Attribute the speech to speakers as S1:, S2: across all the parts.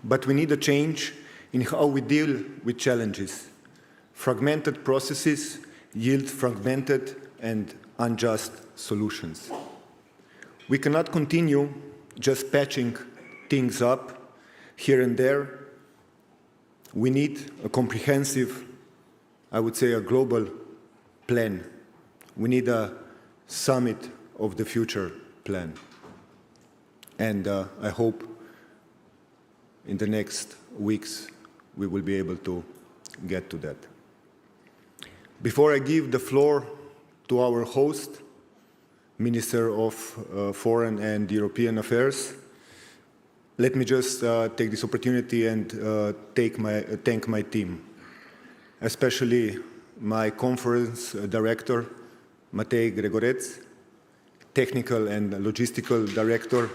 S1: but we need a change in how we deal with challenges. Fragmented processes yield fragmented and unjust solutions. We cannot continue just patching things up here and there. We need a comprehensive, I would say a global plan. We need a summit of the future plan. And I hope in the next weeks we will be able to get to that. Before I give the floor to our host, Minister of Foreign and European Affairs, let me just take this opportunity and thank my team, especially my conference director, Matej Gregorec, technical and logistical director,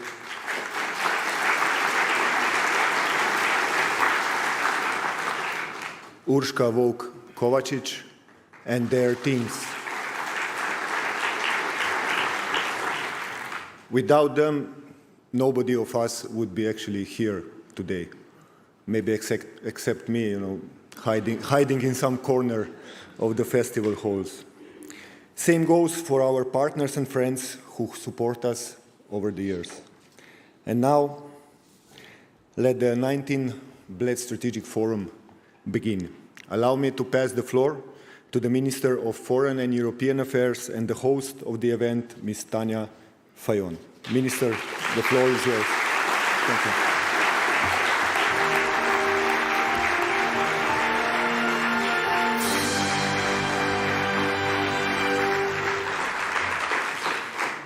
S1: Urška Volk-Kovačić, and their teams. Without them, nobody of us would be actually here today. Maybe except me, hiding in some corner of the festival halls. Same goes for our partners and friends who support us over the years. And now, let the 19th Bled Strategic Forum begin. Allow me to pass the floor to the Minister of Foreign and European Affairs and the host of the event, Ms. Tanja Fajon. Minister, the floor is yours. Thank you.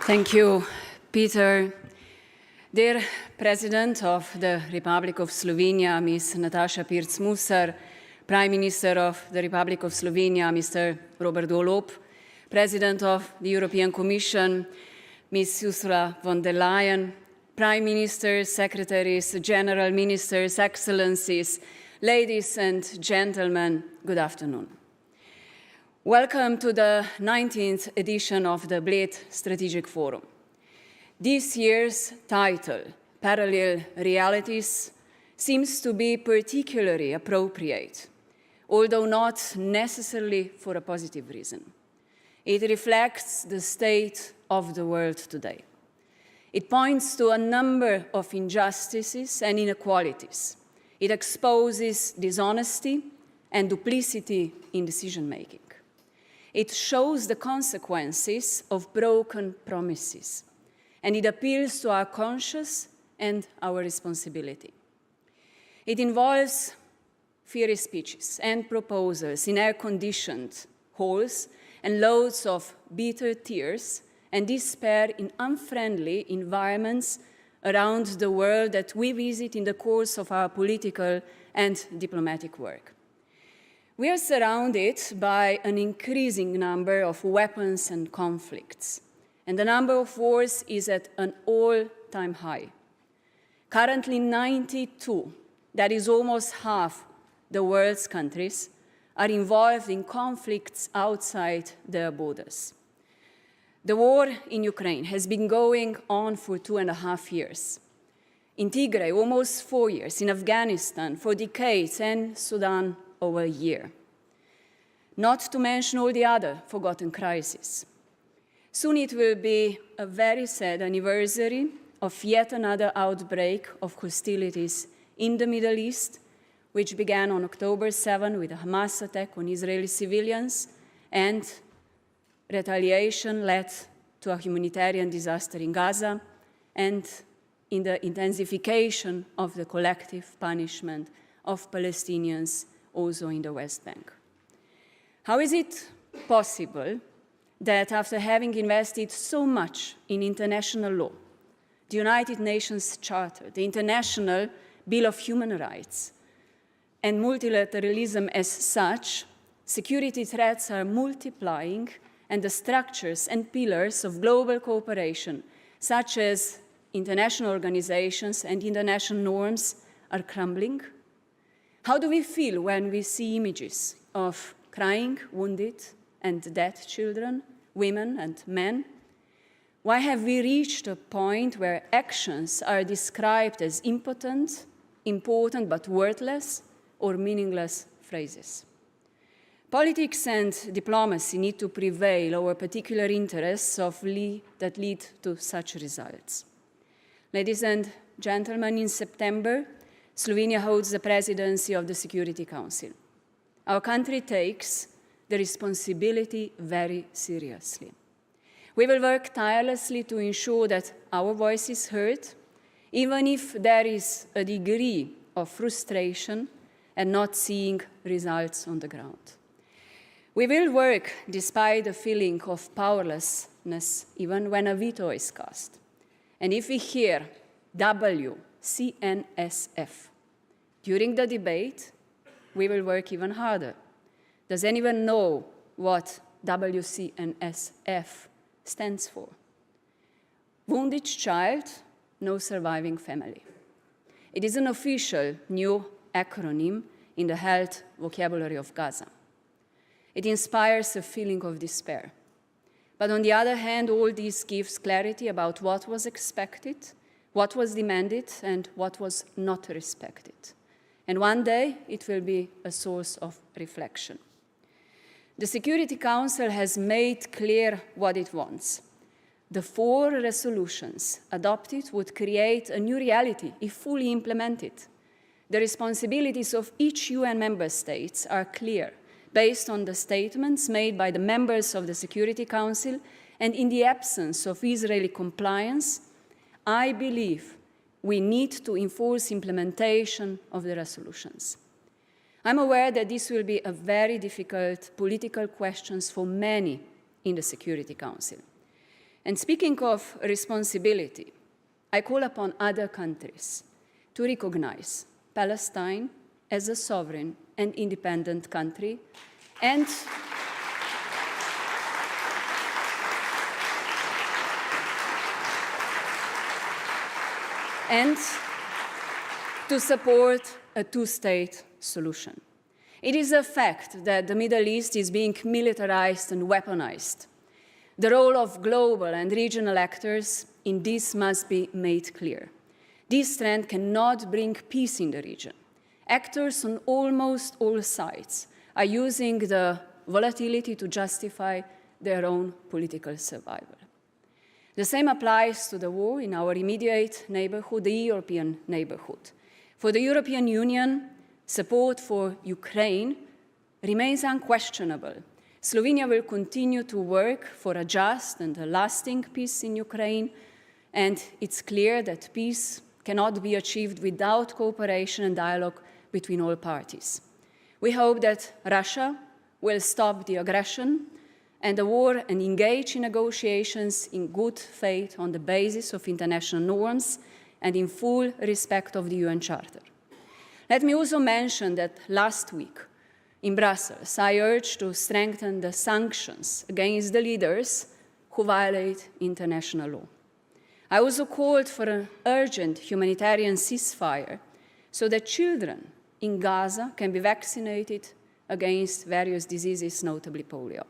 S2: Thank you, Peter. Dear President of the Republic of Slovenia, Ms. Nataša Pirc Musar, Prime Minister of the Republic of Slovenia, Mr. Robert Golob, President of the European Commission, Ms. Ursula von der Leyen, Prime Ministers, Secretaries, General Ministers, Excellencies, ladies and gentlemen, good afternoon. Welcome to the 19th edition of the Bled Strategic Forum. This year's title, Parallel Realities, seems to be particularly appropriate, although not necessarily for a positive reason. It reflects the state of the world today. It points to a number of injustices and inequalities. It exposes dishonesty and duplicity in decision-making. It shows the consequences of broken promises, and it appeals to our conscience and our responsibility. It involves fiery speeches and proposals in air-conditioned halls and loads of bitter tears and despair in unfriendly environments around the world that we visit in the course of our political and diplomatic work. We are surrounded by an increasing number of weapons and conflicts, and the number of wars is at an all-time high. Currently 92, that is almost half the world's countries, are involved in conflicts outside their borders. The war in Ukraine has been going on for 2.5 years. In Tigray, almost 4 years. In Afghanistan, for decades, and Sudan, over a year. Not to mention all the other forgotten crises. Soon it will be a very sad anniversary of yet another outbreak of hostilities in the Middle East, which began on October 7 with a Hamas attack on Israeli civilians, and retaliation led to a humanitarian disaster in Gaza, and in the intensification of the collective punishment of Palestinians also in the West Bank. How is it possible that after having invested so much in international law, the United Nations Charter, the International Bill of Human Rights, and multilateralism as such, security threats are multiplying and the structures and pillars of global cooperation, such as international organizations and international norms, are crumbling? How do we feel when we see images of crying, wounded, and dead children, women and men? Why have we reached a point where actions are described as impotent important but worthless or meaningless phrases. Politics and diplomacy need to prevail over particular interests that lead to such results. Ladies and gentlemen, in September, Slovenia holds the presidency of the Security Council. Our country takes the responsibility very seriously. We will work tirelessly to ensure that our voice is heard, even if there is a degree of frustration and not seeing results on the ground. We will work despite the feeling of powerlessness, even when a veto is cast. And if we hear WCNSF during the debate, we will work even harder. Does anyone know what WCNSF stands for? Wounded child, no surviving family. It is an official new acronym in the health vocabulary of Gaza. It inspires a feeling of despair. But on the other hand, all this gives clarity about what was expected, what was demanded, and what was not respected. And one day, it will be a source of reflection. The Security Council has made clear what it wants. The 4 resolutions adopted would create a new reality if fully implemented. The responsibilities of each UN member state are clear, based on the statements made by the members of the Security Council, and in the absence of Israeli compliance, I believe we need to enforce implementation of the resolutions. I'm aware that this will be a very difficult political question for many in the Security Council. And speaking of responsibility, I call upon other countries to recognize Palestine as a sovereign and independent country, and to support a 2-state solution. It is a fact that the Middle East is being militarized and weaponized. The role of global and regional actors in this must be made clear. This trend cannot bring peace in the region. Actors on almost all sides are using the volatility to justify their own political survival. The same applies to the war in our immediate neighborhood, the European neighborhood. For the European Union, support for Ukraine remains unquestionable. Slovenia will continue to work for a just and a lasting peace in Ukraine, and it's clear that peace cannot be achieved without cooperation and dialogue between all parties. We hope that Russia will stop the aggression and the war and engage in negotiations in good faith on the basis of international norms and in full respect of the UN Charter. Let me also mention that last week in Brussels, I urged to strengthen the sanctions against the leaders who violate international law. I also called for an urgent humanitarian ceasefire so that children in Gaza can be vaccinated against various diseases, notably polio.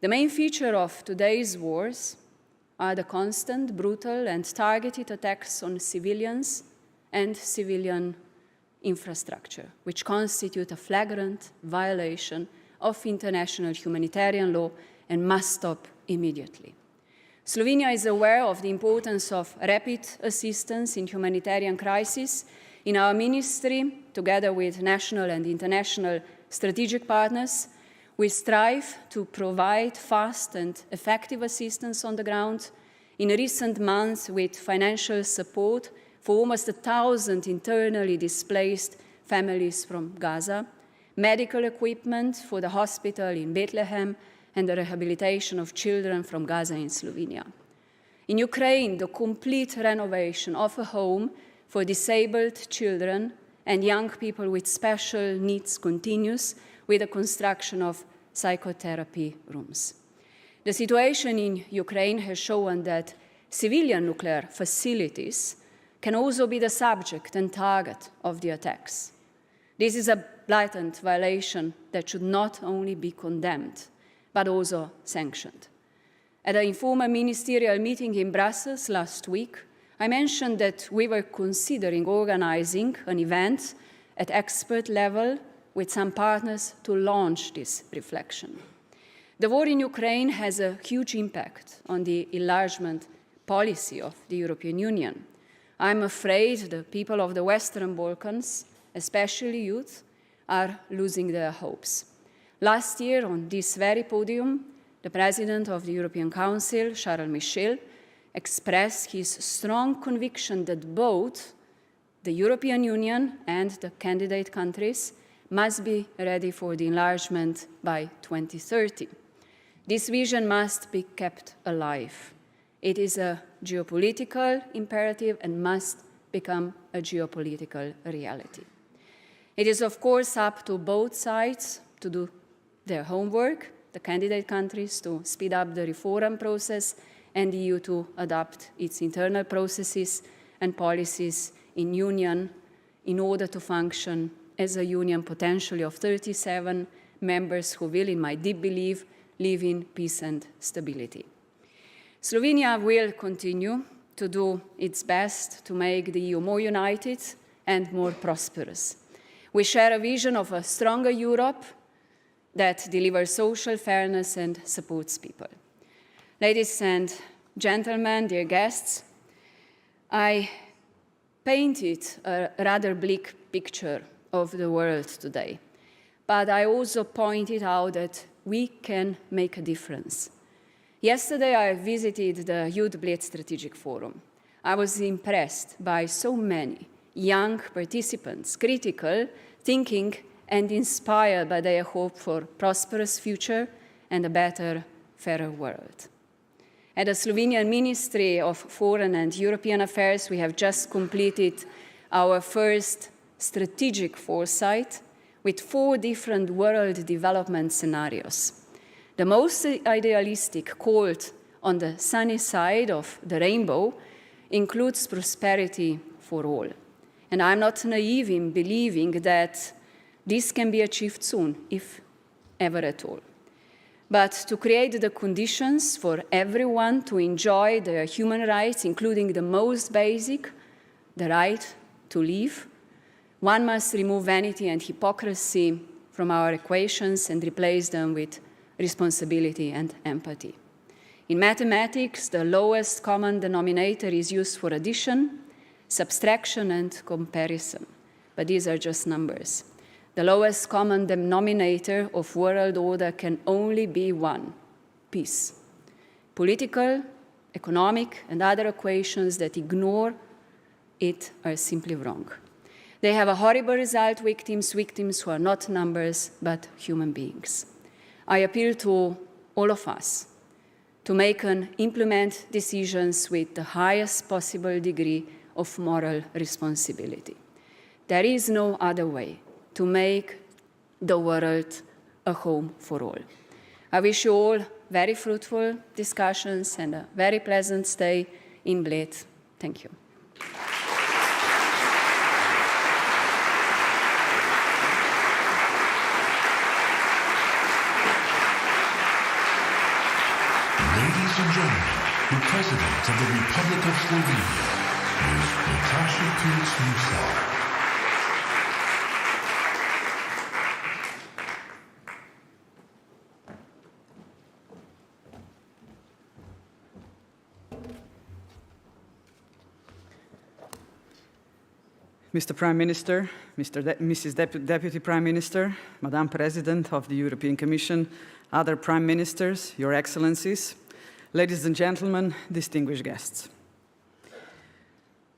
S2: The main feature of today's wars are the constant, brutal, and targeted attacks on civilians and civilian infrastructure, which constitute a flagrant violation of international humanitarian law and must stop immediately. Slovenia is aware of the importance of rapid assistance in humanitarian crises. In our ministry, together with national and international strategic partners, we strive to provide fast and effective assistance on the ground. In recent months, with financial support for almost 1,000 internally displaced families from Gaza, medical equipment for the hospital in Bethlehem, and the rehabilitation of children from Gaza in Slovenia. In Ukraine, the complete renovation of a home for disabled children and young people with special needs continues with the construction of psychotherapy rooms. The situation in Ukraine has shown that civilian nuclear facilities can also be the subject and target of the attacks. This is a blatant violation that should not only be condemned, but also sanctioned. At an informal ministerial meeting in Brussels last week, I mentioned that we were considering organizing an event at expert level with some partners to launch this reflection. The war in Ukraine has a huge impact on the enlargement policy of the European Union. I'm afraid the people of the Western Balkans, especially youth, are losing their hopes. Last year, on this very podium, the President of the European Council, Charles Michel, expressed his strong conviction that both the European Union and the candidate countries must be ready for the enlargement by 2030. This vision must be kept alive. It is a geopolitical imperative and must become a geopolitical reality. It is, of course, up to both sides to do their homework, the candidate countries to speed up the reform process, and the EU to adapt its internal processes and policies in union in order to function as a union potentially of 37 members who will, in my deep belief, live in peace and stability. Slovenia will continue to do its best to make the EU more united and more prosperous. We share a vision of a stronger Europe that delivers social fairness and supports people. Ladies and gentlemen, dear guests, I painted a rather bleak picture of the world today, but I also pointed out that we can make a difference. Yesterday, I visited the Youth Bled Strategic Forum. I was impressed by so many young participants, critical, thinking, and inspired by their hope for a prosperous future and a better, fairer world. At the Slovenian Ministry of Foreign and European Affairs, we have just completed our first strategic foresight with 4 different world development scenarios. The most idealistic, called on the sunny side of the rainbow, includes prosperity for all. And I'm not naive in believing that this can be achieved soon, if ever at all. But to create the conditions for everyone to enjoy their human rights, including the most basic, the right to live, one must remove vanity and hypocrisy from our equations and replace them with responsibility and empathy. In mathematics, the lowest common denominator is used for addition, subtraction, and comparison. But these are just numbers. The lowest common denominator of world order can only be one: peace. Political, economic, and other equations that ignore it are simply wrong. They have a horrible result: victims who are not numbers, but human beings. I appeal to all of us to make and implement decisions with the highest possible degree of moral responsibility. There is no other way to make the world a home for all. I wish you all very fruitful discussions and a very pleasant stay in Bled. Thank you.
S3: Ladies and gentlemen, the President of the Republic of Slovenia, Ms. Nataša Musar.
S4: Mr. Prime Minister, Mrs. Deputy Prime Minister, Madam President of the European Commission, other Prime Ministers, Your Excellencies, ladies and gentlemen, distinguished guests.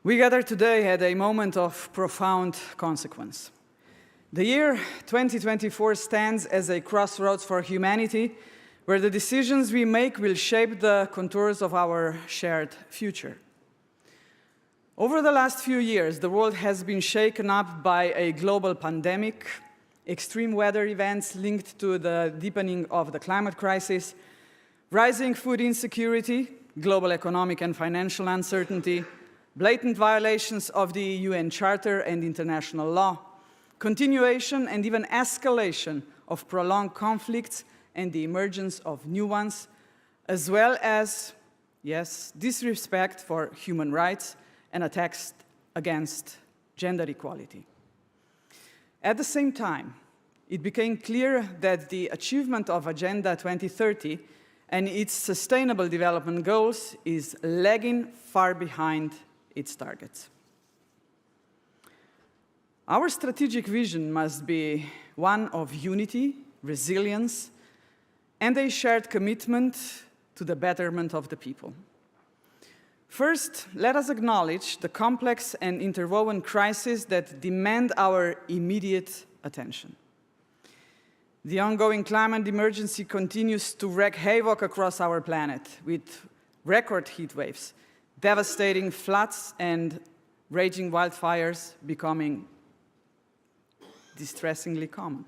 S4: We gather today at a moment of profound consequence. The year 2024 stands as a crossroads for humanity, where the decisions we make will shape the contours of our shared future. Over the last few years, the world has been shaken up by a global pandemic, extreme weather events linked to the deepening of the climate crisis, rising food insecurity, global economic and financial uncertainty, blatant violations of the UN Charter and international law, continuation and even escalation of prolonged conflicts and the emergence of new ones, as well as, yes, disrespect for human rights and attacks against gender equality. At the same time, it became clear that the achievement of Agenda 2030 and its sustainable development goals is lagging far behind its targets. Our strategic vision must be one of unity, resilience, and a shared commitment to the betterment of the people. First, let us acknowledge the complex and interwoven crises that demand our immediate attention. The ongoing climate emergency continues to wreak havoc across our planet, with record heat waves, devastating floods, and raging wildfires becoming distressingly common.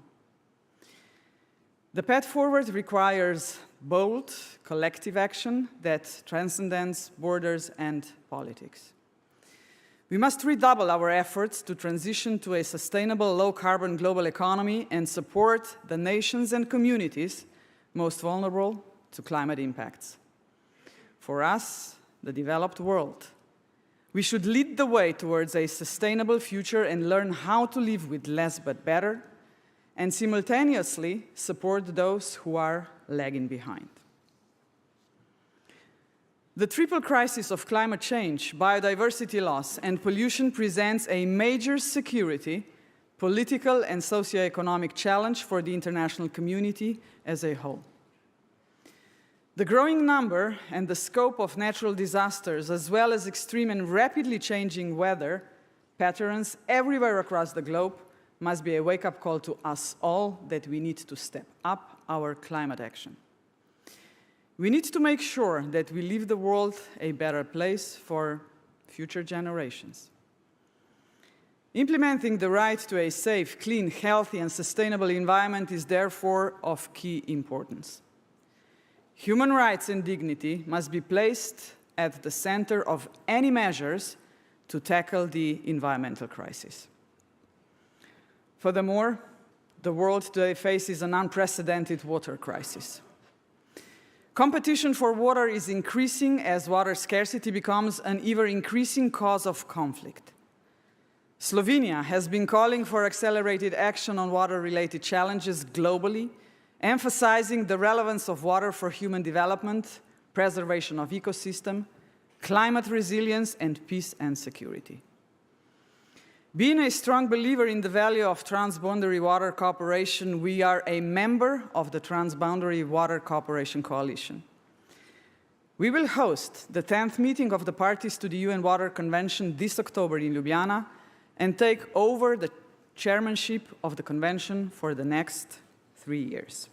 S4: The path forward requires bold, collective action that transcends borders and politics. We must redouble our efforts to transition to a sustainable, low-carbon global economy and support the nations and communities most vulnerable to climate impacts. For us, the developed world, we should lead the way towards a sustainable future and learn how to live with less but better, and simultaneously support those who are lagging behind. The triple crisis of climate change, biodiversity loss, and pollution presents a major security, political, and socioeconomic challenge for the international community as a whole. The growing number and the scope of natural disasters, as well as extreme and rapidly changing weather patterns everywhere across the globe, must be a wake-up call to us all that we need to step up our climate action. We need to make sure that we leave the world a better place for future generations. Implementing the right to a safe, clean, healthy, and sustainable environment is therefore of key importance. Human rights and dignity must be placed at the center of any measures to tackle the environmental crisis. Furthermore, the world today faces an unprecedented water crisis. Competition for water is increasing as water scarcity becomes an ever-increasing cause of conflict. Slovenia has been calling for accelerated action on water-related challenges globally, emphasizing the relevance of water for human development, preservation of ecosystem, climate resilience, and peace and security. Being a strong believer in the value of transboundary water cooperation, we are a member of the Transboundary Water Cooperation Coalition. We will host the 10th meeting of the parties to the UN Water Convention this October in Ljubljana and take over the chairmanship of the convention for the next 3 years.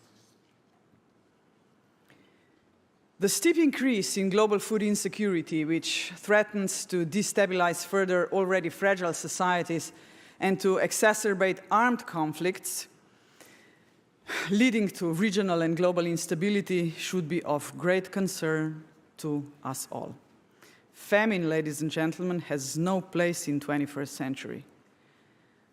S4: The steep increase in global food insecurity, which threatens to destabilize further already fragile societies and to exacerbate armed conflicts, leading to regional and global instability, should be of great concern to us all. Famine, ladies and gentlemen, has no place in the 21st century.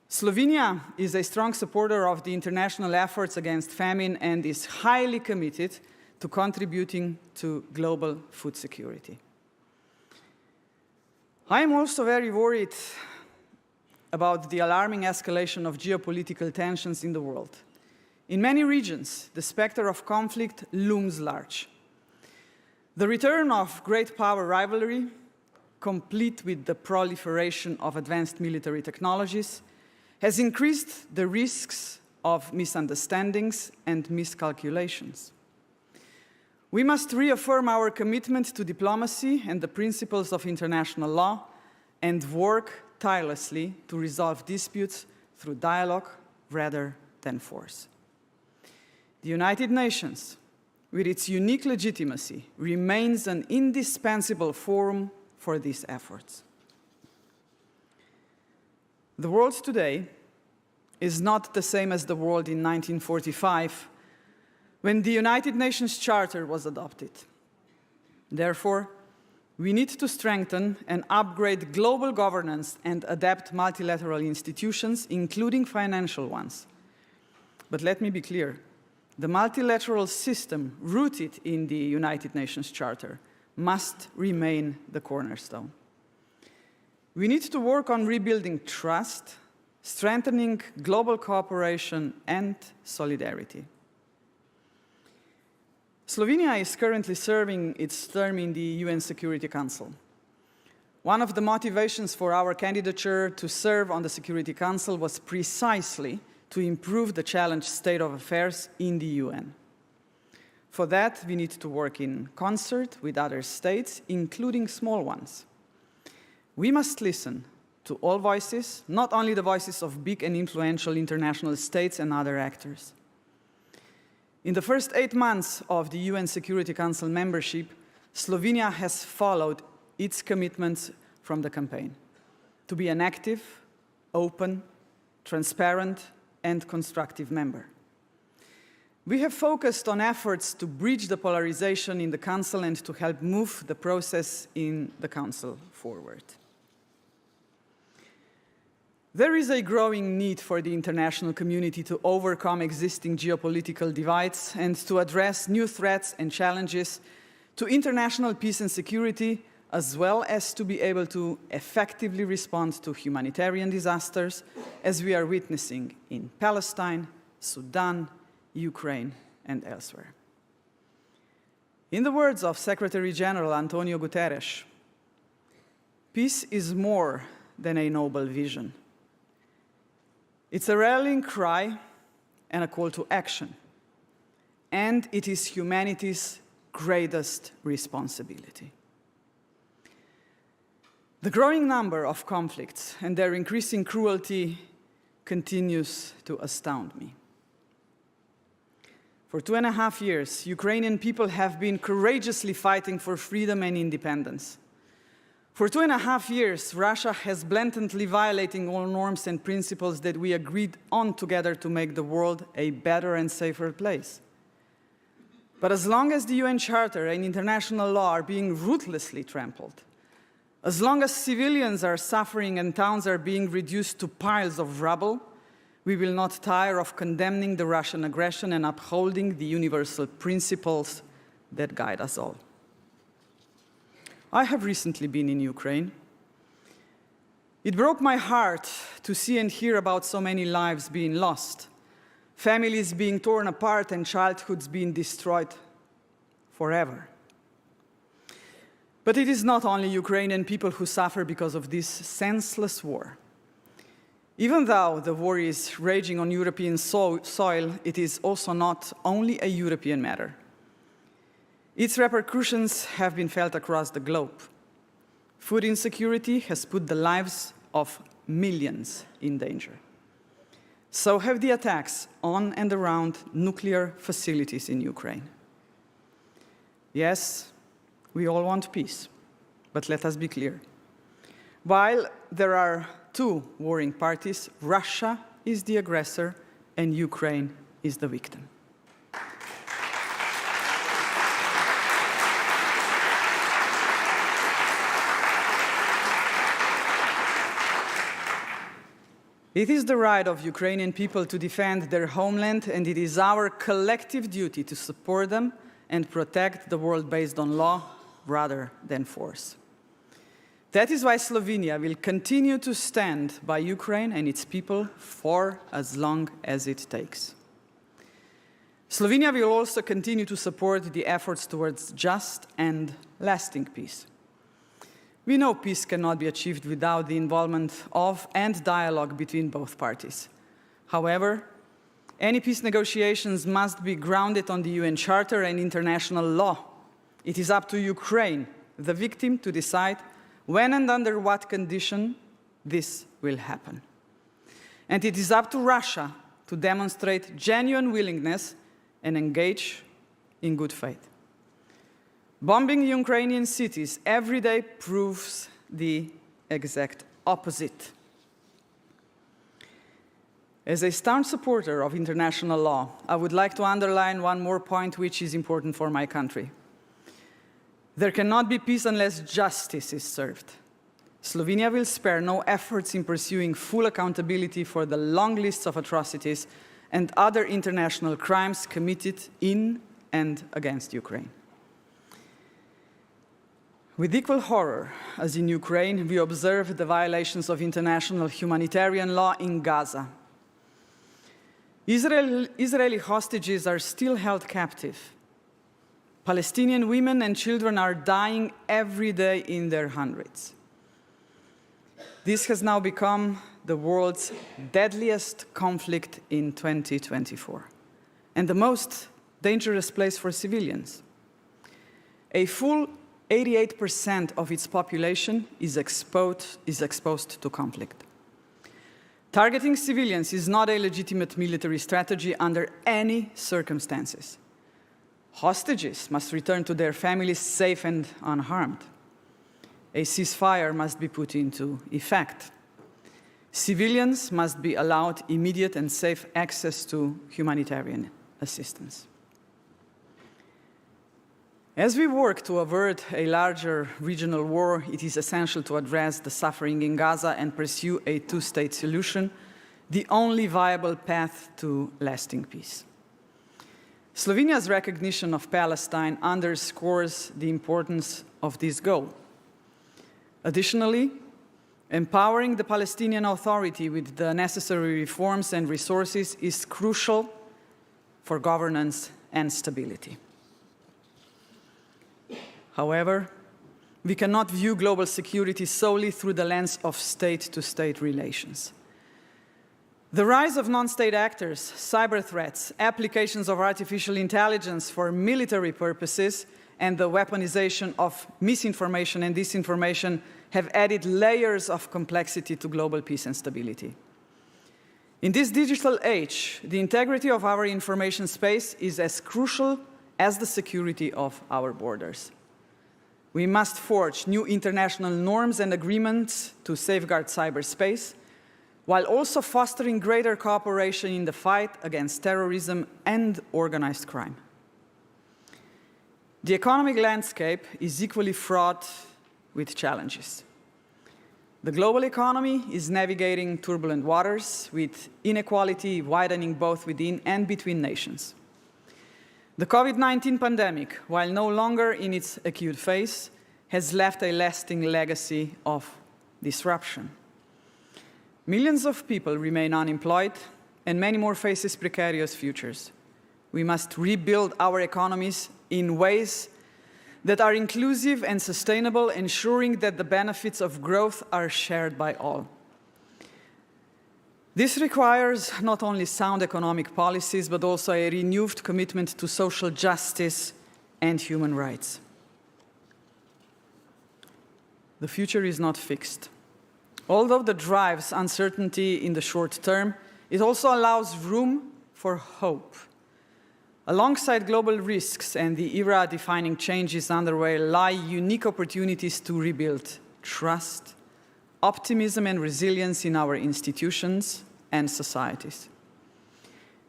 S4: Slovenia is a strong supporter of the international efforts against famine and is highly committed to contributing to global food security. I am also very worried about the alarming escalation of geopolitical tensions in the world. In many regions, the specter of conflict looms large. The return of great power rivalry, complete with the proliferation of advanced military technologies, has increased the risks of misunderstandings and miscalculations. We must reaffirm our commitment to diplomacy and the principles of international law and work tirelessly to resolve disputes through dialogue rather than force. The United Nations, with its unique legitimacy, remains an indispensable forum for these efforts. The world today is not the same as the world in 1945, when the United Nations Charter was adopted. Therefore, we need to strengthen and upgrade global governance and adapt multilateral institutions, including financial ones. But let me be clear, the multilateral system rooted in the United Nations Charter must remain the cornerstone. We need to work on rebuilding trust, strengthening global cooperation and solidarity. Slovenia is currently serving its term in the UN Security Council. One of the motivations for our candidature to serve on the Security Council was precisely to improve the challenged state of affairs in the UN. For that, we need to work in concert with other states, including small ones. We must listen to all voices, not only the voices of big and influential international states and other actors. In the first 8 months of the UN Security Council membership, Slovenia has followed its commitments from the campaign to be an active, open, transparent, and constructive member. We have focused on efforts to bridge the polarization in the Council and to help move the process in the Council forward. There is a growing need for the international community to overcome existing geopolitical divides and to address new threats and challenges to international peace and security, as well as to be able to effectively respond to humanitarian disasters, as we are witnessing in Palestine, Sudan, Ukraine, and elsewhere. In the words of Secretary General Antonio Guterres, peace is more than a noble vision. It's a rallying cry and a call to action, and it is humanity's greatest responsibility. The growing number of conflicts and their increasing cruelty continues to astound me. For 2.5 years, Ukrainian people have been courageously fighting for freedom and independence. For 2.5 years, Russia has blatantly violating all norms and principles that we agreed on together to make the world a better and safer place. But as long as the UN Charter and international law are being ruthlessly trampled, as long as civilians are suffering and towns are being reduced to piles of rubble, we will not tire of condemning the Russian aggression and upholding the universal principles that guide us all. I have recently been in Ukraine. It broke my heart to see and hear about so many lives being lost, families being torn apart, and childhoods being destroyed forever. But it is not only Ukrainian people who suffer because of this senseless war. Even though the war is raging on European soil, it is also not only a European matter. Its repercussions have been felt across the globe. Food insecurity has put the lives of millions in danger. So have the attacks on and around nuclear facilities in Ukraine. Yes, we all want peace, but let us be clear. While there are 2 warring parties, Russia is the aggressor and Ukraine is the victim. It is the right of Ukrainian people to defend their homeland, and it is our collective duty to support them and protect the world based on law rather than force. That is why Slovenia will continue to stand by Ukraine and its people for as long as it takes. Slovenia will also continue to support the efforts towards just and lasting peace. We know peace cannot be achieved without the involvement of and dialogue between both parties. However, any peace negotiations must be grounded on the UN Charter and international law. It is up to Ukraine, the victim, to decide when and under what condition this will happen. And it is up to Russia to demonstrate genuine willingness and engage in good faith. Bombing Ukrainian cities every day proves the exact opposite. As a staunch supporter of international law, I would like to underline one more point which is important for my country. There cannot be peace unless justice is served. Slovenia will spare no efforts in pursuing full accountability for the long lists of atrocities and other international crimes committed in and against Ukraine. With equal horror as in Ukraine, we observe the violations of international humanitarian law in Gaza. Israeli hostages are still held captive. Palestinian women and children are dying every day in their hundreds. This has now become the world's deadliest conflict in 2024, and the most dangerous place for civilians. A full 88% of its population is exposed to conflict. Targeting civilians is not a legitimate military strategy under any circumstances. Hostages must return to their families safe and unharmed. A ceasefire must be put into effect. Civilians must be allowed immediate and safe access to humanitarian assistance. As we work to avert a larger regional war, it is essential to address the suffering in Gaza and pursue a two-state solution, the only viable path to lasting peace. Slovenia's recognition of Palestine underscores the importance of this goal. Additionally, empowering the Palestinian Authority with the necessary reforms and resources is crucial for governance and stability. However, we cannot view global security solely through the lens of state-to-state relations. The rise of non-state actors, cyber threats, applications of artificial intelligence for military purposes, and the weaponization of misinformation and disinformation have added layers of complexity to global peace and stability. In this digital age, the integrity of our information space is as crucial as the security of our borders. We must forge new international norms and agreements to safeguard cyberspace, while also fostering greater cooperation in the fight against terrorism and organized crime. The economic landscape is equally fraught with challenges. The global economy is navigating turbulent waters, with inequality widening both within and between nations. The COVID-19 pandemic, while no longer in its acute phase, has left a lasting legacy of disruption. Millions of people remain unemployed, and many more face precarious futures. We must rebuild our economies in ways that are inclusive and sustainable, ensuring that the benefits of growth are shared by all. This requires not only sound economic policies, but also a renewed commitment to social justice and human rights. The future is not fixed. Although it drives uncertainty in the short term, it also allows room for hope. Alongside global risks and the era-defining changes underway lie unique opportunities to rebuild trust, optimism, and resilience in our institutions and societies.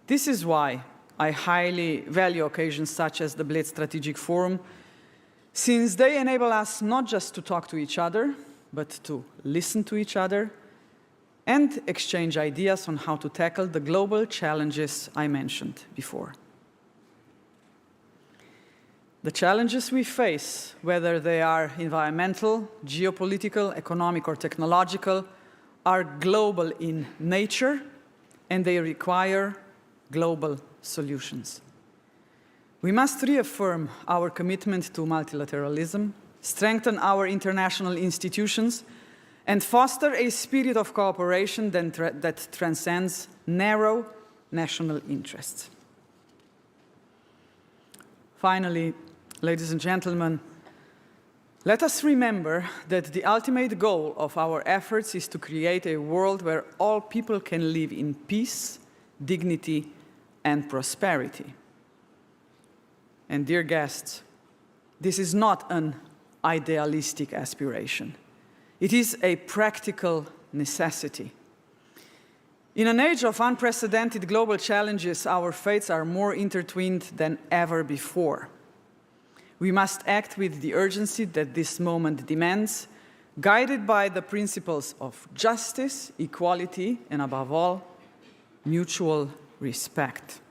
S4: This is why I highly value occasions such as the Bled Strategic Forum, since they enable us not just to talk to each other, but to listen to each other and exchange ideas on how to tackle the global challenges I mentioned before. The challenges we face, whether they are environmental, geopolitical, economic, or technological, are global in nature, and they require global solutions. We must reaffirm our commitment to multilateralism, strengthen our international institutions, and foster a spirit of cooperation that transcends narrow national interests. Finally, ladies and gentlemen, let us remember that the ultimate goal of our efforts is to create a world where all people can live in peace, dignity, and prosperity. And dear guests, this is not an idealistic aspiration. It is a practical necessity. In an age of unprecedented global challenges, our fates are more intertwined than ever before. We must act with the urgency that this moment demands, guided by the principles of justice, equality, and above all, mutual respect.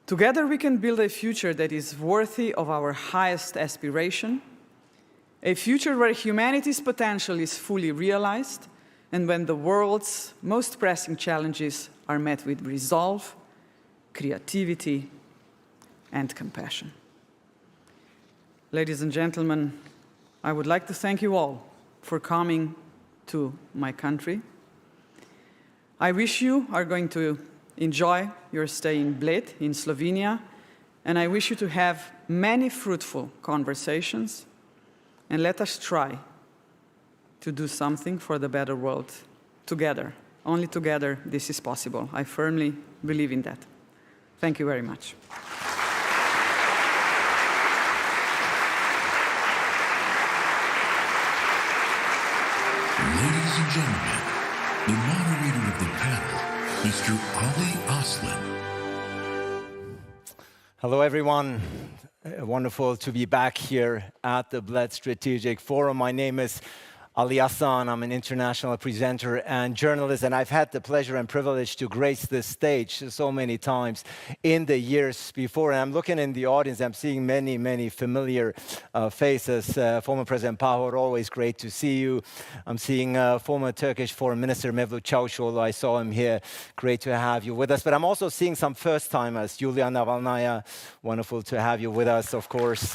S4: Together we can build a future that is worthy of our highest aspiration, a future where humanity's potential is fully realized and when the world's most pressing challenges are met with resolve, creativity, and compassion. Ladies and gentlemen, I would like to thank you all for coming to my country. I wish you are going to enjoy your stay in Bled, in Slovenia, and I wish you to have many fruitful conversations, and let us try to do something for the better world together. Only together this is possible. I firmly believe in that. Thank you very much.
S3: Ladies and gentlemen, the moderator of the panel, Mr. Ali Aslan.
S5: Hello, everyone. Wonderful to be back here at the Bled Strategic Forum. My name is Ali Aslan. I'm an international presenter and journalist, and I've had the pleasure and privilege to grace this stage so many times in the years before. And I'm looking in the audience, I'm seeing many, many familiar faces. Former President Pahor, always great to see you. I'm seeing former Turkish Foreign Minister Mevlut Çavuşoğlu. I saw him here. Great to have you with us. But I'm also seeing some first-timers. Yulia Navalnaya, wonderful to have you with us, of course.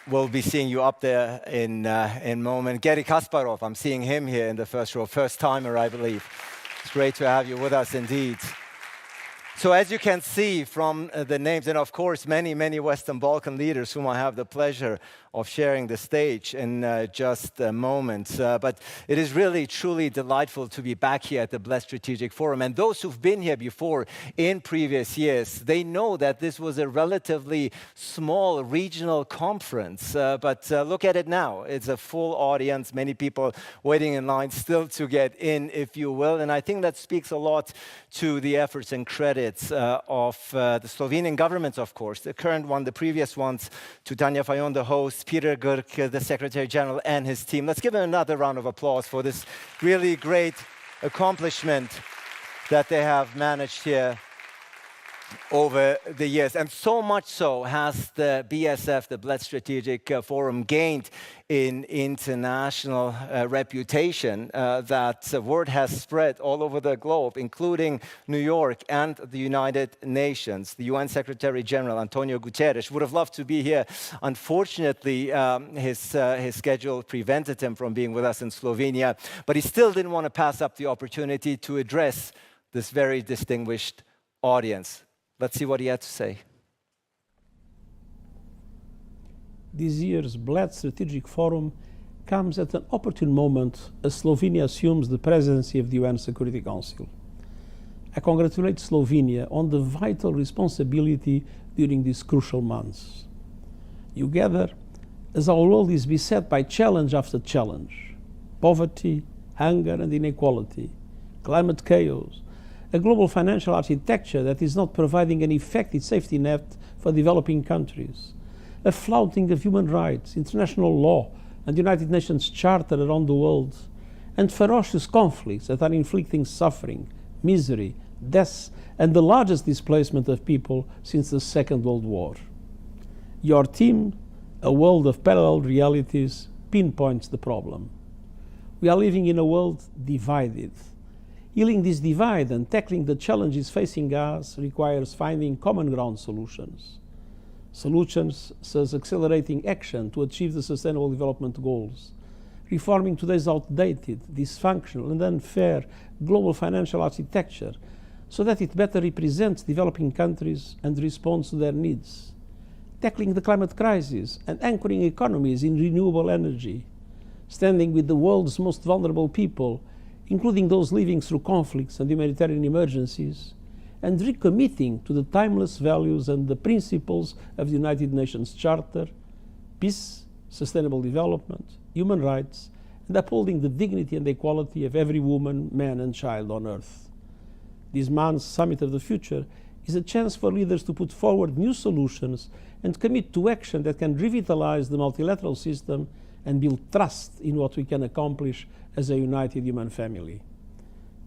S5: We'll be seeing you up there in a moment. Gary Kasparov, I'm seeing him here in the first row. First-timer, I believe. It's great to have you with us indeed. So as you can see from the names, and of course many, many Western Balkan leaders whom I have the pleasure of sharing the stage in just a moment. But it is really, truly delightful to be back here at the Bled Strategic Forum. And those who've been here before in previous years, they know that this was a relatively small regional conference. But look at it now. It's a full audience, many people waiting in line still to get in, if you will. And I think that speaks a lot to the efforts and credits of the Slovenian government, of course, the current one, the previous ones, to Tanja Fajon, the host, Peter Gürk, the Secretary General, and his team. Let's give him another round of applause for this really great accomplishment that they have managed here over the years. And so much so has the BSF, the Bled Strategic Forum, gained in international reputation that word has spread all over the globe, including New York and the United Nations. The UN Secretary General, Antonio Guterres, would have loved to be here. Unfortunately, his schedule prevented him from being with us in Slovenia, but he still didn't want to pass up the opportunity to address this very distinguished audience. Let's see what he had to say.
S6: This year's Bled Strategic Forum comes at an opportune moment as Slovenia assumes the presidency of the UN Security Council. I congratulate Slovenia on the vital responsibility during these crucial months. You gather as our world is beset by challenge after challenge: poverty, hunger and inequality, climate chaos, a global financial architecture that is not providing an effective safety net for developing countries, a flouting of human rights, international law, and United Nations Charter around the world, and ferocious conflicts that are inflicting suffering, misery, deaths, and the largest displacement of people since the Second World War. Your team, a world of parallel realities, pinpoints the problem. We are living in a world divided. Healing this divide and tackling the challenges facing us requires finding common ground solutions. Solutions such as accelerating action to achieve the Sustainable Development Goals, reforming today's outdated, dysfunctional and unfair global financial architecture so that it better represents developing countries and responds to their needs, tackling the climate crisis and anchoring economies in renewable energy, standing with the world's most vulnerable people, including those living through conflicts and humanitarian emergencies, and recommitting to the timeless values and the principles of the United Nations Charter, peace, sustainable development, human rights, and upholding the dignity and equality of every woman, man, and child on earth. This month's Summit of the Future is a chance for leaders to put forward new solutions and commit to action that can revitalize the multilateral system and build trust in what we can accomplish as a united human family.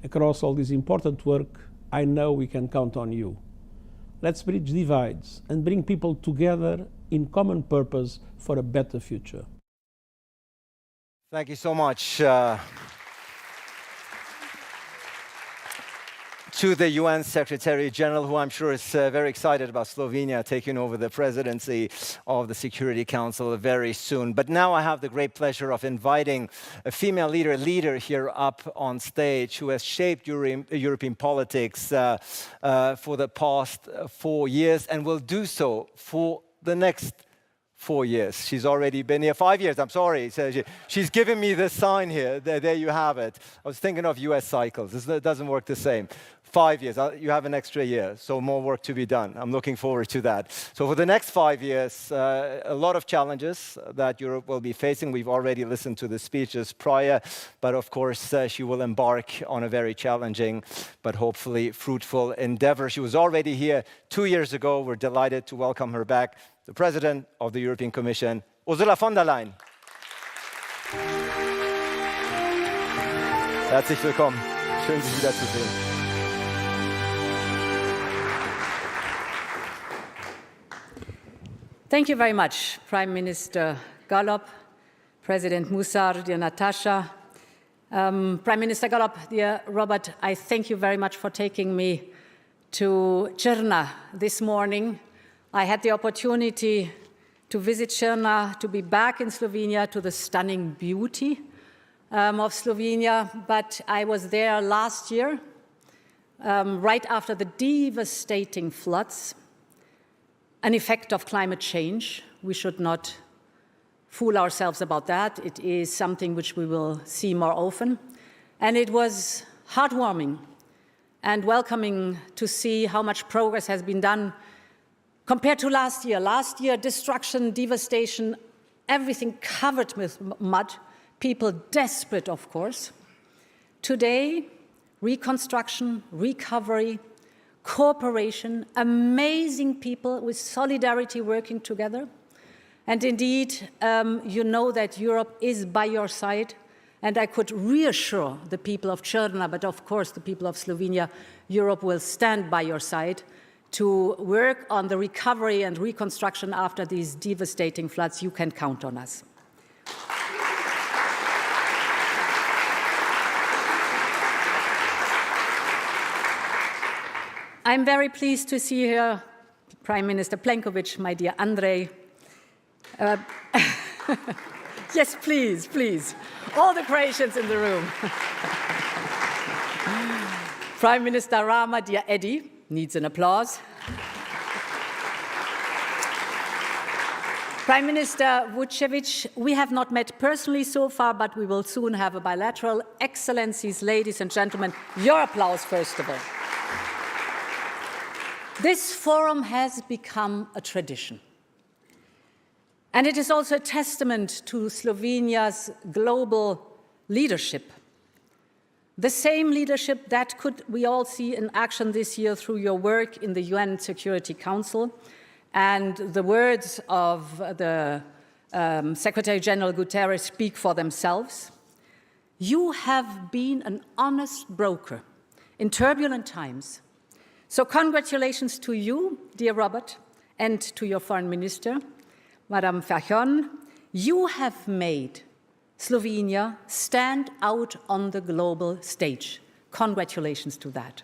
S6: Across all this important work, I know we can count on you. Let's bridge divides and bring people together in common purpose for a better future.
S5: Thank you so much to the UN Secretary General, who I'm sure is very excited about Slovenia taking over the presidency of the Security Council very soon. But now I have the great pleasure of inviting a female leader here up on stage who has shaped European politics for the past 4 years and will do so for the next 4 years. She's already been here 5 years, I'm sorry. So she's giving me the sign here. There you have it. I was thinking of US cycles. It doesn't work the same. 5 years, you have an extra year, so more work to be done. I'm looking forward to that. So for the next 5 years, a lot of challenges that Europe will be facing. We've already listened to the speeches prior, but of course, she will embark on a very challenging, but hopefully fruitful endeavor. She was already here 2 years ago. We're delighted to welcome her back, the President of the European Commission, Ursula von der Leyen. Herzlich willkommen. Schön, Sie wiederzusehen.
S7: Thank you very much, Prime Minister Gallop, President Musar, dear Nataša. Prime Minister Gallop, dear Robert, I thank you very much for taking me to Črna this morning. I had the opportunity to visit Črna, to be back in Slovenia, to the stunning beauty of Slovenia, but I was there last year, right after the devastating floods, an effect of climate change. We should not fool ourselves about that. It is something which we will see more often. And it was heartwarming and welcoming to see how much progress has been done compared to last year. Last year, destruction, devastation, everything covered with mud, people desperate, of course. Today, reconstruction, recovery, cooperation, amazing people with solidarity working together. And indeed, you know that Europe is by your side. And I could reassure the people of Črna, but of course the people of Slovenia, Europe will stand by your side to work on the recovery and reconstruction after these devastating floods. You can count on us. I'm very pleased to see here Prime Minister Plenković, my dear Andrej. Yes, please, please. All the Croatians in the room. Prime Minister Rama, dear Eddie, needs an applause. Prime Minister Vučević, we have not met personally so far, but we will soon have a bilateral. Excellencies, ladies and gentlemen, your applause first of all. This forum has become a tradition. And it is also a testament to Slovenia's global leadership. The same leadership that we all see in action this year through your work in the UN Security Council and the words of the Secretary General Guterres speak for themselves. You have been an honest broker in turbulent times. So congratulations to you, dear Robert, and to your Foreign Minister, Madam Fajon. You have made Slovenia stand out on the global stage. Congratulations to that.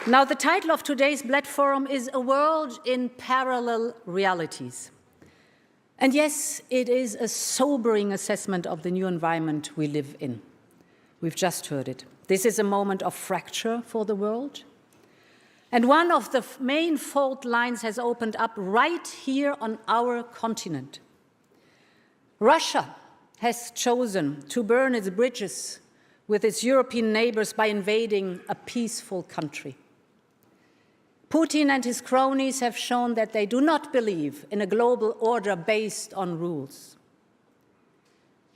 S7: Now, the title of today's Bled Forum is A World in Parallel Realities. And yes, it is a sobering assessment of the new environment we live in. We've just heard it. This is a moment of fracture for the world. And one of the main fault lines has opened up right here on our continent. Russia has chosen to burn its bridges with its European neighbors by invading a peaceful country. Putin and his cronies have shown that they do not believe in a global order based on rules.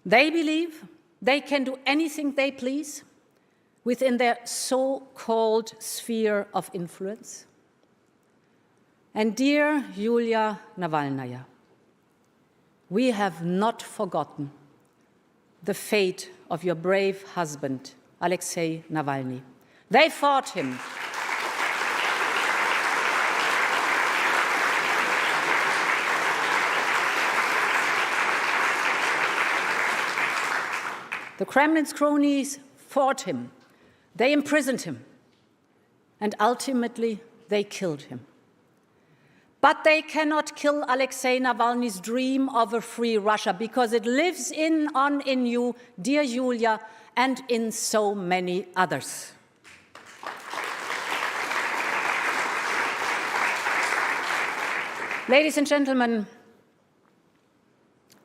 S7: They believe they can do anything they please within their so-called sphere of influence. And dear Yulia Navalnaya, we have not forgotten the fate of your brave husband, Alexei Navalny. They fought him. The Kremlin's cronies fought him. They imprisoned him. And ultimately, they killed him. But they cannot kill Alexei Navalny's dream of a free Russia, because it lives on in you, dear Julia, and in so many others. Ladies and gentlemen,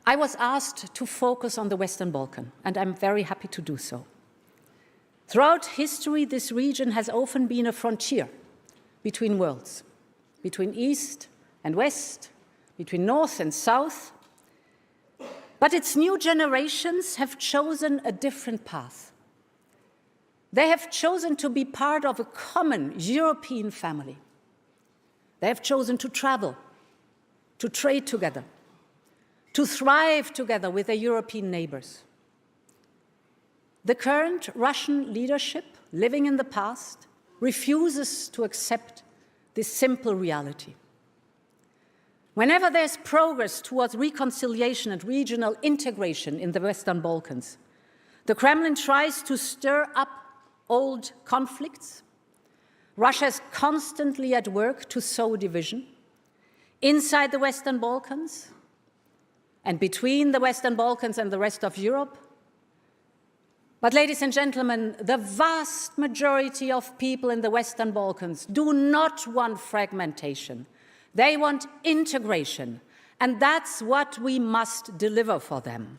S7: I was asked to focus on the Western Balkans, and I'm very happy to do so. Throughout history, this region has often been a frontier between worlds, between East and West, between North and South. But its new generations have chosen a different path. They have chosen to be part of a common European family. They have chosen to travel, to trade together, to thrive together with their European neighbors. The current Russian leadership, living in the past, refuses to accept this simple reality. Whenever there's progress towards reconciliation and regional integration in the Western Balkans, the Kremlin tries to stir up old conflicts. Russia is constantly at work to sow division inside the Western Balkans and between the Western Balkans and the rest of Europe. But, ladies and gentlemen, the vast majority of people in the Western Balkans do not want fragmentation. They want integration, and that's what we must deliver for them.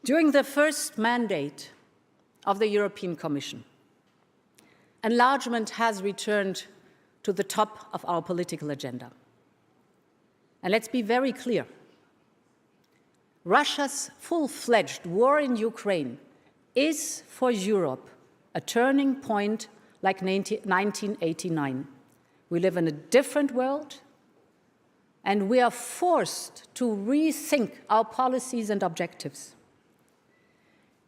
S7: During the first mandate of the European Commission, enlargement has returned to the top of our political agenda. And let's be very clear. Russia's full-fledged war in Ukraine is for Europe a turning point like 1989. We live in a different world, and we are forced to rethink our policies and objectives.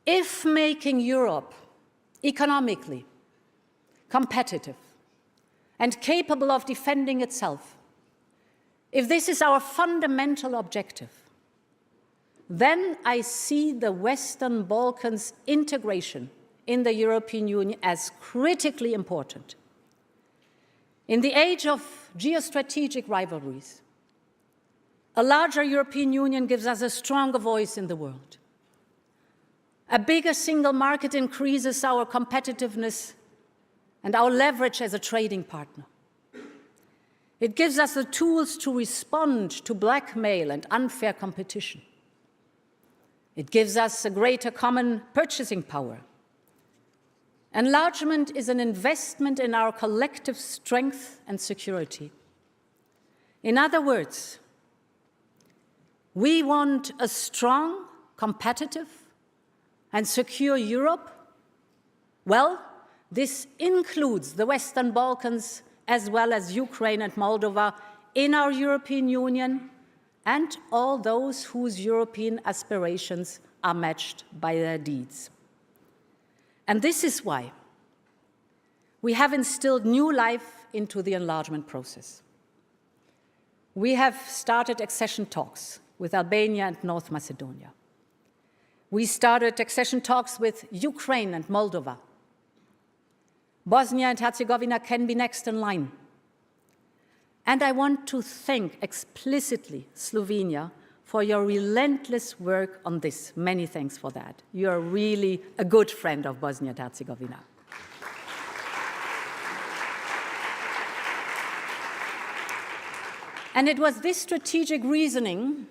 S7: If making Europe economically competitive and capable of defending itself, if this is our fundamental objective, then I see the Western Balkans' integration in the European Union as critically important. In the age of geostrategic rivalries, a larger European Union gives us a stronger voice in the world. A bigger single market increases our competitiveness and our leverage as a trading partner. It gives us the tools to respond to blackmail and unfair competition. It gives us a greater common purchasing power. Enlargement is an investment in our collective strength and security. In other words, we want a strong, competitive, and secure Europe. Well, this includes the Western Balkans as well as Ukraine and Moldova in our European Union, and all those whose European aspirations are matched by their deeds. And this is why we have instilled new life into the enlargement process. We have started accession talks with Albania and North Macedonia. We started accession talks with Ukraine and Moldova. Bosnia and Herzegovina can be next in line. And I want to thank explicitly Slovenia for your relentless work on this. Many thanks for that. You are really a good friend of Bosnia and Herzegovina. And it was this strategic reasoning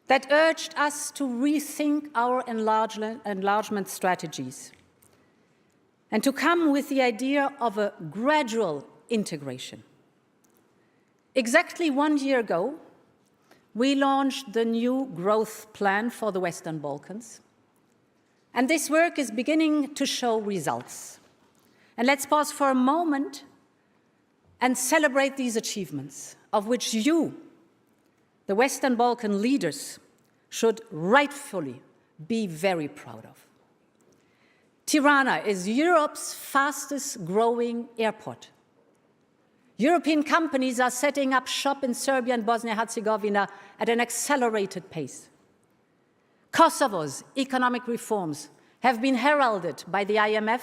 S7: that urged us to rethink our enlargement strategies and to come with the idea of a gradual integration. Exactly 1 year ago, we launched the new growth plan for the Western Balkans. And this work is beginning to show results. And let's pause for a moment and celebrate these achievements, of which you, the Western Balkan leaders, should rightfully be very proud of. Tirana is Europe's fastest growing airport. European companies are setting up shop in Serbia and Bosnia-Herzegovina at an accelerated pace. Kosovo's economic reforms have been heralded by the IMF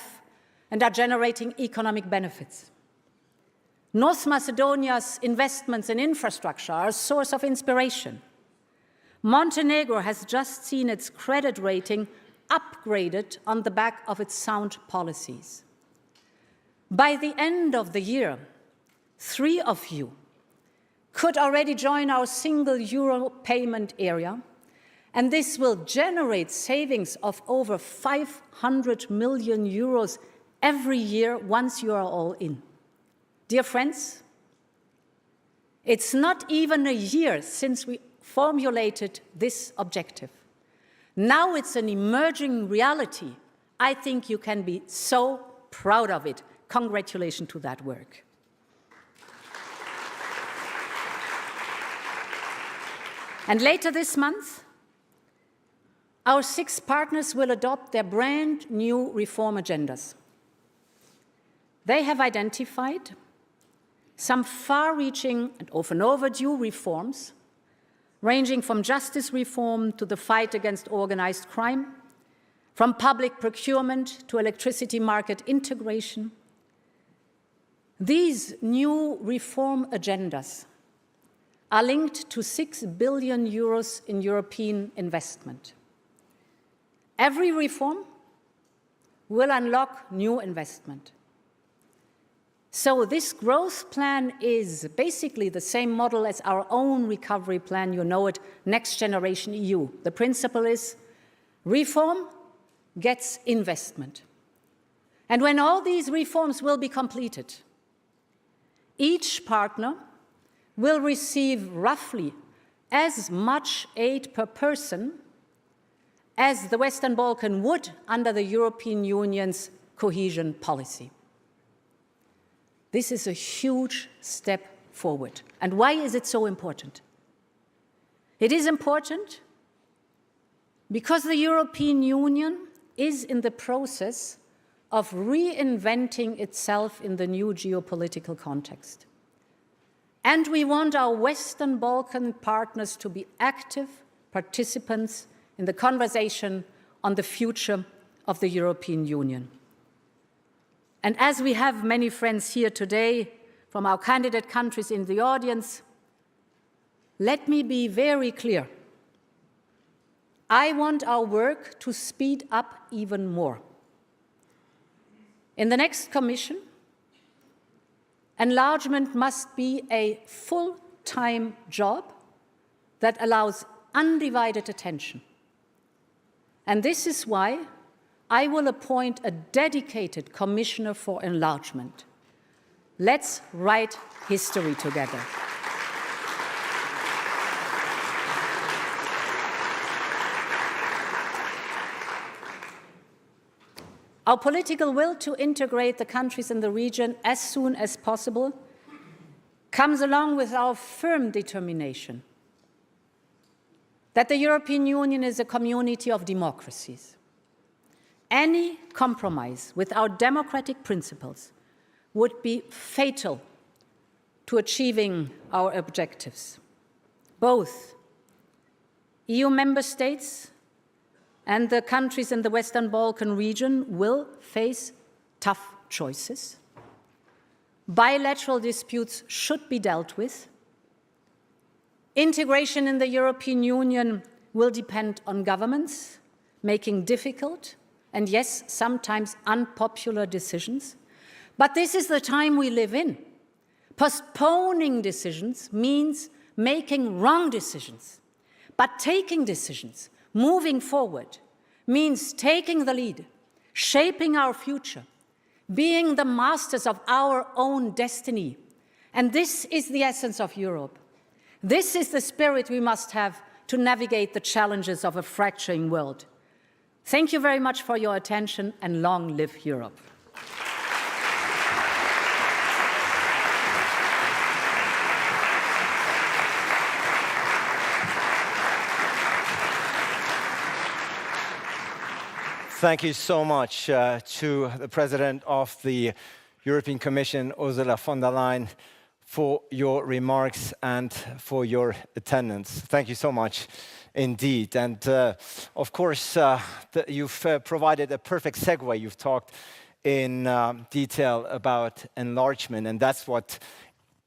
S7: and are generating economic benefits. North Macedonia's investments in infrastructure are a source of inspiration. Montenegro has just seen its credit rating upgraded on the back of its sound policies. By the end of the year, 3 of you could already join our single euro payment area, and this will generate savings of over 500 million euros every year once you are all in. Dear friends, it's not even a year since we formulated this objective. Now it's an emerging reality. I think you can be so proud of it. Congratulations to that work. And later this month, our 6 partners will adopt their brand new reform agendas. They have identified some far-reaching and often overdue reforms, ranging from justice reform to the fight against organized crime, from public procurement to electricity market integration. These new reform agendas are linked to 6 billion euros in European investment. Every reform will unlock new investment. So this growth plan is basically the same model as our own recovery plan. You know it, Next Generation EU. The principle is reform gets investment. And when all these reforms will be completed, each partner will receive roughly as much aid per person as the Western Balkans would under the European Union's cohesion policy. This is a huge step forward. And why is it so important? It is important because the European Union is in the process of reinventing itself in the new geopolitical context. And we want our Western Balkan partners to be active participants in the conversation on the future of the European Union. And as we have many friends here today from our candidate countries in the audience, let me be very clear. I want our work to speed up even more. In the next Commission, enlargement must be a full-time job that allows undivided attention. And this is why I will appoint a dedicated commissioner for enlargement. Let's write history together. Our political will to integrate the countries in the region as soon as possible comes along with our firm determination that the European Union is a community of democracies. Any compromise with our democratic principles would be fatal to achieving our objectives. Both EU member states and the countries in the Western Balkan region will face tough choices. Bilateral disputes should be dealt with. Integration in the European Union will depend on governments making difficult and, yes, sometimes unpopular decisions. But this is the time we live in. Postponing decisions means making wrong decisions. But taking decisions, moving forward, means taking the lead, shaping our future, being the masters of our own destiny. And this is the essence of Europe. This is the spirit we must have to navigate the challenges of a fracturing world. Thank you very much for your attention, and long live Europe.
S5: Thank you so much to the President of the European Commission, Ursula von der Leyen, for your remarks and for your attendance. Thank you so much indeed. And of course, you've provided a perfect segue. You've talked in detail about enlargement, and that's what,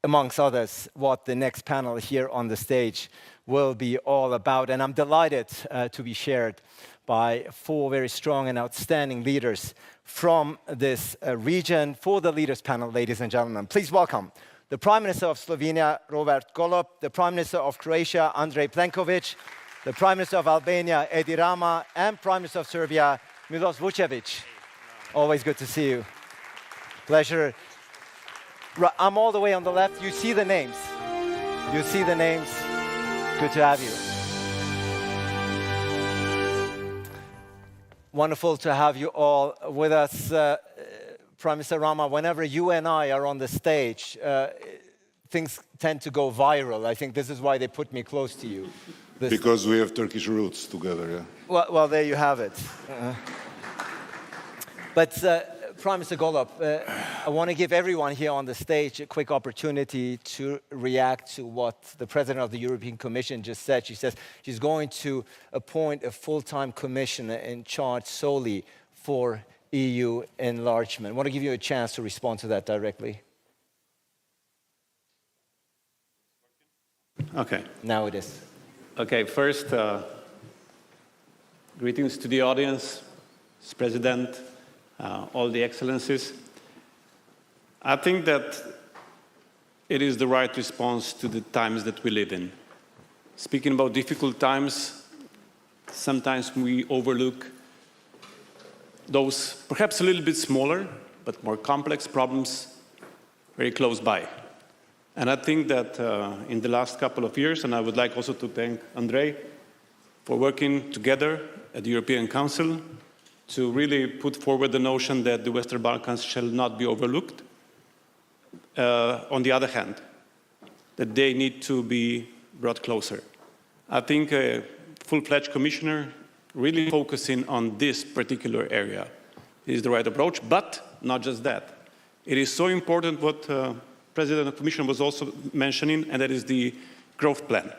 S5: amongst others, what the next panel here on the stage will be all about. And I'm delighted to be shared by 4 very strong and outstanding leaders from this region. For the Leaders panel, ladies and gentlemen, please welcome the Prime Minister of Slovenia, Robert Golob, the Prime Minister of Croatia, Andrej Plenković, the Prime Minister of Albania, Edi Rama, and Prime Minister of Serbia, Miloš Vučević. Always good to see you. Pleasure. I'm all the way on the left. You see the names. You see the names. Good to have you. Wonderful to have you all with us. Prime Minister Rama, whenever you and I are on the stage, things tend to go viral. I think this is why they put me close to you.
S8: Because we have Turkish roots together, yeah.
S5: Well, there you have it. But Prime Minister Golob, I want to give everyone here on the stage a quick opportunity to react to what the President of the European Commission just said. She says she's going to appoint a full-time commissioner in charge solely for EU enlargement. I want to give you a chance to respond to that directly.
S9: Okay.
S5: Now it is.
S9: Okay, first, greetings to the audience, President, all the excellencies. I think that it is the right response to the times that we live in. Speaking about difficult times, sometimes we overlook those perhaps a little bit smaller, but more complex problems very close by. And I think that in the last couple of years, and I would like also to thank Andrej for working together at the European Council to really put forward the notion that the Western Balkans shall not be overlooked. On the other hand, that they need to be brought closer. I think a full-fledged commissioner really focusing on this particular area is the right approach, but not just that. It is so important what President of the Commission was also mentioning, and that is the growth plan,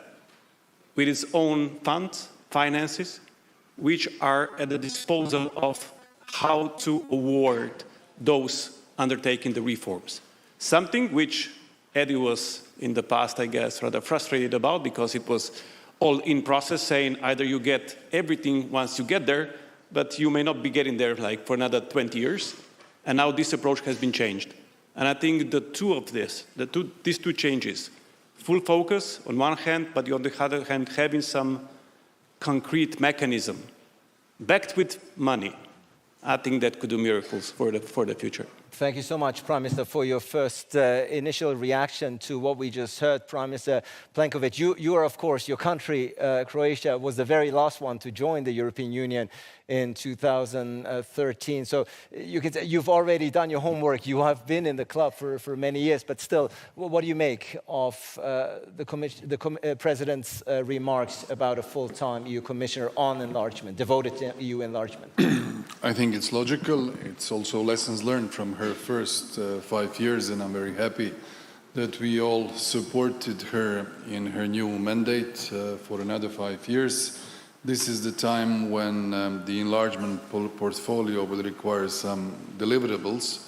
S9: with its own funds, finances, which are at the disposal of how to award those undertaking the reforms. Something which Eddie was in the past, I guess, rather frustrated about because it was all in process, saying either you get everything once you get there, but you may not be getting there like for another 20 years. And now this approach has been changed. And I think these two changes, full focus on one hand, but on the other hand, having some concrete mechanism backed with money, I think that could do miracles for the future.
S5: Thank you so much, Prime Minister, for your first initial reaction to what we just heard. Prime Minister Plenković, you are, of course, your country, Croatia, was the very last one to join the European Union in 2013. So you can say you've already done your homework. You have been in the club for many years, but still, what do you make of the President's remarks about a full-time EU commissioner on enlargement, devoted to EU enlargement?
S8: I think it's logical. It's also lessons learned from her first 5 years, and I'm very happy that we all supported her in her new mandate for another 5 years. This is the time when the enlargement portfolio will require some deliverables,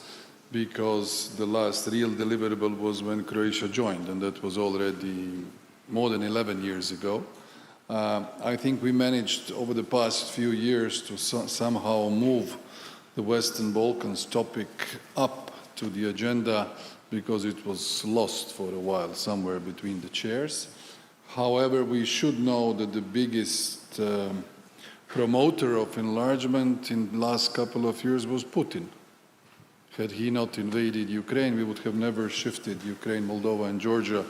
S8: because the last real deliverable was when Croatia joined, and that was already more than 11 years ago. I think we managed over the past few years to somehow move the Western Balkans topic up to the agenda, because it was lost for a while somewhere between the chairs. However, we should know that the biggest promoter of enlargement in the last couple of years was Putin. Had he not invaded Ukraine, we would have never shifted Ukraine, Moldova and Georgia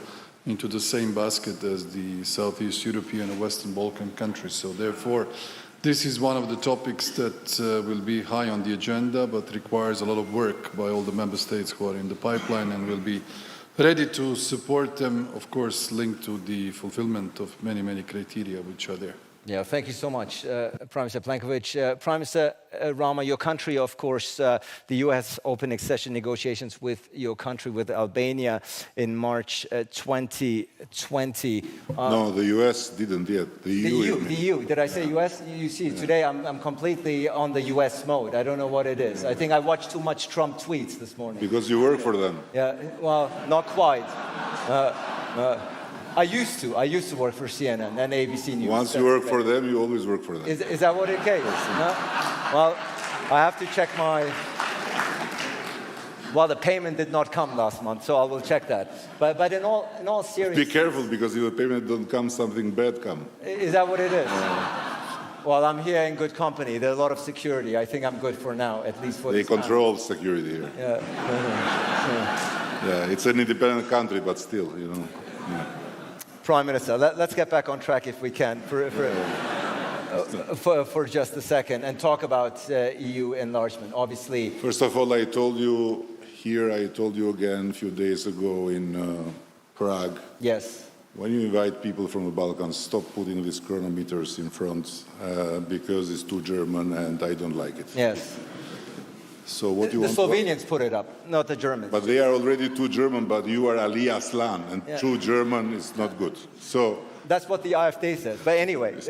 S8: into the same basket as the Southeast European and Western Balkan countries. So therefore, this is one of the topics that will be high on the agenda, but requires a lot of work by all the member states who are in the pipeline, and will be ready to support them, of course, linked to the fulfillment of many, many criteria which are there.
S5: Yeah, thank you so much, Prime Minister Plenković. Prime Minister Rama, your country, of course, the EU has opened accession negotiations with your country, with Albania, in March 2020.
S10: No, the US didn't yet. The EU.
S5: Did I say US? You see, today I'm completely on the US mode. I don't know what it is. I think I watched too much Trump tweets this morning.
S10: Because you work for them.
S5: Yeah, well, not quite. I used to work for CNN and ABC News.
S10: Once you work for them, you always work for them.
S5: Is that what it is? No? Well, I have to check my... Well, the payment did not come last month, so I will check that. But in all seriousness...
S10: Be careful, because if the payment don't come, something bad come.
S5: Is that what it is? Well, I'm here in good company. There's a lot of security. I think I'm good for now, at least for
S10: They
S5: this time.
S10: control security here.
S5: Yeah.
S10: Yeah, it's an independent country, but still, you know. Yeah.
S5: Prime Minister, let's get back on track if we can for just a second and talk about EU enlargement. Obviously,
S10: first of all, I told you here, I told you again a few days ago in Prague.
S5: Yes.
S10: When you invite people from the Balkans, stop putting these chronometers in front because it's too German and I don't like it.
S5: Yes.
S10: So what you
S5: the
S10: want?
S5: Slovenians put it up, not the Germans.
S10: But they are already too German, but you are Ali Aslan, and too German is not good. So
S5: that's what the AfD says. But anyway, it's...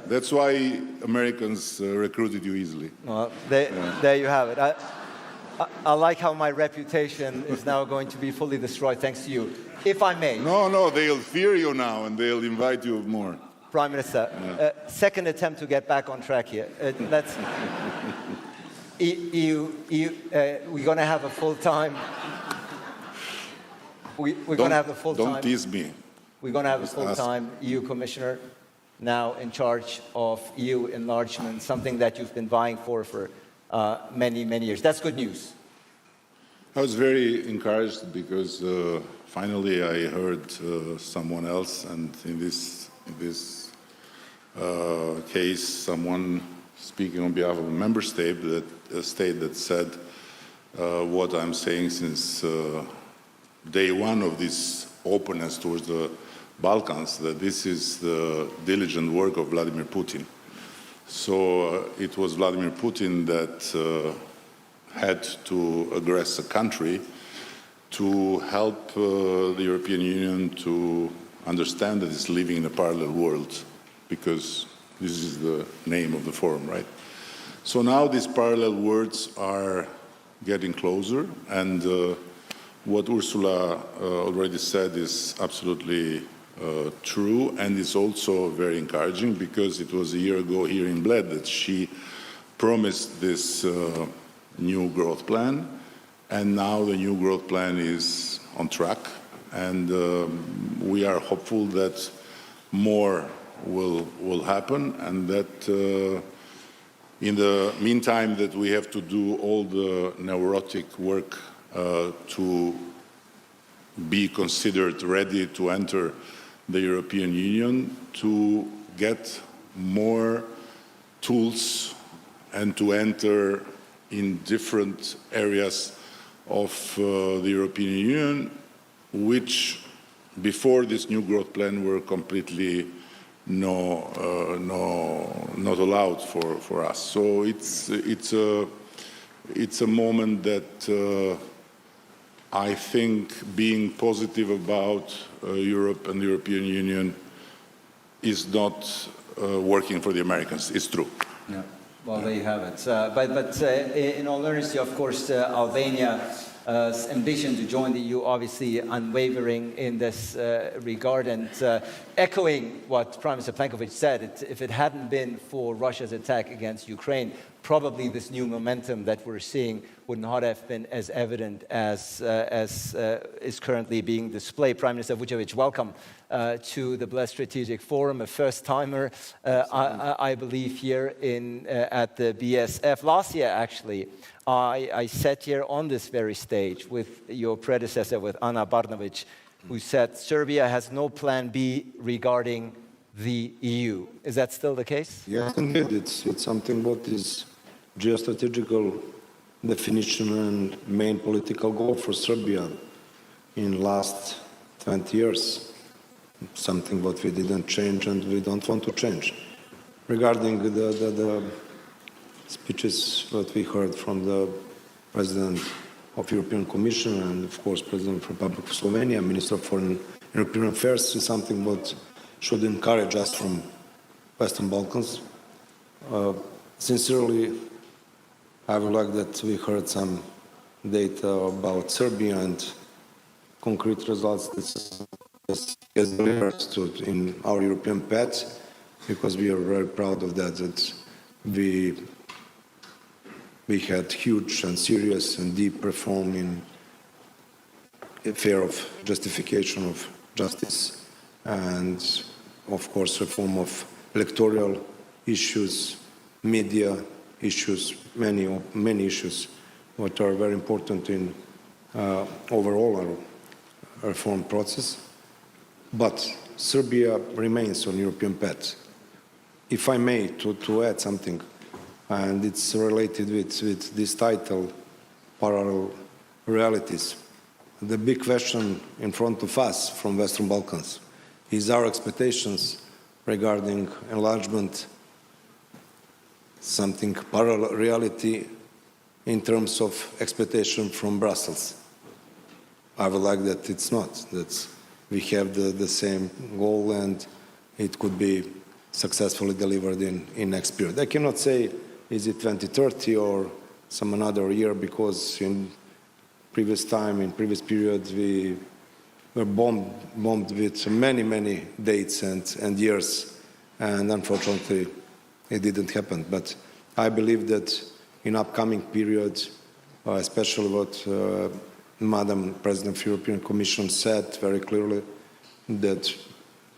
S10: that's why Americans recruited you easily.
S5: Well, there you have it. I like how my reputation is now going to be fully destroyed thanks to you. If I may.
S10: No, they'll fear you now, and they'll invite you more.
S5: Prime Minister, second attempt to get back on track here. Let's... we're going to have a full-time... We're going to have a full-time...
S10: Don't tease me.
S5: We're going to have a full-time EU commissioner now in charge of EU enlargement, something that you've been vying for many, many years. That's good news.
S10: I was very encouraged because finally I heard someone else, and in this case, someone speaking on behalf of a member state that said what I'm saying since day one of this openness towards the Balkans, that this is the diligent work of Vladimir Putin. So it was Vladimir Putin that had to aggress a country to help the European Union to understand that it's living in a parallel world, because this is the name of the forum, right? So now these parallel worlds are getting closer, and what Ursula already said is absolutely true, and it's also very encouraging, because it was a year ago here in Bled that she promised this new growth plan, and now the new growth plan is on track, and we are hopeful that more will happen, and that in the meantime that we have to do all the neurotic work to be considered ready to enter the European Union, to get more tools and to enter in different areas of the European Union, which before this new growth plan were completely not allowed for us. So it's a moment that I think being positive about Europe and the European Union is not working for the Americans. It's true.
S5: Yeah. Well, there you have it. But in all earnestly, of course, Albania's ambition to join the EU obviously unwavering in this regard, and echoing what Prime Minister Plenković said, if it hadn't been for Russia's attack against Ukraine, probably this new momentum that we're seeing would not have been as evident as is currently being displayed. Prime Minister Vučević, welcome to the Bled Strategic Forum, a first-timer, I believe, here at the BSF. Last year, actually, I sat here on this very stage with your predecessor, with Ana Barnavić, who said Serbia has no plan B regarding the EU. Is that still the case?
S11: Yes, indeed. It's something what is geostrategical definition and main political goal for Serbia in last 20 years. Something what we didn't change and we don't want to change. regarding the speeches that we heard from the President of European Commission and, of course, President of the Republic of Slovenia, Minister of Foreign European Affairs, is something that should encourage us from Western Balkans. Sincerely, I would like that we heard some data about Serbia and concrete results that has delivered in our European path, because we are very proud of that we had huge and serious and deep reform in affair of justification of justice and, of course, reform of electoral issues, media issues, many issues that are very important in overall our reform process. But Serbia remains on European path. If I may, to add something, and it's related with this title, Parallel Realities. The big question in front of us from Western Balkans is our expectations regarding enlargement, something parallel reality in terms of expectation from Brussels. I would like that it's not, that we have the same goal and it could be successfully delivered in next period. I cannot say is it 2030 or some another year, because in previous periods we were bombed with many dates and years, and unfortunately it didn't happen. But I believe that in upcoming periods, especially what Madam President of the European Commission said very clearly, that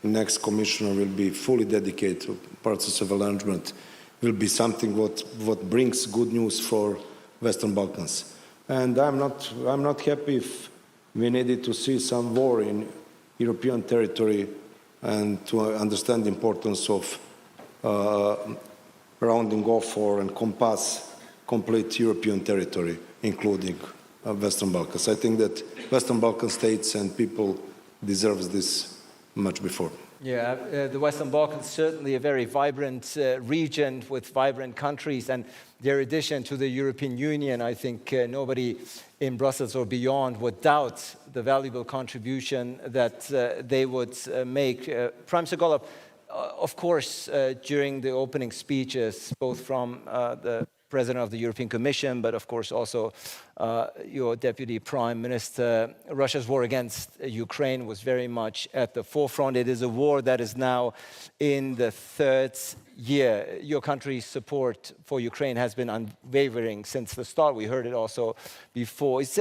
S11: next commissioner will be fully dedicated to the process of enlargement, will be something what brings good news for Western Balkans. And I'm not happy if we needed to see some war in European territory and to understand the importance of rounding off or encompass complete European territory, including Western Balkans. I think that Western Balkan states and people deserves this much before.
S5: Yeah, the Western Balkans certainly a very vibrant region with vibrant countries, and their addition to the European Union, I think nobody in Brussels or beyond would doubt the valuable contribution that they would make. Prime Minister Golob, of course, during the opening speeches, both from the President of the European Commission, but of course also your Deputy Prime Minister, Russia's war against Ukraine was very much at the forefront. It is a war that is now in the third year. Your country's support for Ukraine has been unwavering since the start. We heard it also before. Is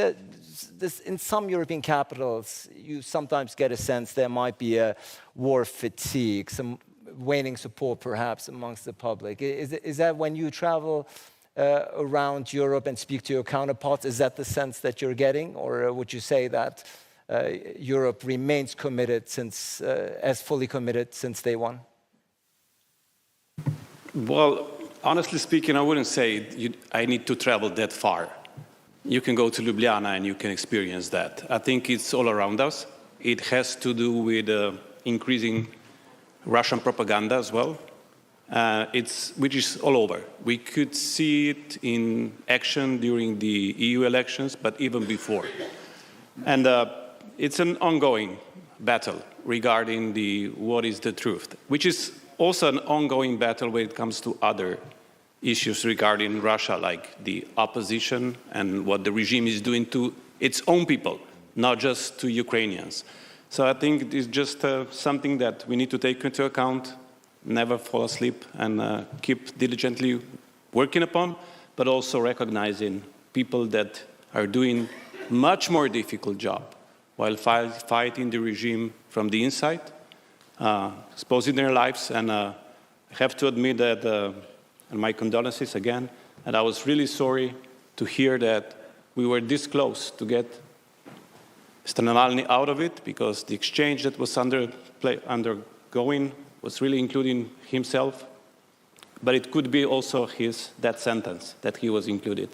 S5: this, in some European capitals, you sometimes get a sense there might be a war fatigue, some waning support perhaps amongst the public. Is that when you travel around Europe and speak to your counterparts, is that the sense that you're getting? Or would you say that Europe remains committed as fully committed since day one?
S9: Well, honestly speaking, I wouldn't say I need to travel that far. You can go to Ljubljana and you can experience that. I think it's all around us. It has to do with increasing Russian propaganda as well. Which is all over. We could see it in action during the EU elections, but even before. And it's an ongoing battle regarding what is the truth, which is also an ongoing battle when it comes to other issues regarding Russia, like the opposition and what the regime is doing to its own people, not just to Ukrainians. So I think it's just something that we need to take into account, never fall asleep, and keep diligently working upon, but also recognizing people that are doing much more difficult job while fighting the regime from the inside, exposing their lives. And I have to admit that, and my condolences again, and I was really sorry to hear that we were this close to get Mr. Navalny out of it, because the exchange that was undergoing was really including himself, but it could be also that sentence that he was included.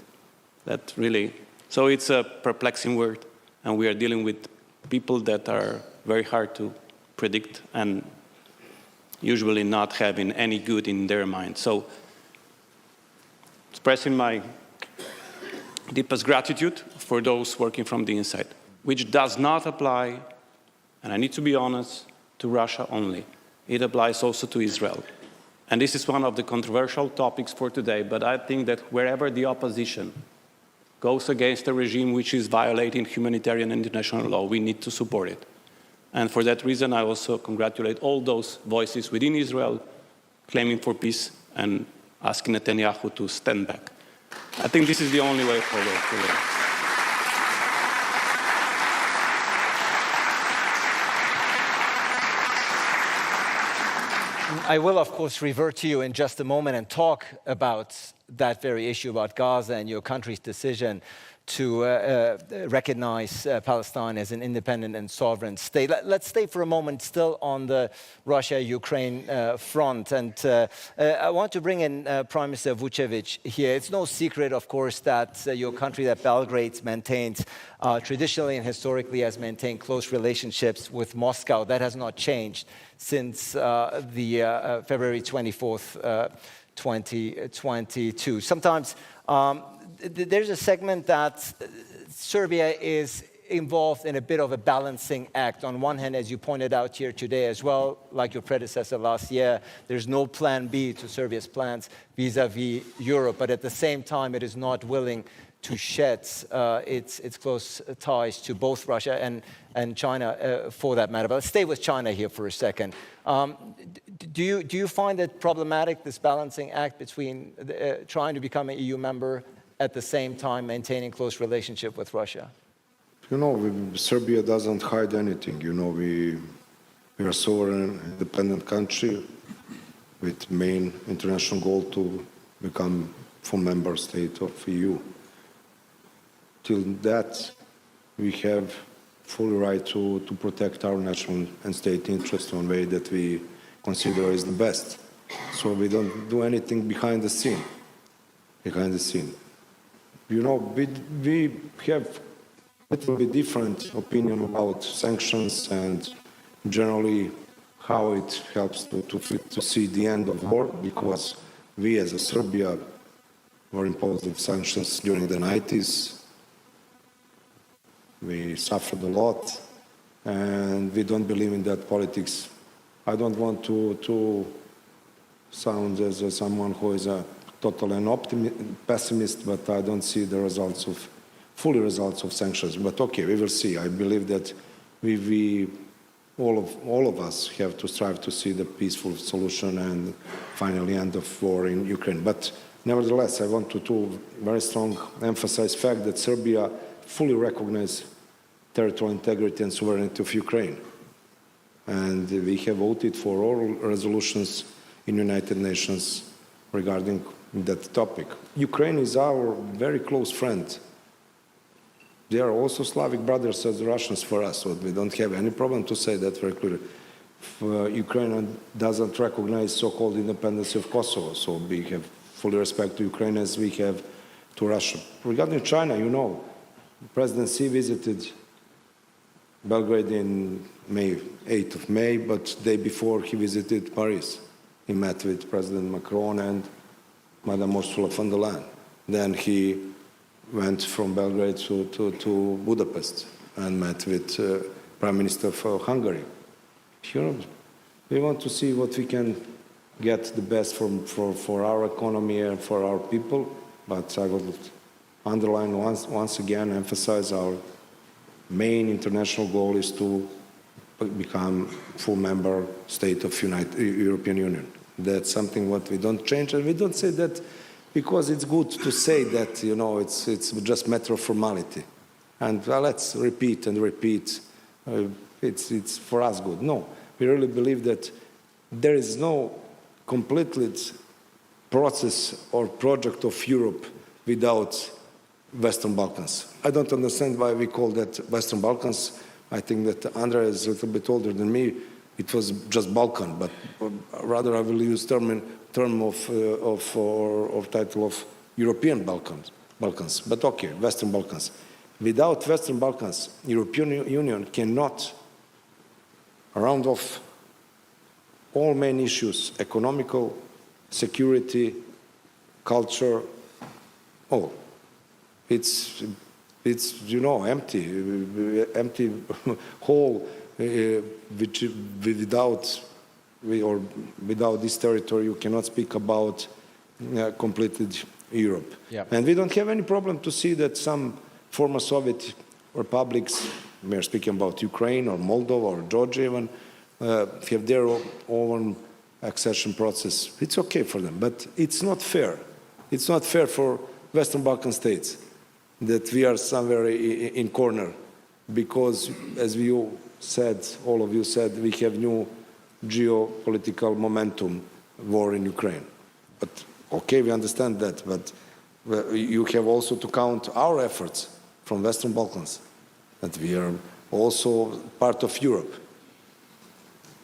S9: That really, so it's a perplexing word, and we are dealing with people that are very hard to predict, and usually not having any good in their mind. So, expressing my deepest gratitude for those working from the inside, which does not apply, and I need to be honest, to Russia only. It applies also to Israel. And this is one of the controversial topics for today, but I think that wherever the opposition goes against a regime which is violating humanitarian and international law, we need to support it. And for that reason, I also congratulate all those voices within Israel claiming for peace and asking Netanyahu to stand back. I think this is the only way forward.
S5: I will, of course, revert to you in just a moment and talk about that very issue about Gaza and your country's decision to recognize Palestine as an independent and sovereign state. Let's stay for a moment still on the Russia-Ukraine front. And I want to bring in Prime Minister Vučević here. It's no secret, of course, that your country, that Belgrade maintains, traditionally and historically has maintained close relationships with Moscow. That has not changed since the February 24th, 2022. Sometimes there's a segment that Serbia is involved in a bit of a balancing act. On one hand, as you pointed out here today as well, like your predecessor last year, there's no plan B to Serbia's plans vis-à-vis Europe, but at the same time, it is not willing to shed its close ties to both Russia and China for that matter. But let's stay with China here for a second. Do you find it problematic, this balancing act between trying to become an EU member at the same time maintaining close relationship with Russia?
S11: You know, Serbia doesn't hide anything. You know, we are a sovereign, independent country with main international goal to become full member state of EU. Till that, we have full right to protect our national and state interests in a way that we consider is the best. So we don't do anything behind the scene. You know, we have a little bit different opinion about sanctions and generally how it helps to see the end of war, because we as a Serbia were imposed with sanctions during the 90s. We suffered a lot, and we don't believe in that politics. I don't want to sound as someone who is a total and pessimist, but I don't see the full results of sanctions. But okay, we will see. I believe that all of us have to strive to see the peaceful solution and finally end of war in Ukraine. But nevertheless, I want to very strong emphasize the fact that Serbia fully recognizes territorial integrity and sovereignty of Ukraine. And we have voted for all resolutions in United Nations regarding that topic. Ukraine is our very close friend. They are also Slavic brothers as the Russians for us, so we don't have any problem to say that very clearly. Ukraine doesn't recognize so-called independence of Kosovo, so we have fully respect to Ukraine as we have to Russia. Regarding China, you know, President Xi visited Belgrade in 8th of May, but the day before he visited Paris. He met with President Macron and Madame Ursula von der Leyen. Then he went from Belgrade to Budapest and met with Prime Minister of Hungary. You know, we want to see what we can get the best for our economy and for our people, but I will underline once again, emphasize our main international goal is to become full member state of European Union. That's something what we don't change, and we don't say that because it's good to say that, you know, it's just matter of formality. And let's repeat and repeat. It's for us good. No, we really believe that there is no complete process or project of Europe without Western Balkans. I don't understand why we call that Western Balkans. I think that Andrea is a little bit older than me. It was just Balkan, but rather I will use term of title of European Balkans. But okay, Western Balkans. Without Western Balkans, European Union cannot round off all main issues, economical, security, culture, all. It's you know, empty hole, which without this territory you cannot speak about completed Europe.
S5: Yeah.
S11: And we don't have any problem to see that some former Soviet republics, we are speaking about Ukraine or Moldova or Georgia even, have their own accession process. It's okay for them, but it's not fair. It's not fair for Western Balkan states that we are somewhere in corner, because as you said, all of you said, we have new geopolitical momentum, war in Ukraine. But okay, we understand that, but you have also to count our efforts from Western Balkans, that we are also part of Europe.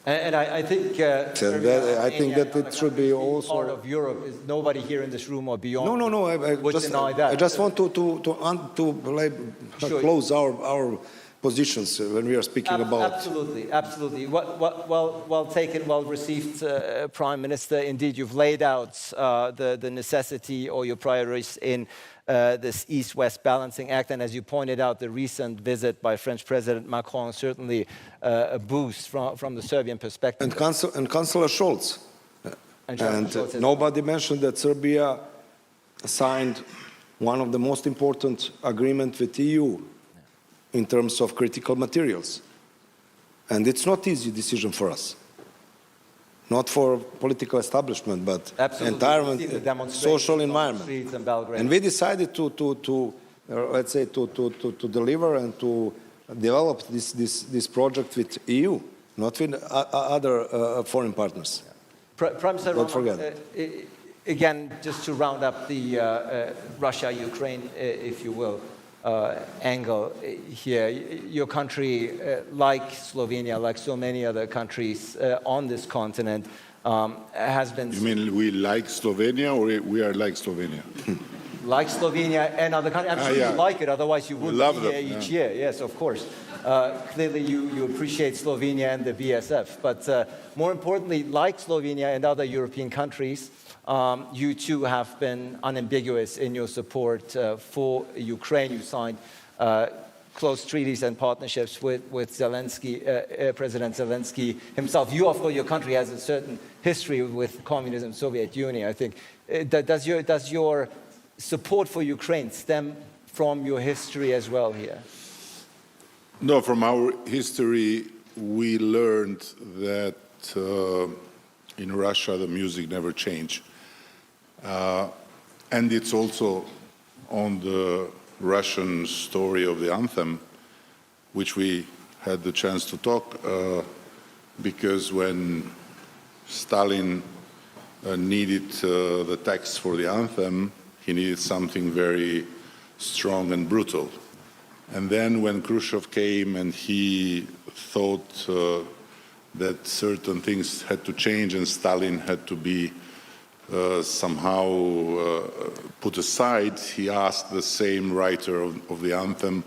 S5: And I think
S11: I think that it should be also
S5: part of Europe. Is nobody here in this room or beyond?
S11: No. I just want to close our positions when we are speaking about.
S5: Absolutely. Well taken, well received, Prime Minister. Indeed, you've laid out the necessity or your priorities in this East-West Balancing Act, and as you pointed out, the recent visit by French President Macron certainly a boost from the Serbian perspective.
S11: And Chancellor Scholz. And nobody mentioned that Serbia signed one of the most important agreements with the EU in terms of critical materials. And it's not an easy decision for us. Not for political establishment, but entire social environment. And we decided to let's say, to deliver and to develop this project with EU, not with other foreign partners.
S5: Prime Minister,
S11: don't forget.
S5: Again, just to round up the Russia-Ukraine, if you will, angle here. Your country, like Slovenia, like so many other countries on this continent, has been...
S10: You mean we like Slovenia or we are like Slovenia?
S5: Like Slovenia and other countries. I'm sure you like it, otherwise you wouldn't be here each year. Yes, of course. Clearly you appreciate Slovenia and the BSF. But more importantly, like Slovenia and other European countries, you too have been unambiguous in your support for Ukraine. You signed close treaties and partnerships with Zelensky, President Zelensky himself. You, of course, your country has a certain history with communism, Soviet Union. I think does your support for Ukraine stem from your history as well here?
S10: No, from our history, we learned that in Russia the music never changed. And it's also on the Russian story of the anthem, which we had the chance to talk, because when Stalin needed the text for the anthem, he needed something very strong and brutal. And then when Khrushchev came and he thought that certain things had to change and Stalin had to be somehow put aside, he asked the same writer of the anthem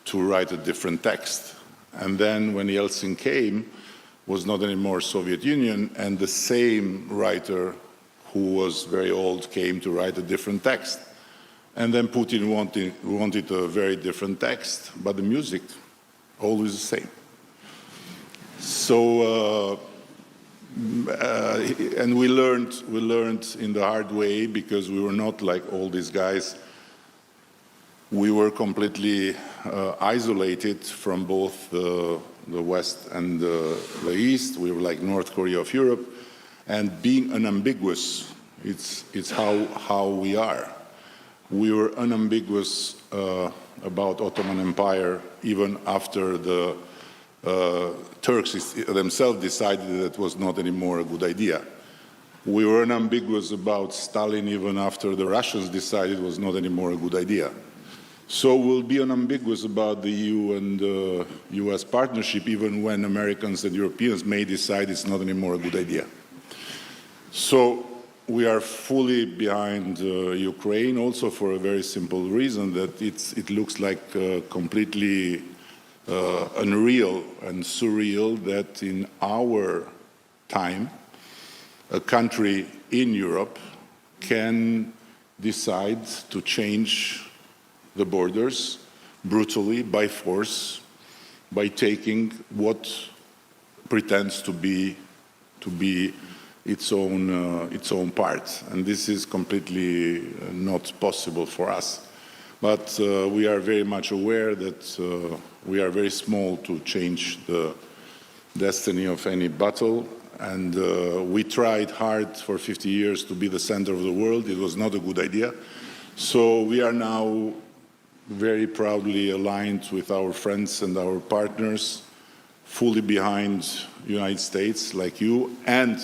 S10: to write a different text. And then when Yeltsin came, was not anymore Soviet Union, and the same writer who was very old came to write a different text. And then Putin wanted a very different text, but the music always the same. So, and we learned in the hard way, because we were not like all these guys. We were completely isolated from both the West and the East. We were like North Korea of Europe, and being unambiguous, it's how we are. We were unambiguous about Ottoman Empire even after the Turks themselves decided that it was not anymore a good idea. We were unambiguous about Stalin even after the Russians decided it was not anymore a good idea. So we'll be unambiguous about the EU and US partnership even when Americans and Europeans may decide it's not anymore a good idea. So we are fully behind Ukraine, also for a very simple reason, that it looks like completely unreal and surreal that in our time a country in Europe can decide to change the borders brutally, by force, by taking what pretends to be its own part. And this is completely not possible for us. But we are very much aware that we are very small to change the destiny of any battle. And we tried hard for 50 years to be the center of the world. It was not a good idea. So we are now very proudly aligned with our friends and our partners, fully behind the United States, like you, and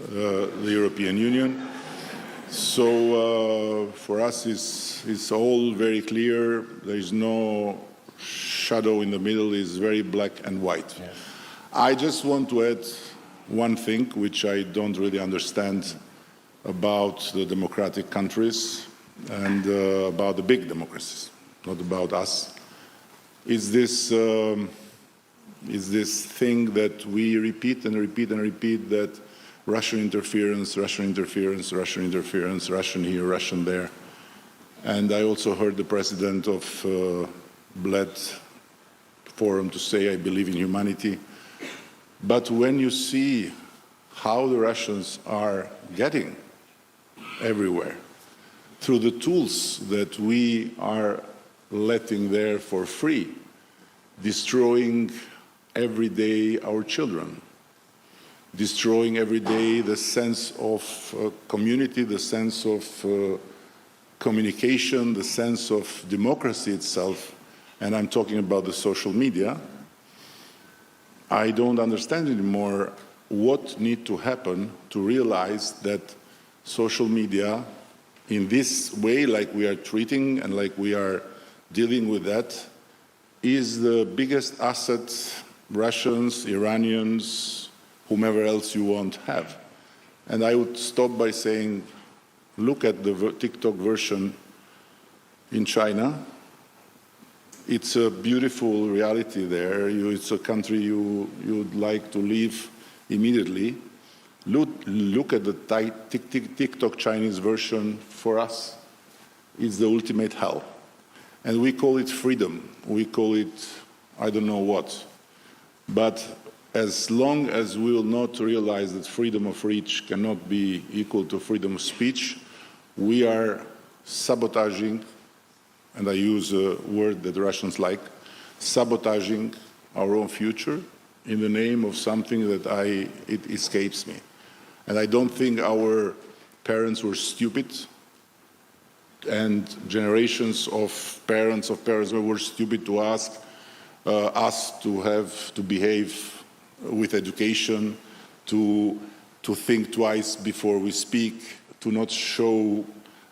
S10: the European Union. So for us, it's all very clear. There is no shadow in the middle. It's very black and white. Yes. I just want to add one thing, which I don't really understand about the democratic countries and about the big democracies, not about us, is this thing that we repeat and repeat and repeat, that Russian interference, Russian interference, Russian interference, Russian here, Russian there. And I also heard the president of Bled forum to say, I believe in humanity. But when you see how the Russians are getting everywhere, through the tools that we are letting there for free, destroying every day our children, destroying every day the sense of community, the sense of communication, the sense of democracy itself, and I'm talking about the social media, I don't understand anymore what needs to happen to realize that social media, in this way, like we are treating and like we are dealing with that, is the biggest asset Russians, Iranians, whomever else you want have. And I would stop by saying, look at the TikTok version in China. It's a beautiful reality there. It's a country you'd like to leave immediately. Look at the TikTok Chinese version for us. It's the ultimate hell. And we call it freedom. We call it I don't know what. But as long as we will not realize that freedom of speech cannot be equal to freedom of speech, we are sabotaging, and I use a word that the Russians like, sabotaging our own future in the name of something that it escapes me. And I don't think our parents were stupid, and generations of parents were stupid to ask us to behave with education, to think twice before we speak, to not show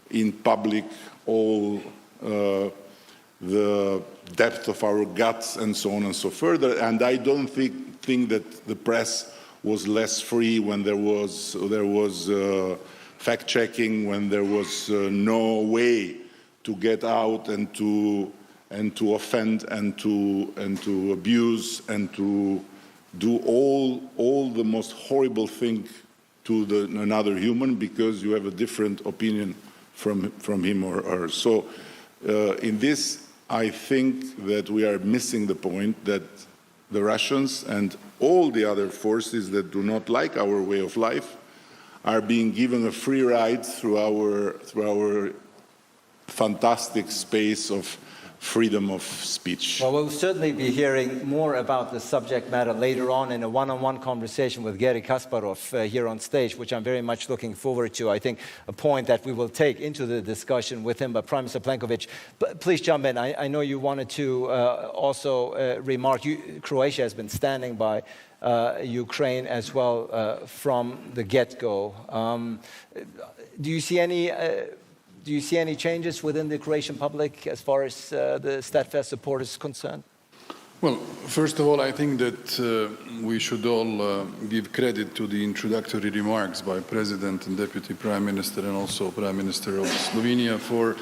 S10: in public all the depth of our guts and so on and so further. And I don't think that the press was less free when there was fact-checking, when there was no way to get out and to offend and to abuse and to do all the most horrible thing to another human because you have a different opinion from him or her. So in this, I think that we are missing the point that the Russians and all the other forces that do not like our way of life are being given a free ride through our fantastic space of freedom of speech.
S5: Well, we'll certainly be hearing more about the subject matter later on in a one-on-one conversation with Garry Kasparov here on stage, which I'm very much looking forward to. I think a point that we will take into the discussion with him. But Prime Minister Plenković, please jump in. I know you wanted to also remark, Croatia has been standing by Ukraine as well from the get-go. Do you see any changes within the Croatian public as far as the steadfast support is concerned?
S8: Well, first of all, I think that we should all give credit to the introductory remarks by President and Deputy Prime Minister and also Prime Minister of Slovenia for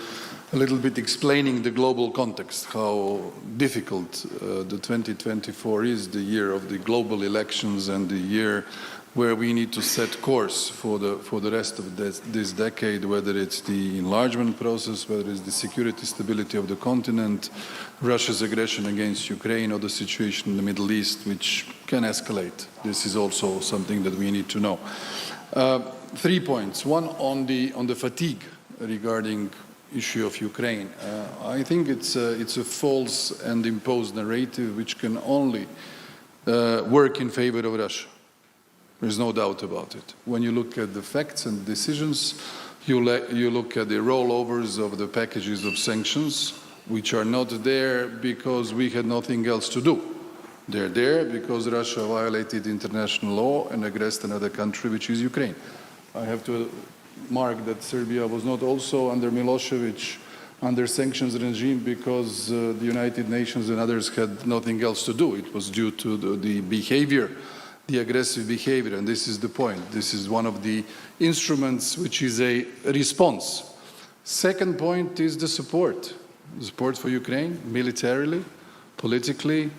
S8: a little bit explaining the global context, how difficult the 2024 is, the year of the global elections and the year where we need to set course for the rest of this decade, whether it's the enlargement process, whether it's the security stability of the continent, Russia's aggression against Ukraine, or the situation in the Middle East, which can escalate. This is also something that we need to know. 3 points. One on the fatigue regarding issue of Ukraine. I think it's a false and imposed narrative which can only work in favor of Russia. There's no doubt about it. When you look at the facts and decisions, you look at the rollovers of the packages of sanctions, which are not there because we had nothing else to do. They're there because Russia violated international law and aggressed another country, which is Ukraine. I have to mark that Serbia was not also under Milosevic, under sanctions regime, because the United Nations and others had nothing else to do. It was due to the behavior, the aggressive behavior, and this is the point. This is one of the instruments which is a response. Second point is the support for Ukraine, militarily, politically,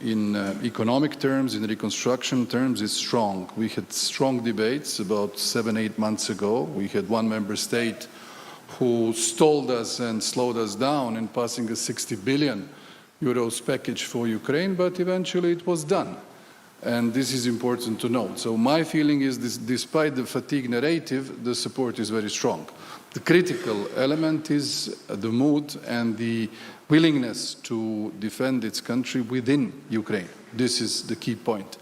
S8: in economic terms, in reconstruction terms, is strong. We had strong debates about 7-8 months ago. We had one member state who stalled us and slowed us down in passing a 60 billion euros package for Ukraine, but eventually it was done. And this is important to note. So my feeling is this, despite the fatigue narrative, the support is very strong. The critical element is the mood and the willingness to defend its country within Ukraine. This is the key point.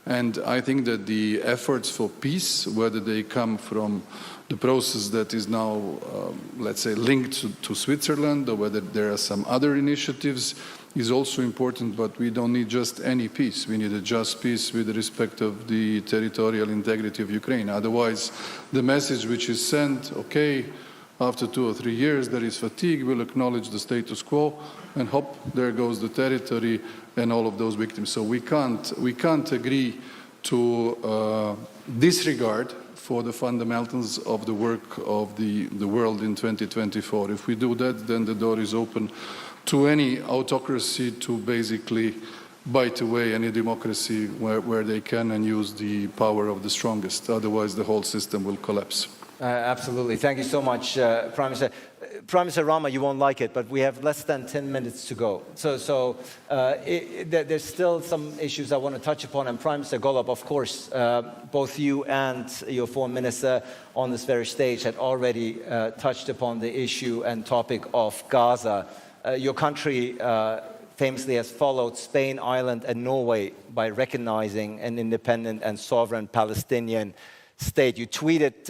S8: And I think that the efforts for peace, whether they come from the process that is now, let's say, linked to Switzerland, or whether there are some other initiatives, is also important, but we don't need just any peace. We need a just peace with respect of the territorial integrity of Ukraine. Otherwise, the message which is sent, okay, after 2 or 3 years there is fatigue, we'll acknowledge the status quo, and hop, there goes the territory and all of those victims. So we can't agree to disregard for the fundamentals of the work of the world in 2024. If we do that, then the door is open to any autocracy to basically bite away any democracy where they can and use the power of the strongest. Otherwise, the whole system will collapse.
S5: Absolutely. Thank you so much, Prime Minister. Prime Minister Rama, you won't like it, but we have less than 10 minutes to go. So there's still some issues I want to touch upon. And Prime Minister Golob, of course, both you and your foreign minister on this very stage had already touched upon the issue and topic of Gaza. Your country famously has followed Spain, Ireland, and Norway by recognizing an independent and sovereign Palestinian state. You tweeted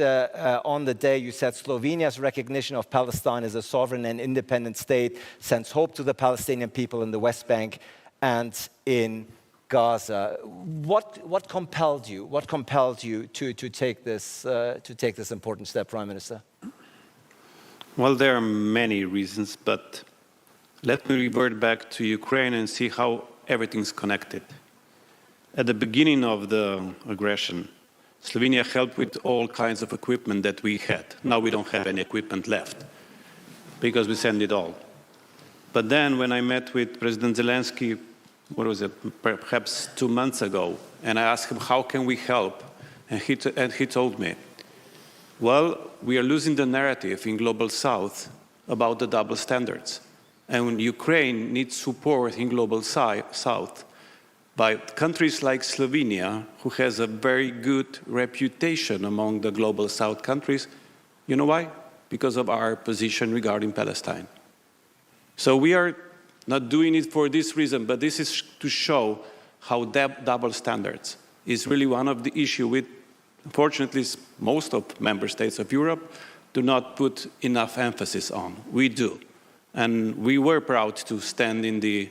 S5: on the day, you said Slovenia's recognition of Palestine as a sovereign and independent state sends hope to the Palestinian people in the West Bank and in Gaza. What compelled you? What compelled you to take this important step, Prime Minister?
S9: Well, there are many reasons, but let me revert back to Ukraine and see how everything's connected. At the beginning of the aggression, Slovenia helped with all kinds of equipment that we had. Now we don't have any equipment left because we sent it all. But then when I met with President Zelensky, what was it, perhaps 2 months ago, and I asked him, how can we help? And he told me, well, we are losing the narrative in Global South about the double standards. And Ukraine needs support in Global South by countries like Slovenia, who has a very good reputation among the Global South countries. You know why? Because of our position regarding Palestine. So we are not doing it for this reason, but this is to show how double standards is really one of the issues with, unfortunately, most of member states of Europe do not put enough emphasis on. We do. And we were proud to stand in the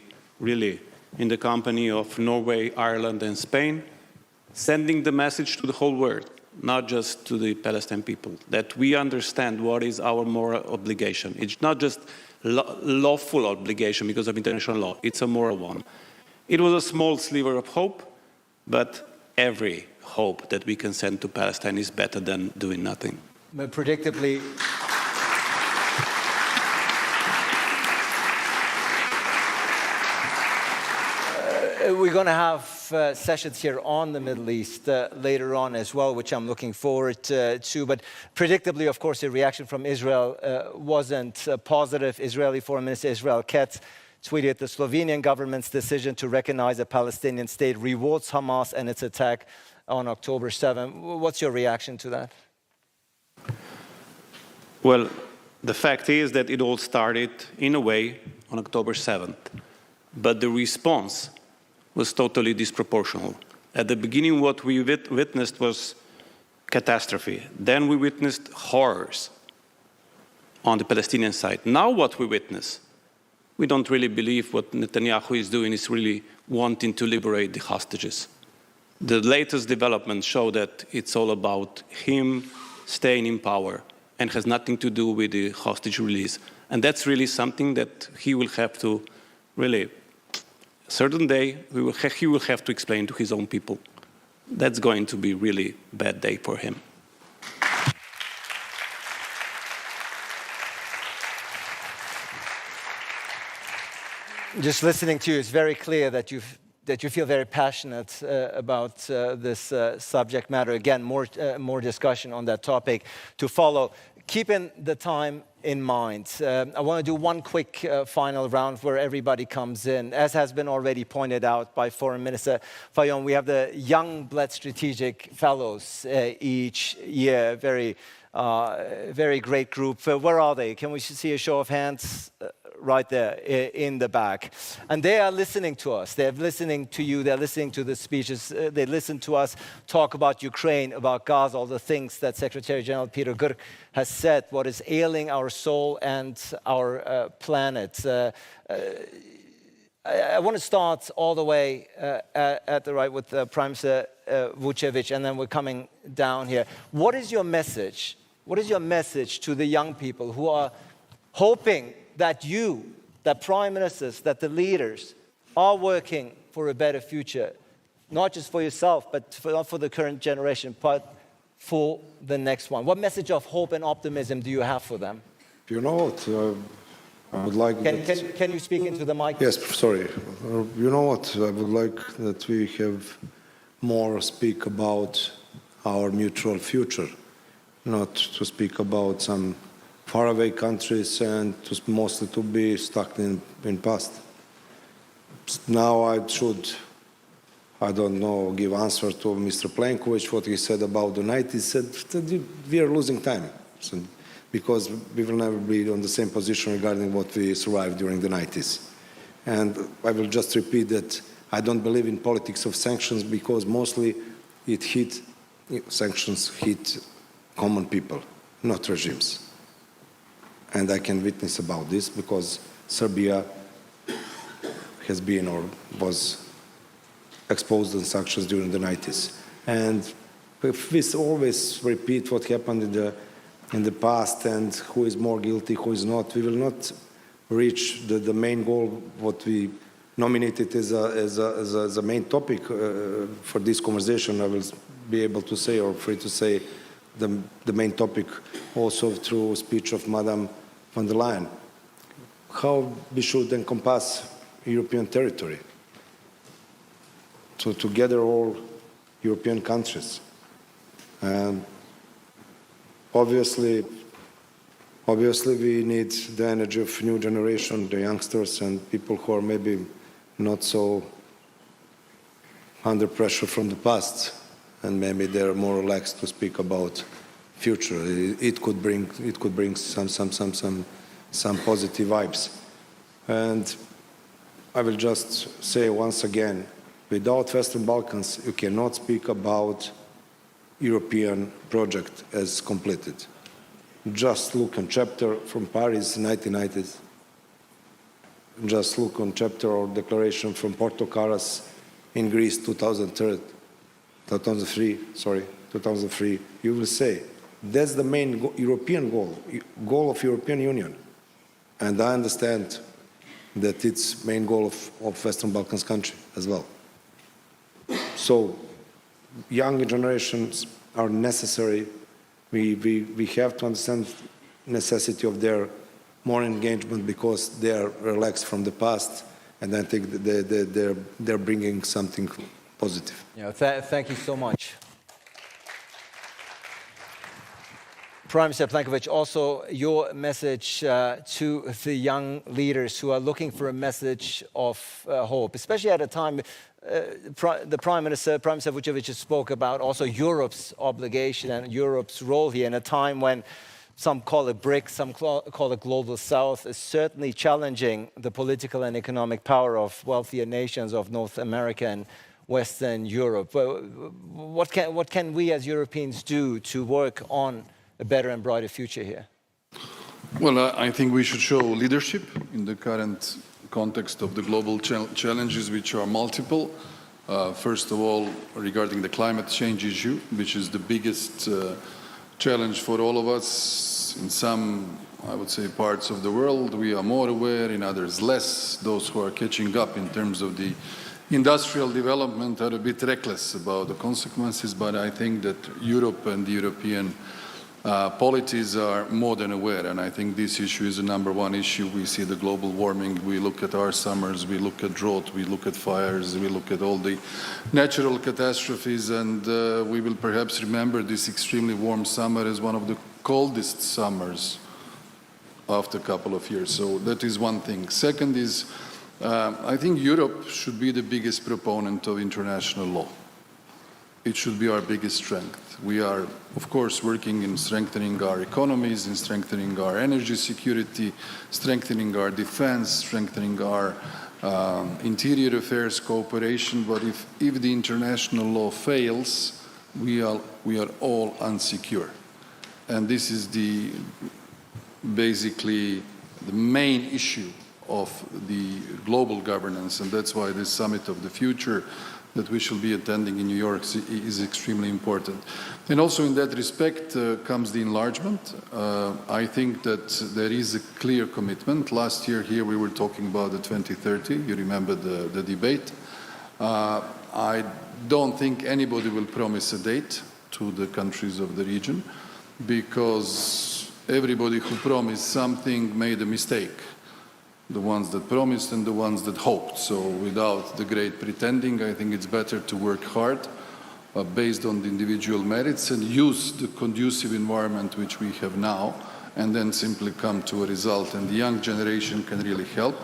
S9: company of Norway, Ireland, and Spain, sending the message to the whole world, not just to the Palestinian people, that we understand what is our moral obligation. It's not just lawful obligation because of international law, it's a moral one. It was a small sliver of hope, but every hope that we can send to Palestine is better than doing nothing.
S5: But predictably, we're going to have sessions here on the Middle East later on as well, which I'm looking forward to. But predictably, of course, the reaction from Israel wasn't positive. Israeli Foreign Minister Israel Katz tweeted, the Slovenian government's decision to recognize a Palestinian state rewards Hamas and its attack on October 7. What's your reaction to that?
S9: Well, the fact is that it all started, in a way, on October 7th. But the response was totally disproportional. At the beginning, what we witnessed was catastrophe. Then we witnessed horrors on the Palestinian side. Now what we witness, we don't really believe what Netanyahu is doing is really wanting to liberate the hostages. The latest developments show that it's all about him staying in power and has nothing to do with the hostage release. And that's really something that he will have to really, a certain day, he will have to explain to his own people. That's going to be really a bad day for him.
S5: Just listening to you, it's very clear that you feel very passionate about this subject matter. Again, more discussion on that topic to follow. Keeping the time in mind, I want to do one quick final round where everybody comes in. As has been already pointed out by Foreign Minister Fajon, we have the Young Bled Strategic Fellows each year. Very great group. Where are they? Can we see a show of hands? Right there in the back. And they are listening to us. They're listening to you. They're listening to the speeches. They listen to us talk about Ukraine, about Gaza, all the things that Secretary General Peter Gürk has said, what is ailing our soul and our planet. I want to start all the way at the right with Prime Minister Vučević, and then we're coming down here. What is your message? What is your message to the young people who are hoping that you, that prime ministers, that the leaders are working for a better future, not just for yourself, but not for the current generation, but for the next one? What message of hope and optimism do you have for them?
S11: You know what, I would like...
S5: Can you speak into the mic?
S11: Yes, sorry. You know what, I would like that we have more speak about our mutual future, not to speak about some faraway countries and mostly to be stuck in past. Now I should, I don't know, give answer to Mr. Plenković, what he said about the 90s. He said that we are losing time because we will never be on the same position regarding what we survived during the 90s. And I will just repeat that I don't believe in politics of sanctions because mostly sanctions hit common people, not regimes. And I can witness about this because Serbia has been or was exposed in sanctions during the 90s. And if we always repeat what happened in the past and who is more guilty, who is not, we will not reach the main goal, what we nominated as a main topic for this conversation. I will be able to say, or free to say, the main topic also through speech of Madam von der Leyen, how we should encompass European territory, so to gather all European countries. And obviously we need the energy of new generation, the youngsters and people who are maybe not so under pressure from the past, and maybe they're more relaxed to speak about future. It could bring some positive vibes. And I will just say once again, without Western Balkans, you cannot speak about European project as completed. Just look on chapter from Paris, 1990s. Just look on chapter or declaration from Porto Caras in Greece, 2003. You will say, that's the main European goal of European Union. And I understand that it's main goal of Western Balkans country as well. So young generations are necessary. We have to understand necessity of their more engagement because they are relaxed from the past, and I think they're bringing something positive.
S5: Yeah, thank you so much. Prime Minister Plenković, also your message to the young leaders who are looking for a message of hope, especially at a time, the Prime Minister Vučević spoke about also Europe's obligation and Europe's role here in a time when some call it BRICS, some call it Global South, is certainly challenging the political and economic power of wealthier nations of North America and Western Europe. What can we as Europeans do to work on a better and brighter future here?
S8: Well, I think we should show leadership in the current context of the global challenges, which are multiple. First of all, regarding the climate change issue, which is the biggest challenge for all of us. In some, I would say, parts of the world, we are more aware, in others less. Those who are catching up in terms of the industrial development are a bit reckless about the consequences, but I think that Europe and the European polities are more than aware, and I think this issue is the #1 issue. We see the global warming, we look at our summers, we look at drought, we look at fires, we look at all the natural catastrophes, and we will perhaps remember this extremely warm summer as one of the coldest summers after a couple of years. So that is one thing. Second is, I think Europe should be the biggest proponent of international law. It should be our biggest strength. We are, of course, working in strengthening our economies, in strengthening our energy security, strengthening our defense, strengthening our interior affairs cooperation. But if the international law fails, we are all unsecure. And this is basically the main issue of the global governance, and that's why this Summit of the Future that we shall be attending in New York is extremely important. And also in that respect comes the enlargement. I think that there is a clear commitment. Last year here we were talking about the 2030, you remember the debate. I don't think anybody will promise a date to the countries of the region, because everybody who promised something made a mistake. The ones that promised and the ones that hoped. So without the great pretending, I think it's better to work hard based on the individual merits and use the conducive environment which we have now, and then simply come to a result. And the young generation can really help.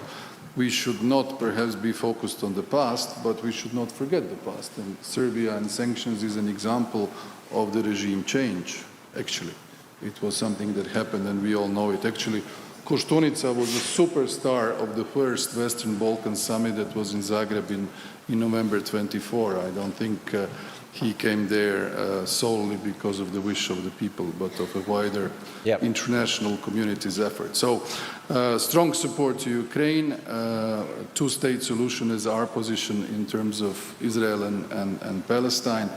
S8: We should not perhaps be focused on the past, but we should not forget the past. And Serbia and sanctions is an example of the regime change, actually. It was something that happened and we all know it. Actually, Koštunica was a superstar of the first Western Balkan summit that was in Zagreb in November 24. I don't think he came there solely because of the wish of the people, but of a wider international community's effort. So strong support to Ukraine. Two-state solution is our position in terms of Israel and Palestine.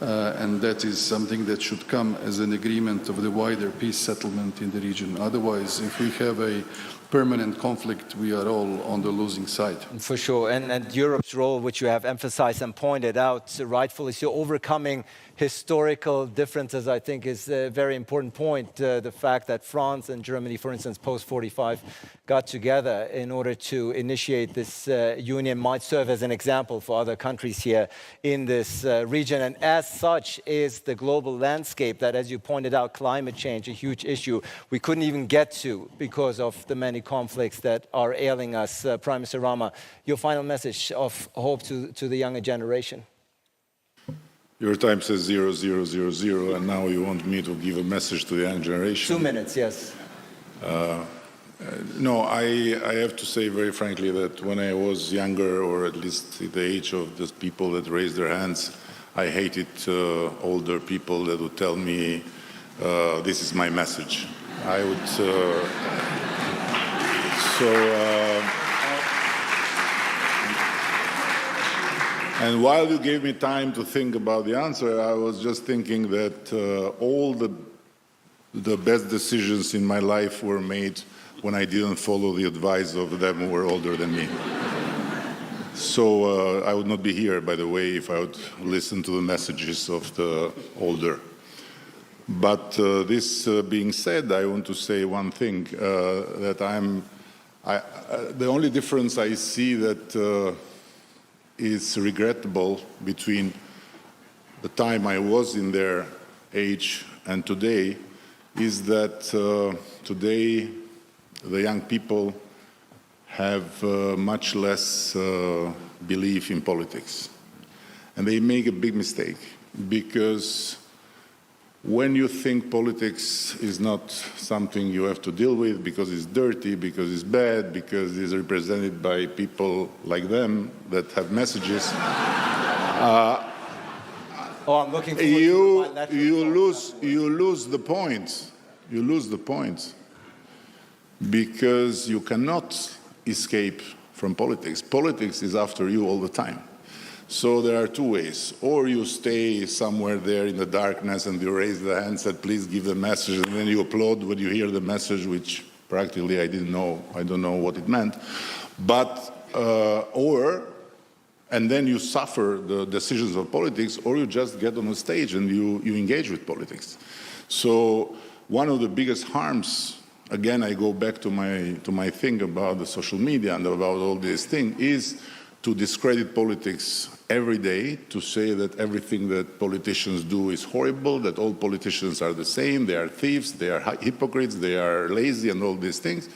S8: And that is something that should come as an agreement of the wider peace settlement in the region. Otherwise, if we have a permanent conflict, we are all on the losing side.
S5: For sure. And Europe's role, which you have emphasized and pointed out rightfully, so overcoming historical differences, I think, is a very important point. The fact that France and Germany, for instance, post-45, got together in order to initiate this union might serve as an example for other countries here in this region. And as such is the global landscape that, as you pointed out, climate change, a huge issue we couldn't even get to because of the many conflicts that are ailing us. Prime Minister Rama, your final message of hope to the younger generation.
S10: Your time says 0000, and now you want me to give a message to the young generation.
S5: 2 minutes, yes.
S10: No, I have to say very frankly that when I was younger, or at least at the age of the people that raised their hands, I hated older people that would tell me, this is my message. I would... And while you gave me time to think about the answer, I was just thinking that all the best decisions in my life were made when I didn't follow the advice of them who were older than me. So I would not be here, by the way, if I would listen to the messages of the older. But this being said, I want to say one thing, that the only difference I see that is regrettable between the time I was in their age and today is that today the young people have much less belief in politics. And they make a big mistake, because when you think politics is not something you have to deal with because it's dirty, because it's bad, because it's represented by people like them that have messages,
S5: I'm looking forward to
S10: you lose the point. You lose the point, because you cannot escape from politics. Politics is after you all the time. So there are two ways. Or you stay somewhere there in the darkness and you raise the hand and say, please give the message, and then you applaud when you hear the message, which practically I don't know what it meant. But, and then you suffer the decisions of politics, or you just get on the stage and you engage with politics. So one of the biggest harms, again, I go back to my thing about the social media and about all these things, is to discredit politics every day, to say that everything that politicians do is horrible, that all politicians are the same, they are thieves, they are hypocrites, they are lazy, and all these things,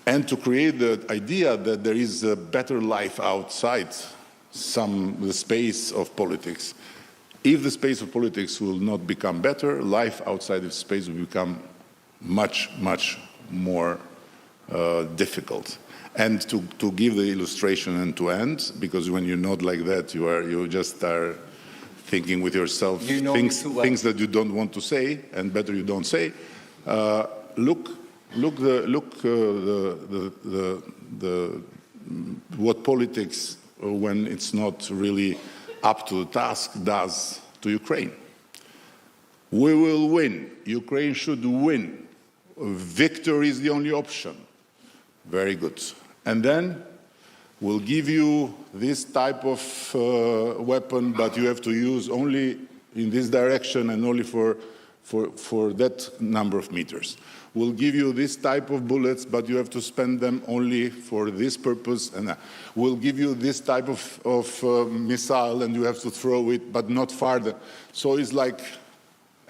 S10: and to create the idea that there is a better life outside the space of politics. If the space of politics will not become better, life outside of space will become much, much more difficult. And to give the illustration and to end, because when you nod like that, you just are thinking with yourself things that you don't want to say, and better you don't say. Look what politics, when it's not really up to the task, does to Ukraine. We will win. Ukraine should win. Victory is the only option. Very good. And then we'll give you this type of weapon, but you have to use only in this direction and only for that number of meters. We'll give you this type of bullets, but you have to spend them only for this purpose. And we'll give you this type of missile, and you have to throw it, but not farther. So it's like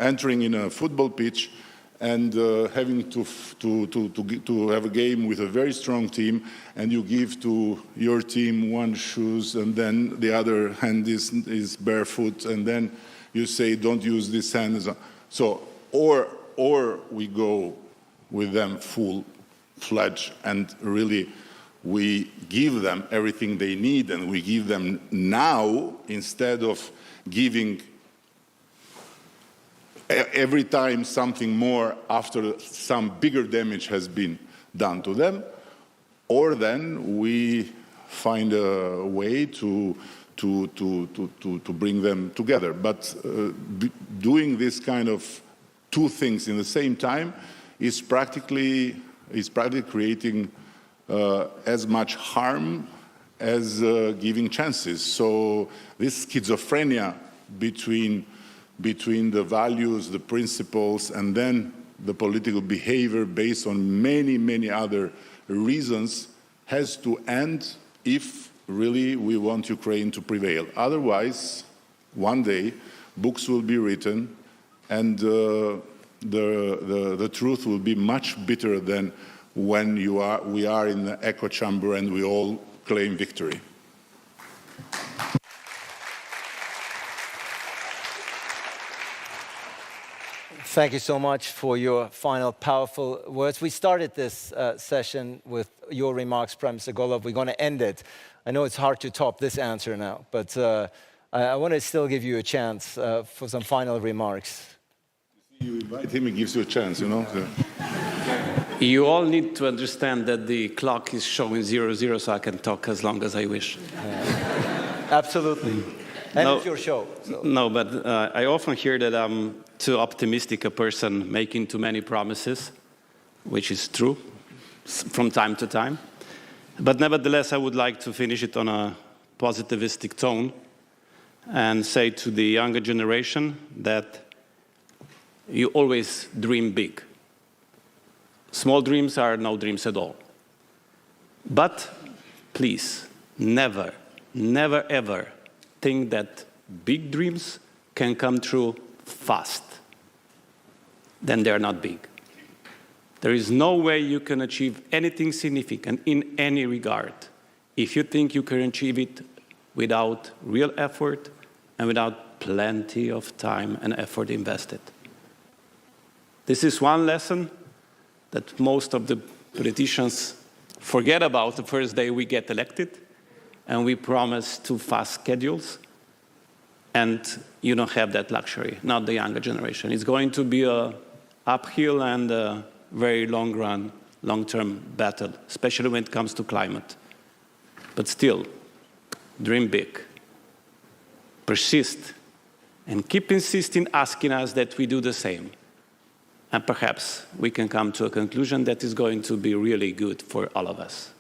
S10: entering in a football pitch and having to have a game with a very strong team, and you give to your team one shoes, and then the other hand is barefoot, and then you say, don't use this hand. So, or we go with them full-fledged, and really we give them everything they need, and we give them now, instead of giving every time something more after some bigger damage has been done to them, or then we find a way to bring them together. But doing this kind of two things in the same time is practically creating as much harm as giving chances. So this schizophrenia between the values, the principles, and then the political behavior based on many, many other reasons has to end if really we want Ukraine to prevail. Otherwise, one day, books will be written, and the truth will be much bitterer than when we are in the echo chamber and we all claim victory.
S5: Thank you so much for your final powerful words. We started this session with your remarks, Prime Minister Golob. We're going to end it. I know it's hard to top this answer now, but I want to still give you a chance for some final remarks.
S10: You invite him, he gives you a chance, you know.
S9: You all need to understand that the clock is showing 00, so I can talk as long as I wish.
S5: Absolutely. And
S9: No,
S5: it's your show. So.
S9: No, but I often hear that I'm too optimistic a person, making too many promises, which is true from time to time. But nevertheless, I would like to finish it on a positivistic tone and say to the younger generation that you always dream big. Small dreams are no dreams at all. But please, never, never ever think that big dreams can come true fast. Then they're not big. There is no way you can achieve anything significant in any regard if you think you can achieve it without real effort and without plenty of time and effort invested. This is one lesson that most of the politicians forget about the first day we get elected, and we promise to fast schedules, and you don't have that luxury, not the younger generation. It's going to be an uphill and a very long-run, long-term battle, especially when it comes to climate. But still, dream big, persist, and keep insisting, asking us that we do the same. And perhaps we can come to a conclusion that is going to be really good for all of us.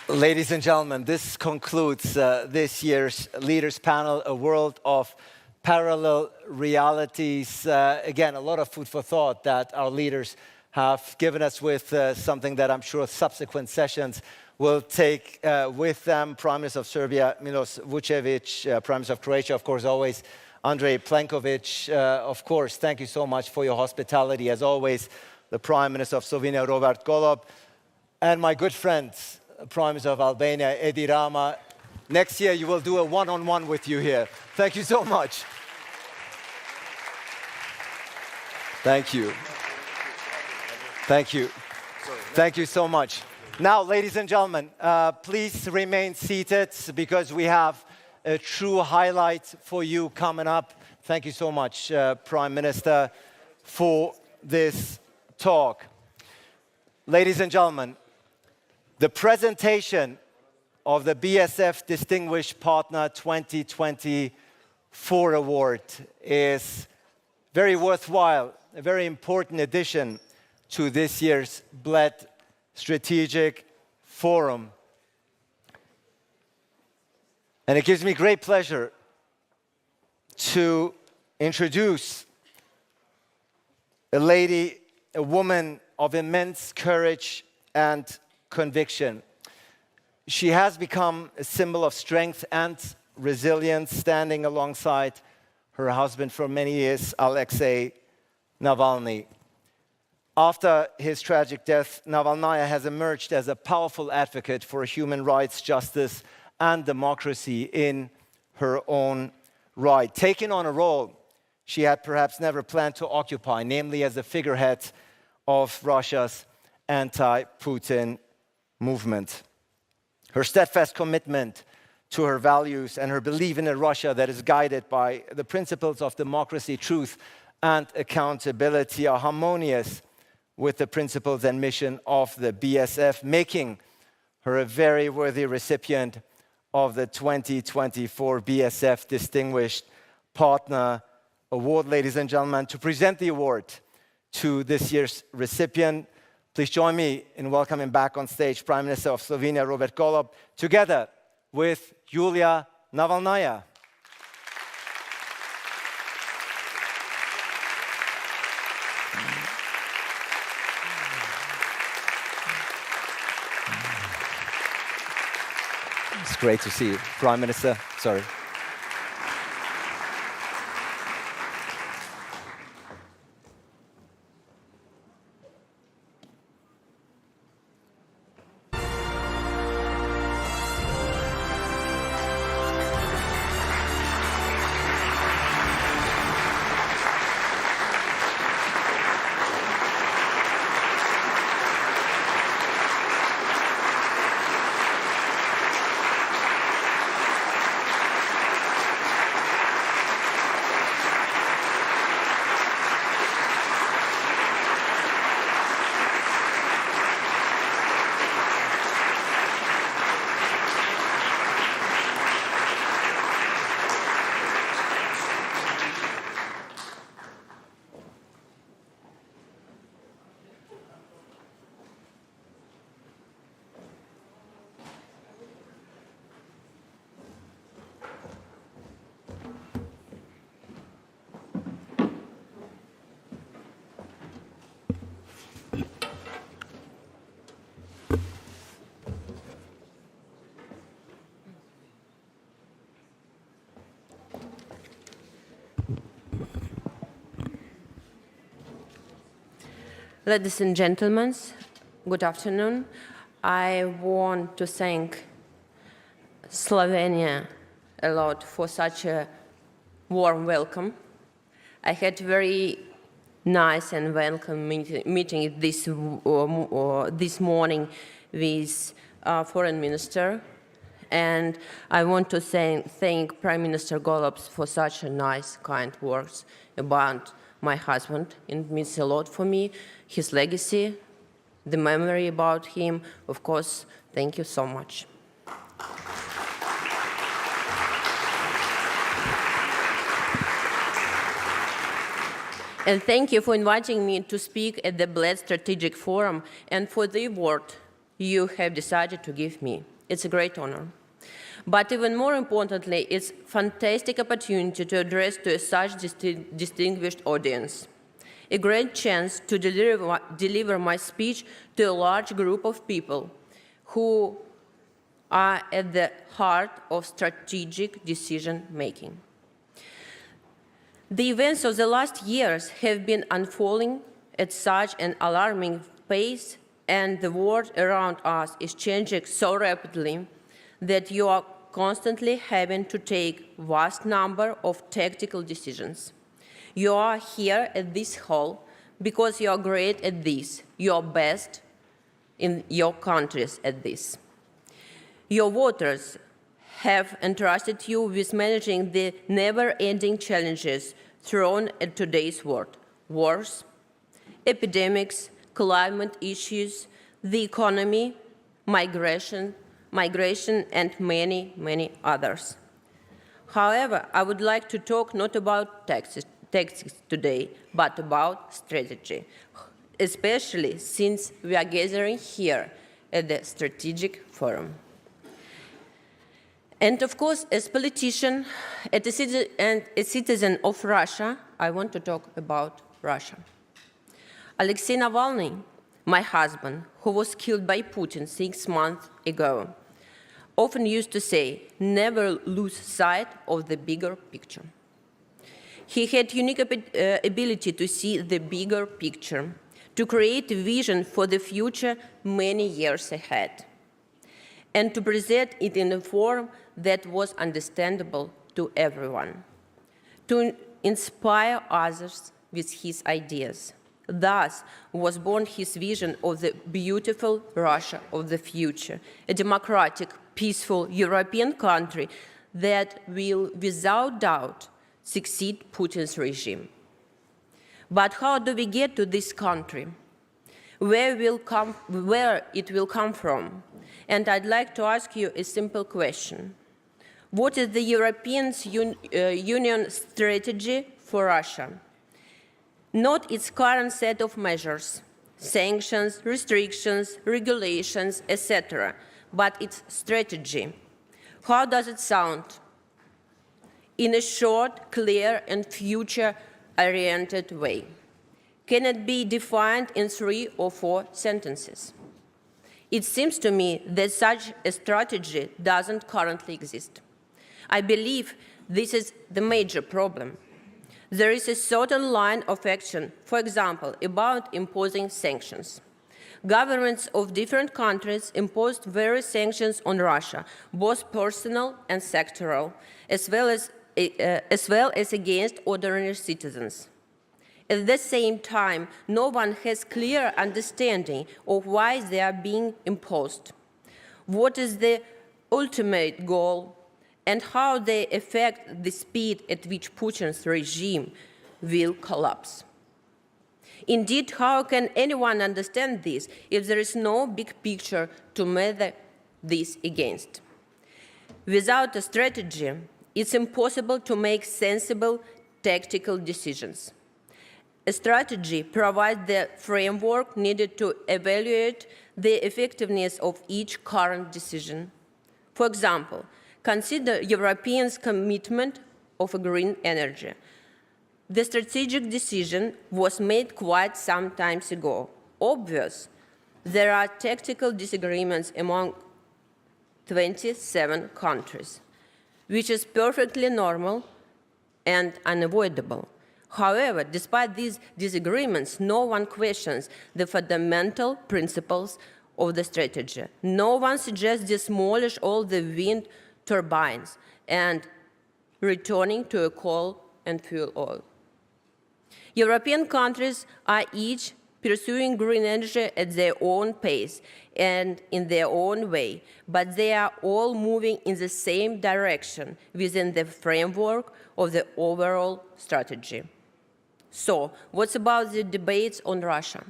S5: Ladies and gentlemen, this concludes this year's Leaders Panel, a world of parallel realities. Again, a lot of food for thought that our leaders have given us with something that I'm sure subsequent sessions will take with them. Prime Minister of Serbia, Milos Vučević, Prime Minister of Croatia, of course, always, Andrej Plenković, of course, thank you so much for your hospitality, as always, the Prime Minister of Slovenia, Robert Golob, and my good friend, Prime Minister of Albania, Edi Rama. Next year, you will do a one-on-one with you here. Thank you so much. Thank you. Thank you. Thank you so much. Now, ladies and gentlemen, please remain seated because we have a true highlight for you coming up. Thank you so much, Prime Minister, for this talk. Ladies and gentlemen, the presentation of the BSF Distinguished Partner 2024 Award is very worthwhile, a very important addition to this year's Bled Strategic Forum. And it gives me great pleasure to introduce a lady, a woman of immense courage and conviction. She has become a symbol of strength and resilience, standing alongside her husband for many years, Alexei Navalny. After his tragic death, Navalnaya has emerged as a powerful advocate for human rights, justice, and democracy in her own right, taking on a role she had perhaps never planned to occupy, namely as the figurehead of Russia's anti-Putin movement. Her steadfast commitment to her values and her belief in a Russia that is guided by the principles of democracy, truth, and accountability are harmonious with the principles and mission of the BSF, making her a very worthy recipient of the 2024 BSF Distinguished Partner Award. Ladies and gentlemen, to present the award to this year's recipient, please join me in welcoming back on stage Prime Minister of Slovenia, Robert Golob, together with Julia Navalnaya. It's great to see you, Prime Minister. Sorry.
S12: Ladies and gentlemen, good afternoon. I want to thank Slovenia a lot for such a warm welcome. I had very nice and welcome meeting this morning with Foreign Minister, and I want to thank Prime Minister Golob for such a nice, kind words about my husband. It means a lot for me, his legacy, the memory about him. Of course, thank you so much. And thank you for inviting me to speak at the Bled Strategic Forum and for the award you have decided to give me. It's a great honor. But even more importantly, it's a fantastic opportunity to address to such distinguished audience. A great chance to deliver my speech to a large group of people who are at the heart of strategic decision-making. The events of the last years have been unfolding at such an alarming pace, and the world around us is changing so rapidly that you are constantly having to take a vast number of tactical decisions. You are here at this hall because you are great at this. You are best in your countries at this. Your voters have entrusted you with managing the never-ending challenges thrown at today's world: wars, epidemics, climate issues, the economy, migration, and many, many others. However, I would like to talk not about tactics today, but about strategy, especially since we are gathering here at the Strategic Forum. And of course, as a politician and a citizen of Russia, I want to talk about Russia. Alexei Navalny, my husband, who was killed by Putin 6 months ago, often used to say, never lose sight of the bigger picture. He had unique ability to see the bigger picture, to create a vision for the future many years ahead, and to present it in a form that was understandable to everyone, to inspire others with his ideas. Thus was born his vision of the beautiful Russia of the future, a democratic, peaceful European country that will, without doubt, succeed Putin's regime. But how do we get to this country? Where it will come from? And I'd like to ask you a simple question. What is the European Union strategy for Russia? Not its current set of measures, sanctions, restrictions, regulations, etc., but its strategy. How does it sound? In a short, clear, and future-oriented way. Can it be defined in 3 or 4 sentences? It seems to me that such a strategy doesn't currently exist. I believe this is the major problem. There is a certain line of action, for example, about imposing sanctions. Governments of different countries imposed various sanctions on Russia, both personal and sectoral, as well as against ordinary citizens. At the same time, no one has clear understanding of why they are being imposed, what is the ultimate goal, and how they affect the speed at which Putin's regime will collapse. Indeed, how can anyone understand this if there is no big picture to measure this against? Without a strategy, it's impossible to make sensible tactical decisions. A strategy provides the framework needed to evaluate the effectiveness of each current decision. For example, consider Europeans' commitment of green energy. The strategic decision was made quite some time ago. Obvious, there are tactical disagreements among 27 countries, which is perfectly normal and unavoidable. However, despite these disagreements, no one questions the fundamental principles of the strategy. No one suggests demolish all the wind turbines and returning to a coal and fuel oil. European countries are each pursuing green energy at their own pace and in their own way, but they are all moving in the same direction within the framework of the overall strategy. So, what's about the debates on Russia?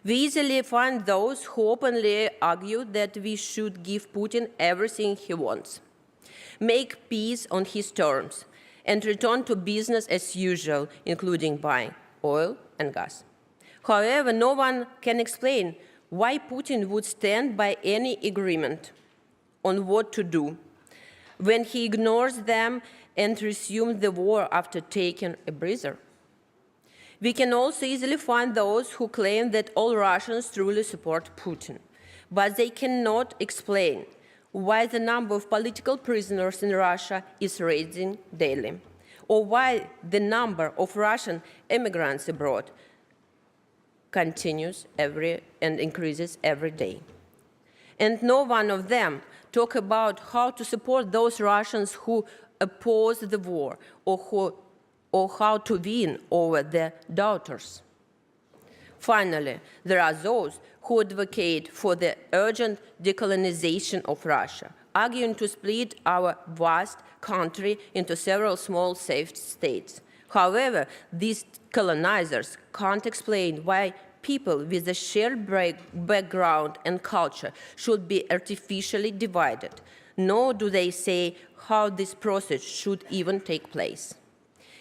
S12: We easily find those who openly argue that we should give Putin everything he wants, make peace on his terms, and return to business as usual, including buying oil and gas. However, no one can explain why Putin would stand by any agreement on what to do when he ignores them and resumes the war after taking a breather. We can also easily find those who claim that all Russians truly support Putin, but they cannot explain why the number of political prisoners in Russia is rising daily, or why the number of Russian immigrants abroad continues and increases every day. And no one of them talk about how to support those Russians who oppose the war or how to win over their doubters. Finally, there are those who advocate for the urgent decolonization of Russia, arguing to split our vast country into several small safe states. However, these colonizers can't explain why people with a shared background and culture should be artificially divided, nor do they say how this process should even take place.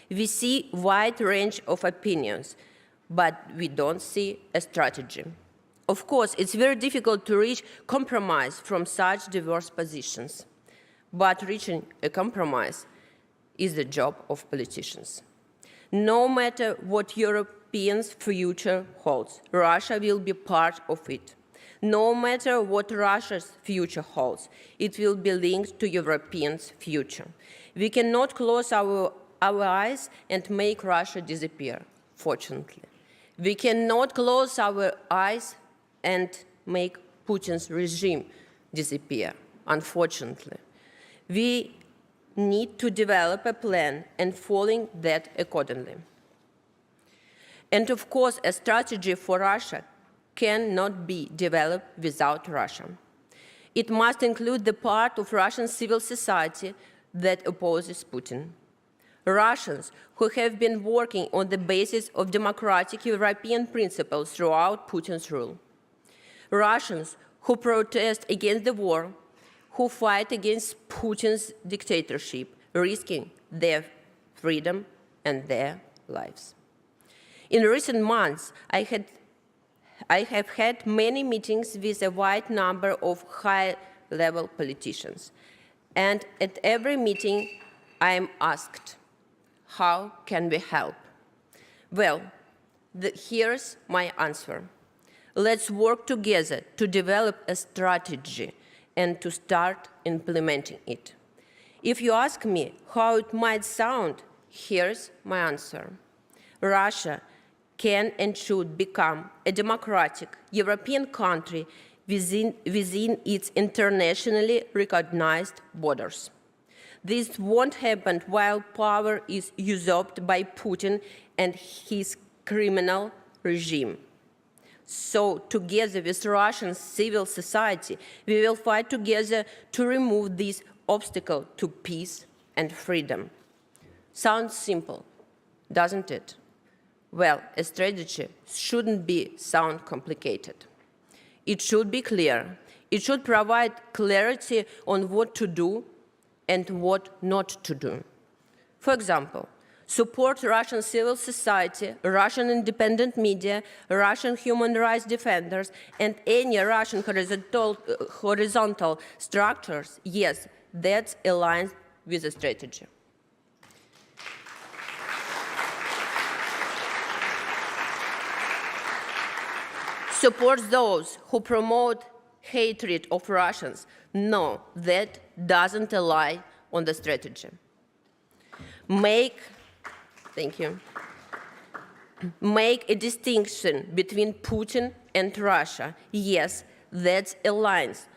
S12: We see a wide range of opinions, but we don't see a strategy. Of course, it's very difficult to reach compromise from such diverse positions, but reaching a compromise is the job of politicians. No matter what Europeans' future holds, Russia will be part of it. No matter what Russia's future holds, it will be linked to Europeans' future. We cannot close our eyes and make Russia disappear, fortunately. We cannot close our eyes and make Putin's regime disappear, unfortunately. We need to develop a plan and following that accordingly. And of course, a strategy for Russia cannot be developed without Russia. It must include the part of Russian civil society that opposes Putin. Russians who have been working on the basis of democratic European principles throughout Putin's rule. Russians who protest against the war, who fight against Putin's dictatorship, risking their freedom and their lives. In recent months, I have had many meetings with a wide number of high-level politicians. And at every meeting, I am asked, how can we help? Well, here's my answer. Let's work together to develop a strategy and to start implementing it. If you ask me how it might sound, here's my answer. Russia can and should become a democratic European country within its internationally recognized borders. This won't happen while power is usurped by Putin and his criminal regime. So, together with Russian civil society, we will fight together to remove this obstacle to peace and freedom. Sounds simple, doesn't it? Well, a strategy shouldn't sound complicated. It should be clear. It should provide clarity on what to do and what not to do. For example, support Russian civil society, Russian independent media, Russian human rights defenders, and any Russian horizontal structures. Yes, that's aligned with the strategy. Support those who promote hatred of Russians. No, that doesn't align on the strategy. Thank you. make a distinction between Putin and Russia. Yes, that aligns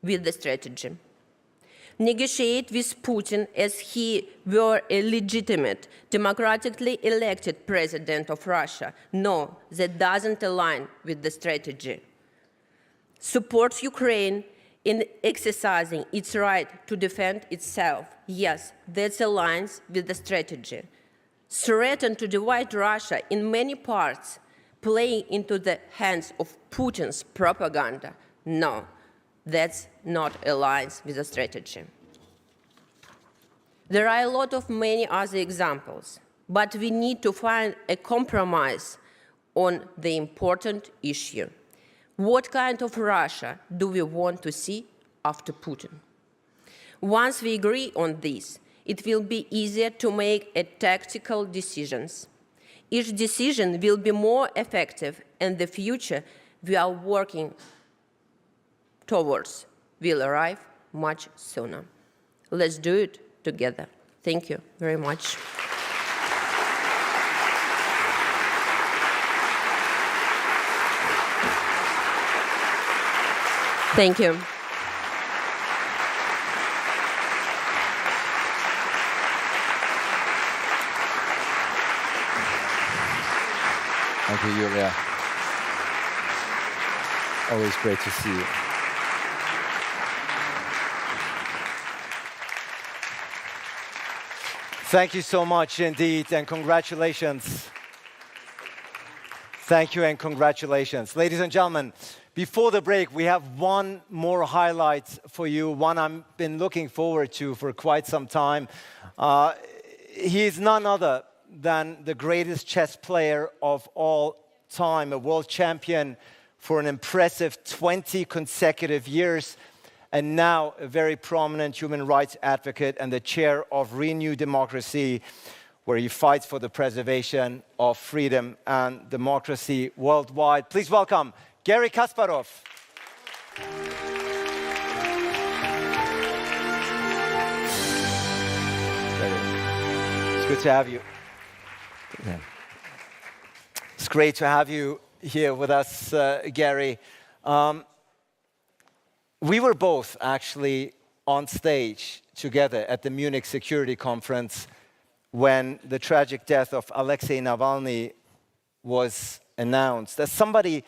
S12: with the strategy. Negotiate with Putin as he were a legitimate, democratically elected president of Russia. No, that doesn't align with the strategy. Support Ukraine in exercising its right to defend itself. Yes, that aligns with the strategy. Threaten to divide Russia in many parts, playing into the hands of Putin's propaganda. No, that's not aligns with the strategy. There are a lot of many other examples, but we need to find a compromise on the important issue. What kind of Russia do we want to see after Putin? Once we agree on this, it will be easier to make tactical decisions. Each decision will be more effective, and the future we are working towards will arrive much sooner. Let's do it together. Thank you very much. Thank you.
S5: Thank you, Yulia. Always great to see you. Thank you so much indeed, and congratulations. Thank you and congratulations. Ladies and gentlemen, before the break, we have one more highlight for you, one I've been looking forward to for quite some time. He is none other than the greatest chess player of all time, a world champion for an impressive 20 consecutive years, and now a very prominent human rights advocate and the chair of Renew Democracy, where he fights for the preservation of freedom and democracy worldwide. Please welcome Garry Kasparov. It's good to have you. Yeah. It's great to have you here with us, Garry. We were both actually on stage together at the Munich Security Conference when the tragic death of Alexei Navalny was announced. As somebody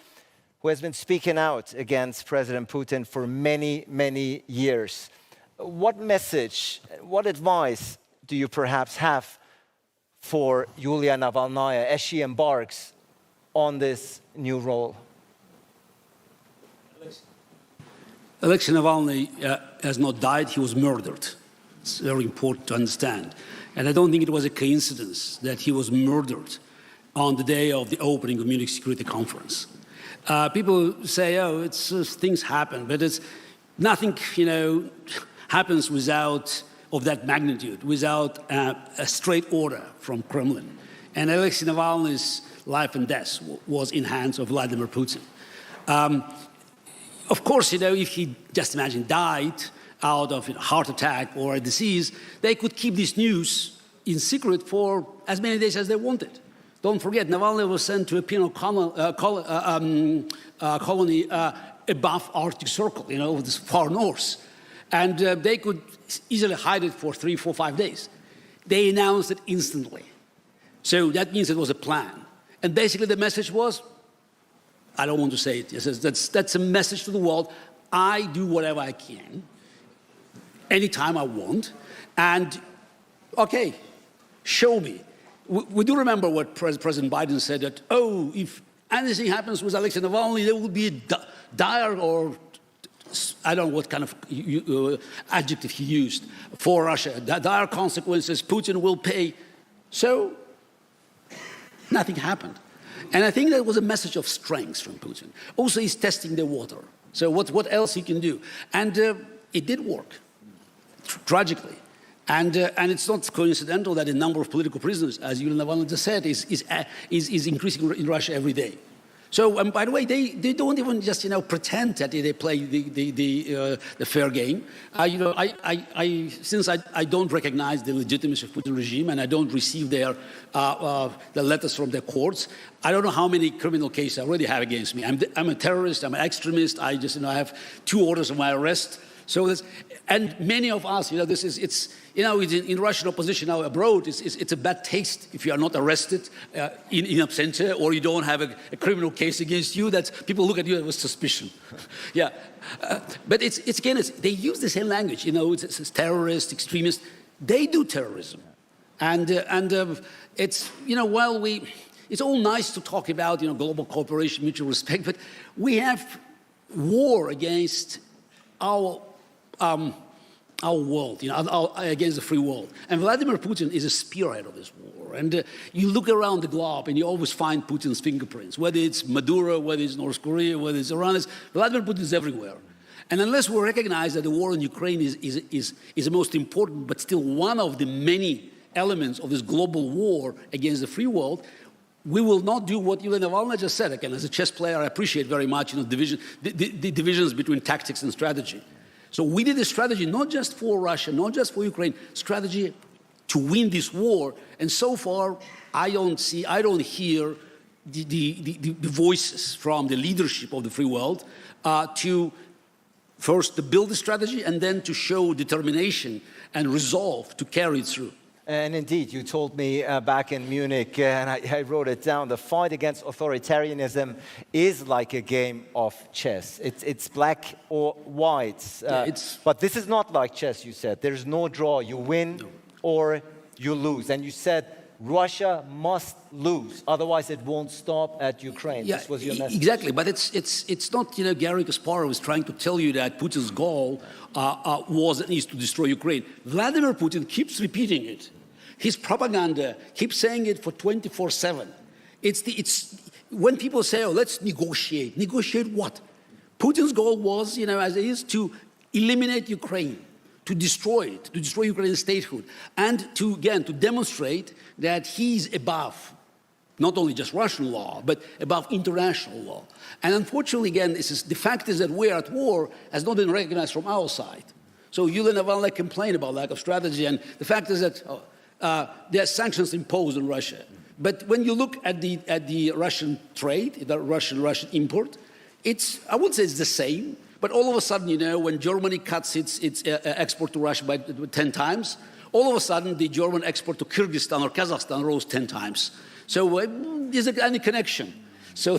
S5: who has been speaking out against President Putin for many, many years, what message, what advice do you perhaps have for Yulia Navalnaya as she embarks on this new role?
S13: Alexei Navalny has not died, he was murdered. It's very important to understand. And I don't think it was a coincidence that he was murdered on the day of the opening of Munich Security Conference. People say, oh, it's things happen, but it's nothing, happens of that magnitude, without a straight order from Kremlin. And Alexei Navalny's life and death was in hands of Vladimir Putin. Of course, if he, just imagine, died out of a heart attack or a disease, they could keep this news in secret for as many days as they wanted. Don't forget, Navalny was sent to a penal colony above Arctic Circle, over this far north. And they could easily hide it for 3, 4, 5 days. They announced it instantly. So that means it was a plan. And basically the message was, I don't want to say it, that's a message to the world. I do whatever I can, anytime I want, and okay, show me. We do remember what President Biden said, that, oh, if anything happens with Alexei Navalny, there will be a dire, or I don't know what kind of adjective he used, for Russia. Dire consequences, Putin will pay. So nothing happened. And I think that was a message of strength from Putin. Also, he's testing the water. So what else he can do? And it did work, tragically. And it's not coincidental that the number of political prisoners, as Yulia Navalny just said, is increasing in Russia every day. So, by the way, they don't even just pretend that they play the fair game. Since I don't recognize the legitimacy of Putin regime and I don't receive the letters from their courts, I don't know how many criminal cases I already have against me. I'm a terrorist. I'm an extremist. I have 2 orders of my arrest. So and many of us, in Russian opposition now abroad, it's a bad taste if you are not arrested in absentia or you don't have a criminal case against you. That people look at you with suspicion. Yeah, but they use the same language. It's terrorist, extremist. They do terrorism, and it's it's all nice to talk about global cooperation, mutual respect, but we have war against our world, against the free world. And Vladimir Putin is a spearhead of this war. And you look around the globe and you always find Putin's fingerprints, whether it's Maduro, whether it's North Korea, whether it's Iran, Vladimir Putin is everywhere. And unless we recognize that the war in Ukraine is the most important, but still one of the many elements of this global war against the free world, we will not do what Yulia Navalny just said. Again, as a chess player, I appreciate very much the divisions between tactics and strategy. So we did a strategy not just for Russia, not just for Ukraine, strategy to win this war. And so far, I don't hear the voices from the leadership of the free world to first to build the strategy and then to show determination and resolve to carry it through.
S5: And indeed, you told me back in Munich, and I wrote it down, the fight against authoritarianism is like a game of chess. It's black or white. But this is not like chess, you said. There's no draw. You win or you lose. And you said Russia must lose, otherwise it won't stop at Ukraine.
S13: Yeah,
S5: this was your message.
S13: Exactly, but it's not, Gary Kasparov is trying to tell you that Putin's goal was and is to destroy Ukraine. Vladimir Putin keeps repeating it. His propaganda keeps saying it for 24/7. It's when people say, "Oh, let's negotiate." Negotiate what? Putin's goal was, as it is, to eliminate Ukraine, to destroy it, to destroy Ukraine's statehood, and to demonstrate that he's above not only just Russian law, but above international law. And unfortunately, again, the fact is that we're at war has not been recognized from our side. So Yulia Navalny complained about lack of strategy, and the fact is that there are sanctions imposed on Russia. But when you look at the Russian trade, the Russian import, I would say it's the same. But all of a sudden, when Germany cuts its export to Russia by 10 times, all of a sudden the German export to Kyrgyzstan or Kazakhstan rose 10 times. So is there any connection? So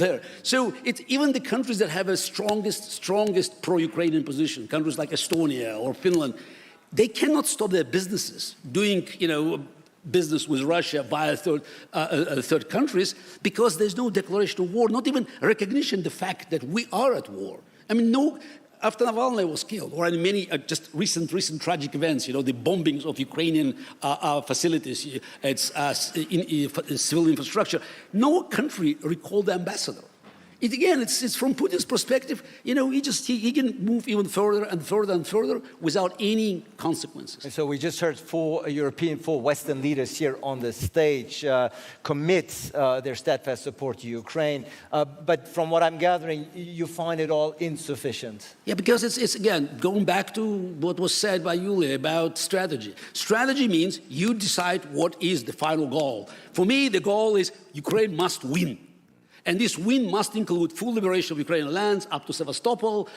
S13: it's even the countries that have a strongest pro-Ukrainian position, countries like Estonia or Finland, they cannot stop their businesses doing, business with Russia via third countries because there's no declaration of war, not even recognition of the fact that we are at war. I mean, after Navalny was killed, or in many just recent tragic events, the bombings of Ukrainian facilities, civil infrastructure, no country recalled the ambassador. It's from Putin's perspective, he can move even further and further and further without any consequences.
S5: And so we just heard four Western leaders here on the stage commit their steadfast support to Ukraine. But from what I'm gathering, you find it all insufficient.
S13: Yeah, because it's again, going back to what was said by Yulia about strategy. Strategy means you decide what is the final goal. For me, the goal is Ukraine must win. And this win must include full liberation of Ukrainian lands up to Sevastopol,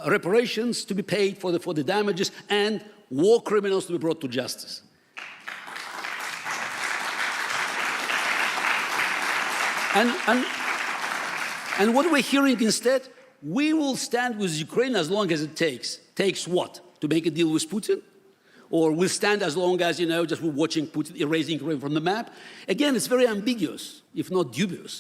S13: reparations to be paid for the damages, and war criminals to be brought to justice. And what we're hearing instead, we will stand with Ukraine as long as it takes. Takes what? To make a deal with Putin? Or we'll stand as long as, just we're watching Putin erasing Ukraine from the map? Again, it's very ambiguous, if not dubious.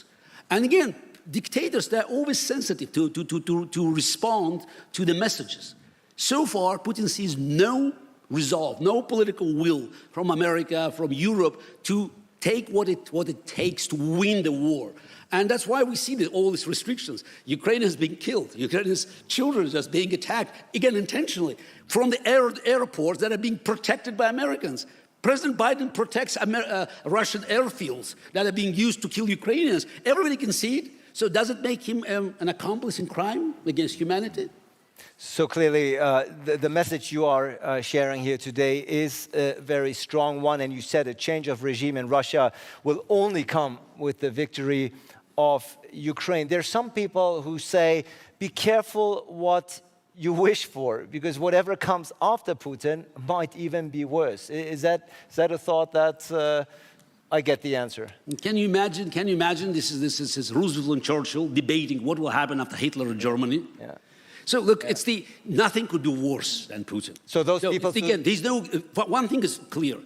S13: And again, dictators, they're always sensitive to respond to the messages. So far, Putin sees no resolve, no political will from America, from Europe, to take what it takes to win the war. And that's why we see all these restrictions. Ukraine is being killed. Ukraine's children are just being attacked, again, intentionally, from the airports that are being protected by Americans. President Biden protects Russian airfields that are being used to kill Ukrainians. Everybody can see it. So does it make him an accomplice in crime against humanity?
S5: So clearly, the message you are sharing here today is a very strong one, and you said a change of regime in Russia will only come with the victory of Ukraine. There are some people who say, be careful what you wish for, because whatever comes after Putin might even be worse. Is that a thought that I get the answer?
S13: Can you imagine? This is Roosevelt and Churchill debating what will happen after Hitler in Germany.
S5: Yeah.
S13: So look, it's nothing could be worse than Putin.
S5: So those people.
S13: Again, one thing is clear: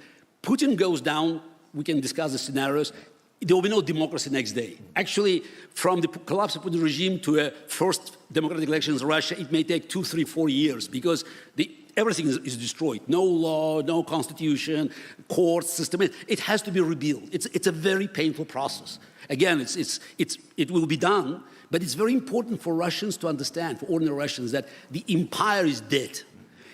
S13: Putin goes down. We can discuss the scenarios. There will be no democracy next day. Actually, from the collapse of the regime to a first democratic elections in Russia, it may take 2, 3, 4 years because everything is destroyed. No law, no constitution, court system. It has to be rebuilt. It's a very painful process. Again, it will be done, but it's very important for Russians to understand, for ordinary Russians, that the empire is dead.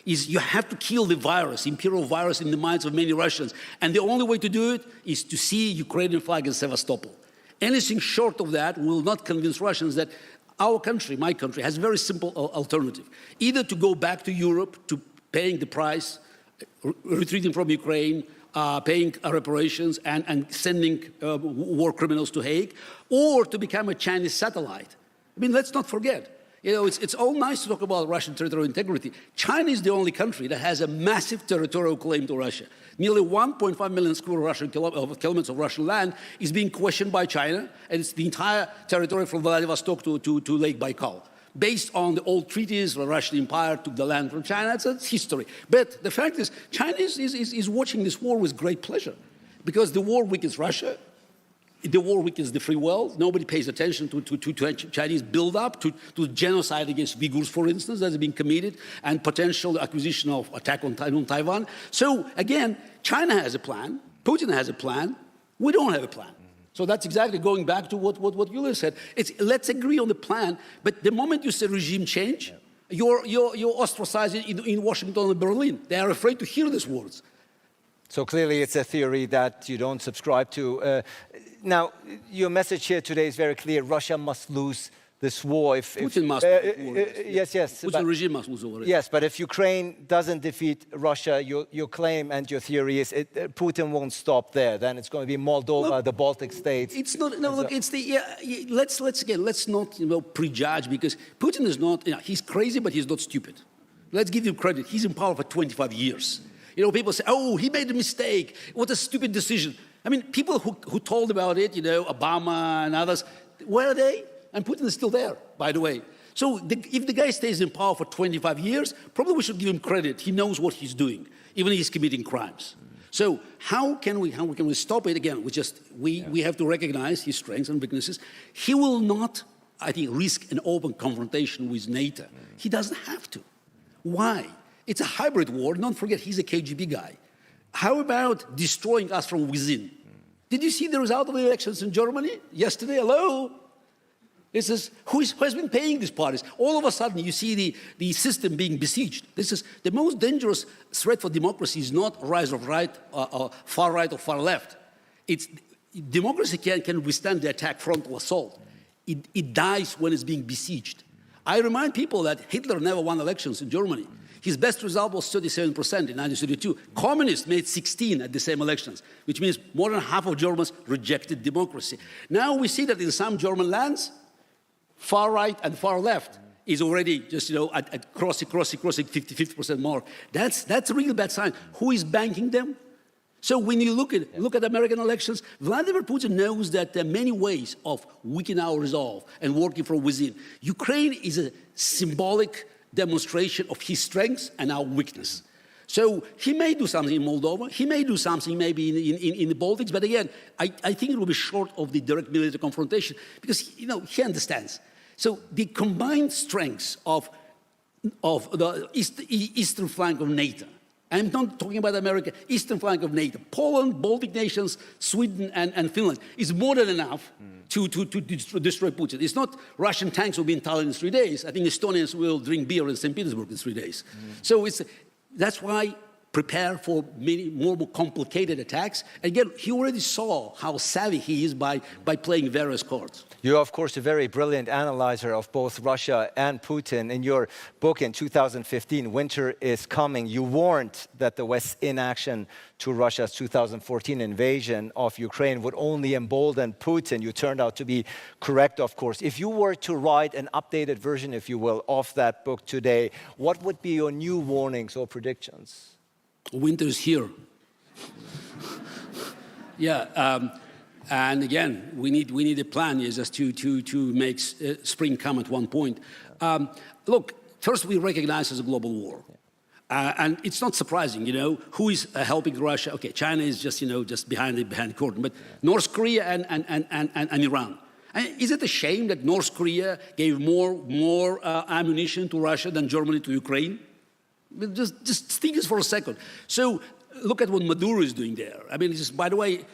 S13: You have to kill the virus, imperial virus in the minds of many Russians. And the only way to do it is to see Ukrainian flag in Sevastopol. Anything short of that will not convince Russians that our country, my country, has a very simple alternative. Either to go back to Europe, to paying the price, retreating from Ukraine, paying reparations and sending war criminals to Hague, or to become a Chinese satellite. I mean, let's not forget. You know, it's all nice to talk about Russian territorial integrity. China is the only country that has a massive territorial claim to Russia. Nearly 1.5 million square kilometers of Russian land is being questioned by China, and it's the entire territory from Vladivostok to Lake Baikal. Based on the old treaties, the Russian Empire took the land from China. It's history. But the fact is, China is watching this war with great pleasure, because the war weakens Russia. The war weakens the free world. Nobody pays attention to Chinese build-up, to genocide against Uyghurs, for instance, that is being committed, and potential acquisition of attack on Taiwan. So, again, China has a plan. Putin has a plan. We don't have a plan. So that's exactly going back to what Yulia said. Let's agree on the plan, but the moment you say regime change, you're ostracized in Washington and Berlin. They are afraid to hear these words.
S5: So clearly it's a theory that you don't subscribe to. Now, your message here today is very clear. Russia must lose this war.
S13: Putin must lose the war.
S5: Yes.
S13: Putin regime must lose the war.
S5: Yes, but if Ukraine doesn't defeat Russia, your claim and your theory is Putin won't stop there. Then it's going to be Moldova, the Baltic states.
S13: It's not. No, look. It's the. Let's not prejudge, because Putin is not. He's crazy, but he's not stupid. Let's give him credit. He's in power for 25 years. People say, "Oh, he made a mistake. What a stupid decision." I mean, people who told about it, Obama and others, where are they? And Putin is still there, by the way. So if the guy stays in power for 25 years, probably we should give him credit. He knows what he's doing, even if he's committing crimes. So how can we stop it? Again, we have to recognize his strengths and weaknesses. He will not, I think, risk an open confrontation with NATO. He doesn't have to. Why? It's a hybrid war. Don't forget, he's a KGB guy. How about destroying us from within? Did you see the result of the elections in Germany yesterday? Hello? This is who has been paying these parties? All of a sudden, you see the system being besieged. This is the most dangerous threat for democracy. Is not rise of right or far left. It's democracy can withstand the attack, frontal assault. It dies when it's being besieged. I remind people that Hitler never won elections in Germany. His best result was 37% in 1932. Communists made 16 at the same elections, which means more than half of Germans rejected democracy. Now we see that in some German lands, far right and far left is already just, at crossing 50% more. That's a really bad sign. Who is banking them? So when you look at American elections, Vladimir Putin knows that there are many ways of weakening our resolve and working from within. Ukraine is a symbolic demonstration of his strengths and our weakness. So he may do something in Moldova, he may do something maybe in the Baltics, but again, I think it will be short of the direct military confrontation, because he understands. So the combined strengths of the eastern flank of NATO, I'm not talking about America, eastern flank of NATO, Poland, Baltic nations, Sweden and Finland, is more than enough to destroy Putin. It's not Russian tanks will be in Tallinn in 3 days. I think Estonians will drink beer in St. Petersburg in 3 days. So that's why prepare for many more complicated attacks. Again, he already saw how savvy he is by playing various cards.
S5: You're, of course, a very brilliant analyzer of both Russia and Putin. In your book in 2015, Winter is Coming, you warned that the West's inaction to Russia's 2014 invasion of Ukraine would only embolden Putin. You turned out to be correct, of course. If you were to write an updated version, if you will, of that book today, what would be your new warnings or predictions?
S13: Winter is here. Yeah. And again, we need a plan just to make spring come at one point. Look, first we recognize as a global war. And it's not surprising, who is helping Russia? Okay, China is just, just behind the curtain, but North Korea and Iran. And is it a shame that North Korea gave more ammunition to Russia than Germany to Ukraine? Just think this for a second. So look at what Maduro is doing there. I mean, by the way,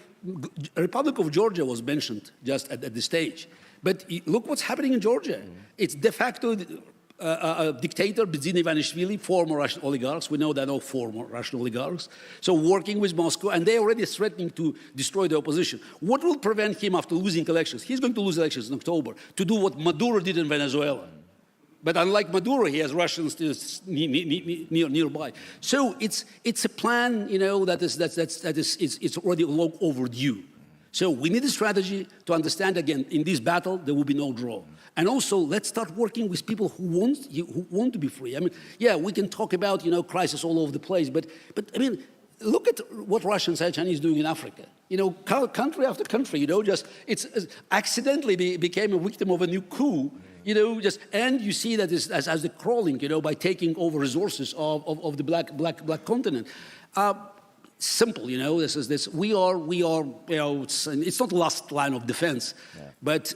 S13: Republic of Georgia was mentioned just at the stage. But look what's happening in Georgia. It's de facto dictator Bidzina Ivanishvili, former Russian oligarchs. We know they're all former Russian oligarchs. So working with Moscow, and they're already threatening to destroy the opposition. What will prevent him after losing elections? He's going to lose elections in October to do what Maduro did in Venezuela. But unlike Maduro, he has Russians nearby. So it's a plan, it's already long overdue. So we need a strategy to understand, again, in this battle, there will be no draw. And also, let's start working with people who want to be free. I mean, yeah, we can talk about, crisis all over the place, but I mean, look at what Russians and Chinese doing in Africa. Country after country, it's accidentally became a victim of a new coup. And you see that as the crawling, by taking over resources of the black continent. Simple, this. We are. It's not the last line of defense, but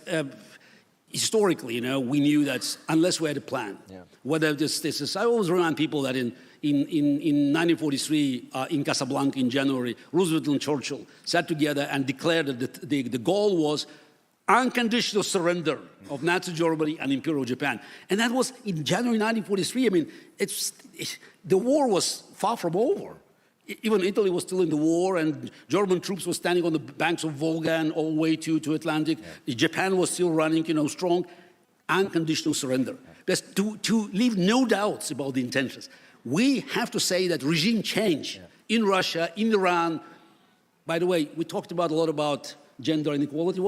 S13: historically, we knew that unless we had a plan, whether this is. I always remind people that in 1943 in Casablanca in January, Roosevelt and Churchill sat together and declared that the goal was unconditional surrender of Nazi Germany and Imperial Japan. And that was in January 1943. I mean, the war was far from over. Even Italy was still in the war, and German troops were standing on the banks of Volga and all the way to Atlantic. Japan was still running, strong. Unconditional surrender. Just to leave no doubts about the intentions. We have to say that regime change in Russia, in Iran. By the way, we talked a lot about gender inequality.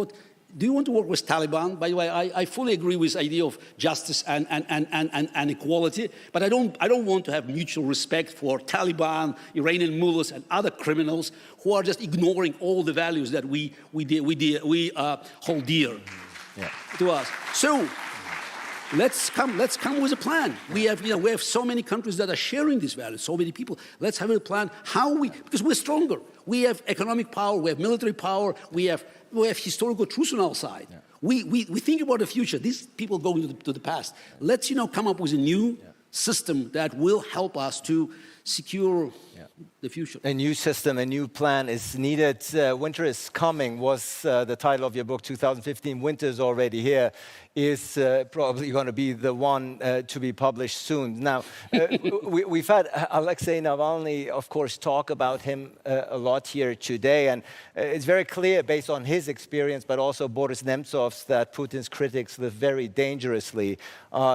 S13: Do you want to work with Taliban? By the way, I fully agree with the idea of justice and equality, but I don't want to have mutual respect for Taliban, Iranian mullahs, and other criminals who are just ignoring all the values that we hold dear to us. So let's come with a plan. We have so many countries that are sharing these values, so many people. Let's have a plan because we're stronger. We have economic power, we have military power, we have historical truth on our side. We think about the future. These people going to the past. Let's come up with a new system that will help us to secure the future.
S5: A new system, a new plan is needed. Winter is Coming was the title of your book, 2015. Winter is already here. Is probably going to be the one to be published soon. Now, we've had Alexei Navalny, of course, talk about him a lot here today, and it's very clear, based on his experience, but also Boris Nemtsov's, that Putin's critics live very dangerously.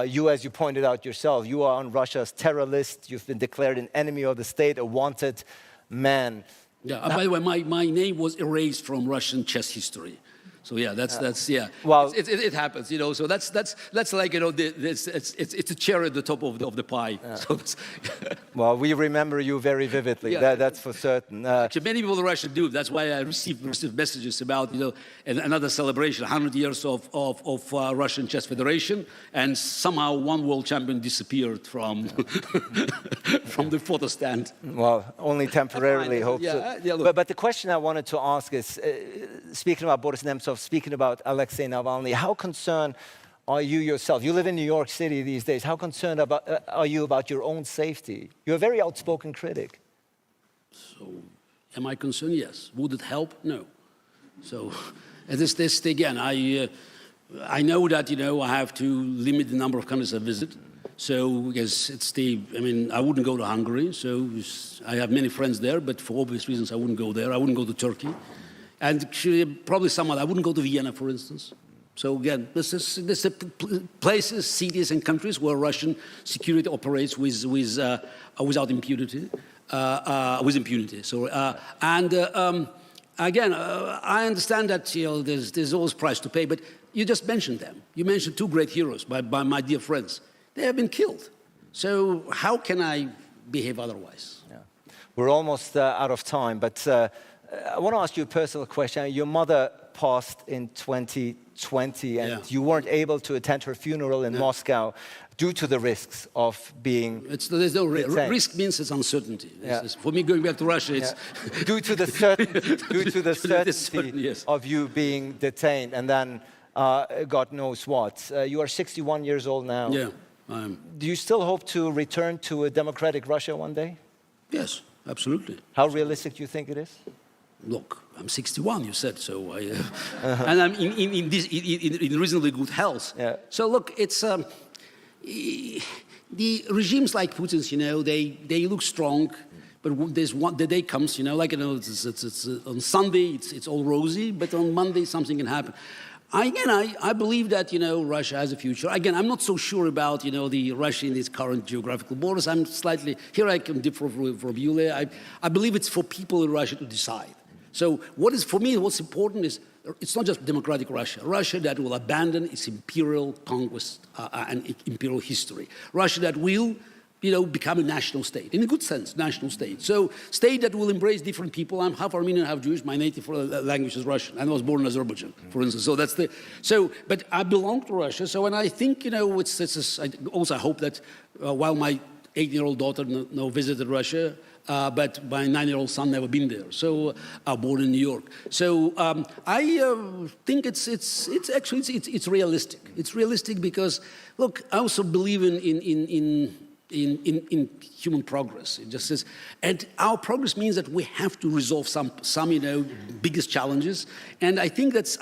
S5: You, as you pointed out yourself, you are on Russia's terror list. You've been declared an enemy of the state, a wanted man.
S13: Yeah. By the way, my name was erased from Russian chess history. So yeah, that's
S5: Well,
S13: it happens, So that's like it's a cherry at the top of the pie. So
S5: well, we remember you very vividly.
S13: Yeah.
S5: That's for certain.
S13: Actually, many people in Russia do. That's why I received messages about another celebration, 100 years of Russian Chess Federation, and somehow one world champion disappeared from from the photo stand.
S5: Well, only temporarily, hope so. But the question I wanted to ask is, speaking about Boris Nemtsov, speaking about Alexei Navalny, how concerned are you yourself? You live in New York City these days. How concerned are you about your own safety? You're a very outspoken critic.
S13: So, am I concerned? Yes. Would it help? No. So, this again, I know that I have to limit the number of countries I visit. So, because I wouldn't go to Hungary, so I have many friends there, but for obvious reasons I wouldn't go there. I wouldn't go to Turkey. And probably I wouldn't go to Vienna, for instance. So again, this is places, cities, and countries where Russian security operates without impunity. So again, I understand that there's always price to pay, but you just mentioned them. You mentioned two great heroes by my dear friends. They have been killed. So how can I behave otherwise?
S5: Yeah. We're almost out of time, but I want to ask you a personal question. Your mother passed in 2020, and you weren't able to attend her funeral in Moscow due to the risks of being
S13: there's no risk means it's uncertainty. For me, going back to Russia, it's
S5: due to the certainty of you being detained, and then God knows what. You are 61 years old now.
S13: Yeah, I am.
S5: Do you still hope to return to a democratic Russia one day?
S13: Yes, absolutely.
S5: How realistic do you think it is?
S13: Look, I'm 61, you said, so and I'm in reasonably good health. Yeah. So look, it's the regimes like Putin's, they look strong, but there's the day comes, it's on Sunday it's all rosy, but on Monday something can happen. I believe that Russia has a future. Again, I'm not so sure about the Russia in its current geographical borders. I'm slightly here. I can differ from you, Leah. I believe it's for people in Russia to decide. So for me, what's important is it's not just democratic Russia. Russia that will abandon its imperial conquest and imperial history. Russia that will, become a national state, in a good sense, national state. So state that will embrace different people. I'm half Armenian, half Jewish. My native language is Russian. And I was born in Azerbaijan, for instance. But I belong to Russia. So, and I think, I also hope that while my 8-year-old daughter visited Russia, but my 9-year-old son never been there. So born in New York. So I think it's realistic. It's realistic because, look, I also believe in human progress. It just says, and our progress means that we have to resolve some biggest challenges. And I think that's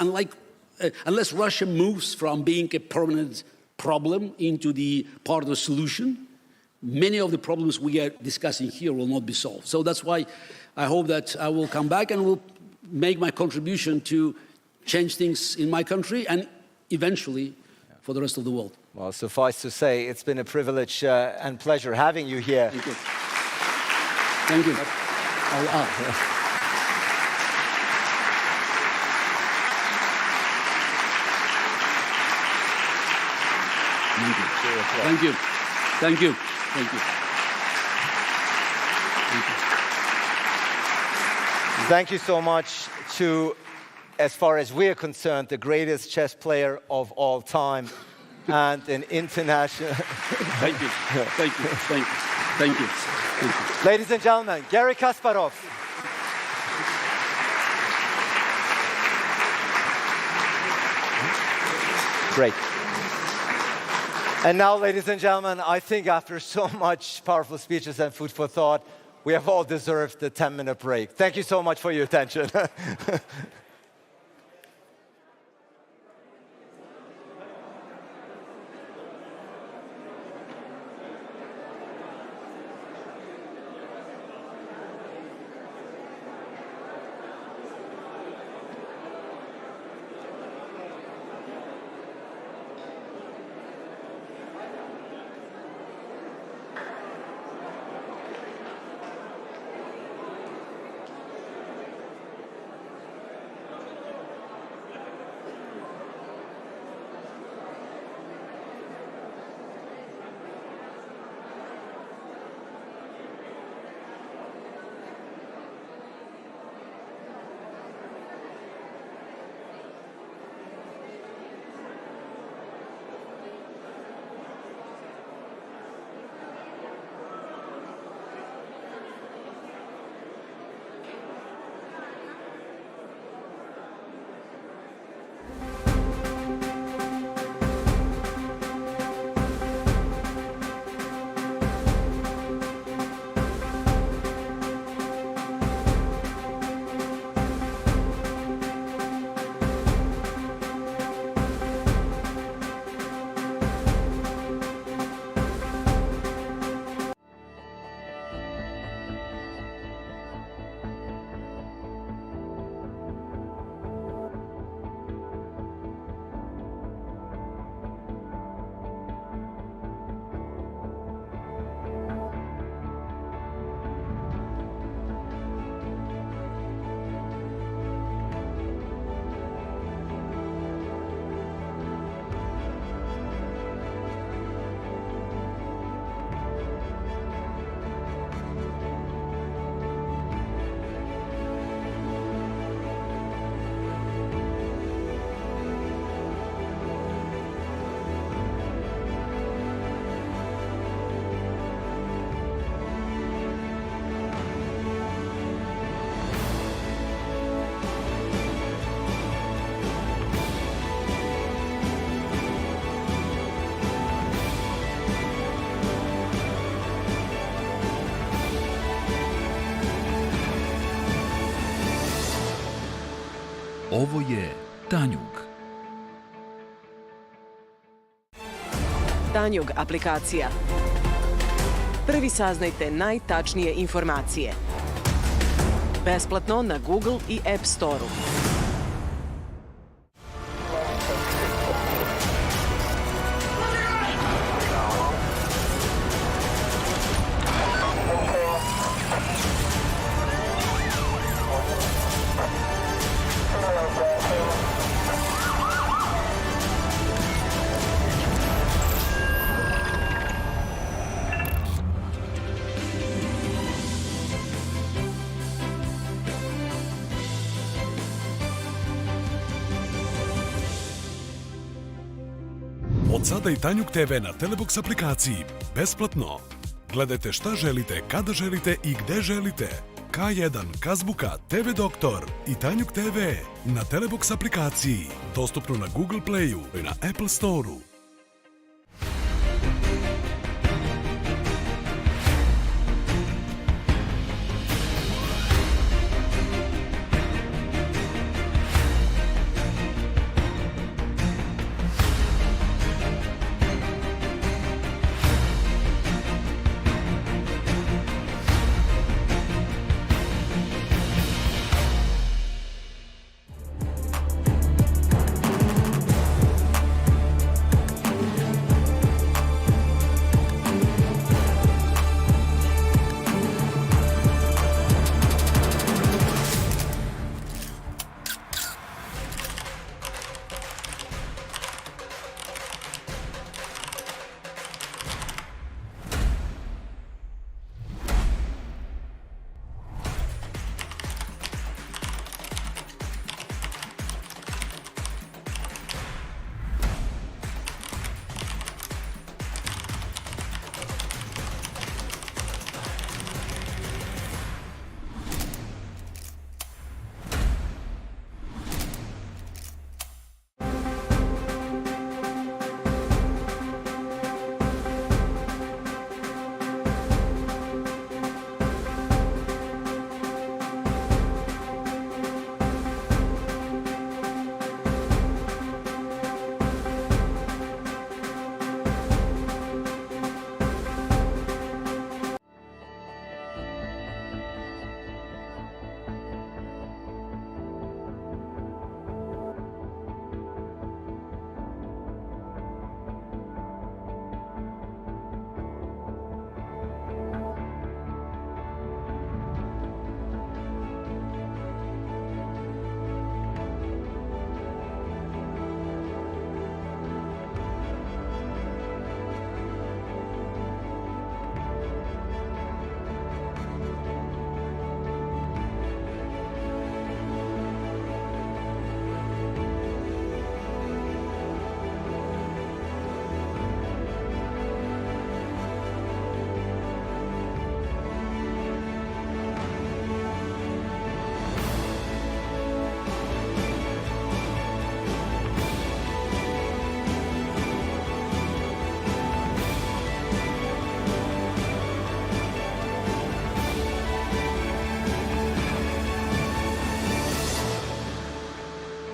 S13: unless Russia moves from being a permanent problem into the part of the solution, many of the problems we are discussing here will not be solved. So that's why I hope that I will come back and will make my contribution to change things in my country and eventually for the rest of the world.
S5: Well, suffice to say, it's been a privilege and pleasure having you here.
S13: Thank you. Thank you. Thank you. Thank you. Thank you.
S5: Thank you so much to, as far as we're concerned, the greatest chess player of all time and an international...
S13: Thank you. Thank you. Thank you. Thank you. Thank you.
S5: Ladies and gentlemen, Garry Kasparov. Great. And now, ladies and gentlemen, I think after so much powerful speeches and food for thought, we have all deserved the 10-minute break. Thank you so much for your attention.
S3: Ovo je Tanjug.
S14: Tanjug aplikacija. Prvi saznajte najtačnije informacije. Besplatno na Google i App Store-u.
S15: Od sada i Tanjug TV na Telebox aplikaciji. Besplatno. Gledajte šta želite, kada želite i gde želite. K1, Kazbuka, TV Doktor i Tanjug TV na Telebox aplikaciji. Dostupno na Google Playu i na Apple Store-u.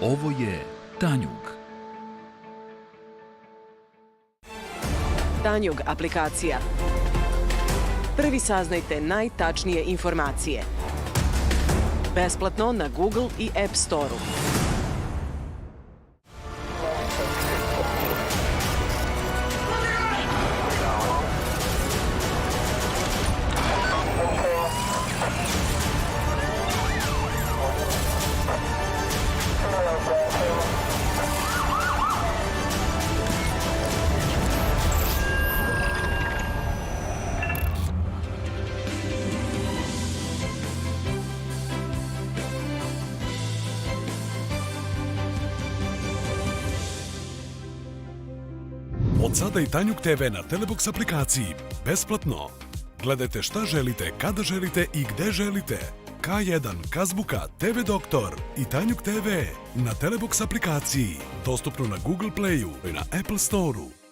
S3: Ovo je Tanjug.
S14: Tanjug aplikacija. Prvi saznajte najtačnije informacije. Besplatno na Google i App Store-u.
S15: Od sada i Tanjug TV na Telebox aplikaciji. Besplatno. Gledajte šta želite, kada želite i gde želite. K1, Kazbuka, TV Doktor i Tanjug TV na Telebox aplikaciji. Dostupno na Google Playu i na Apple Store-u.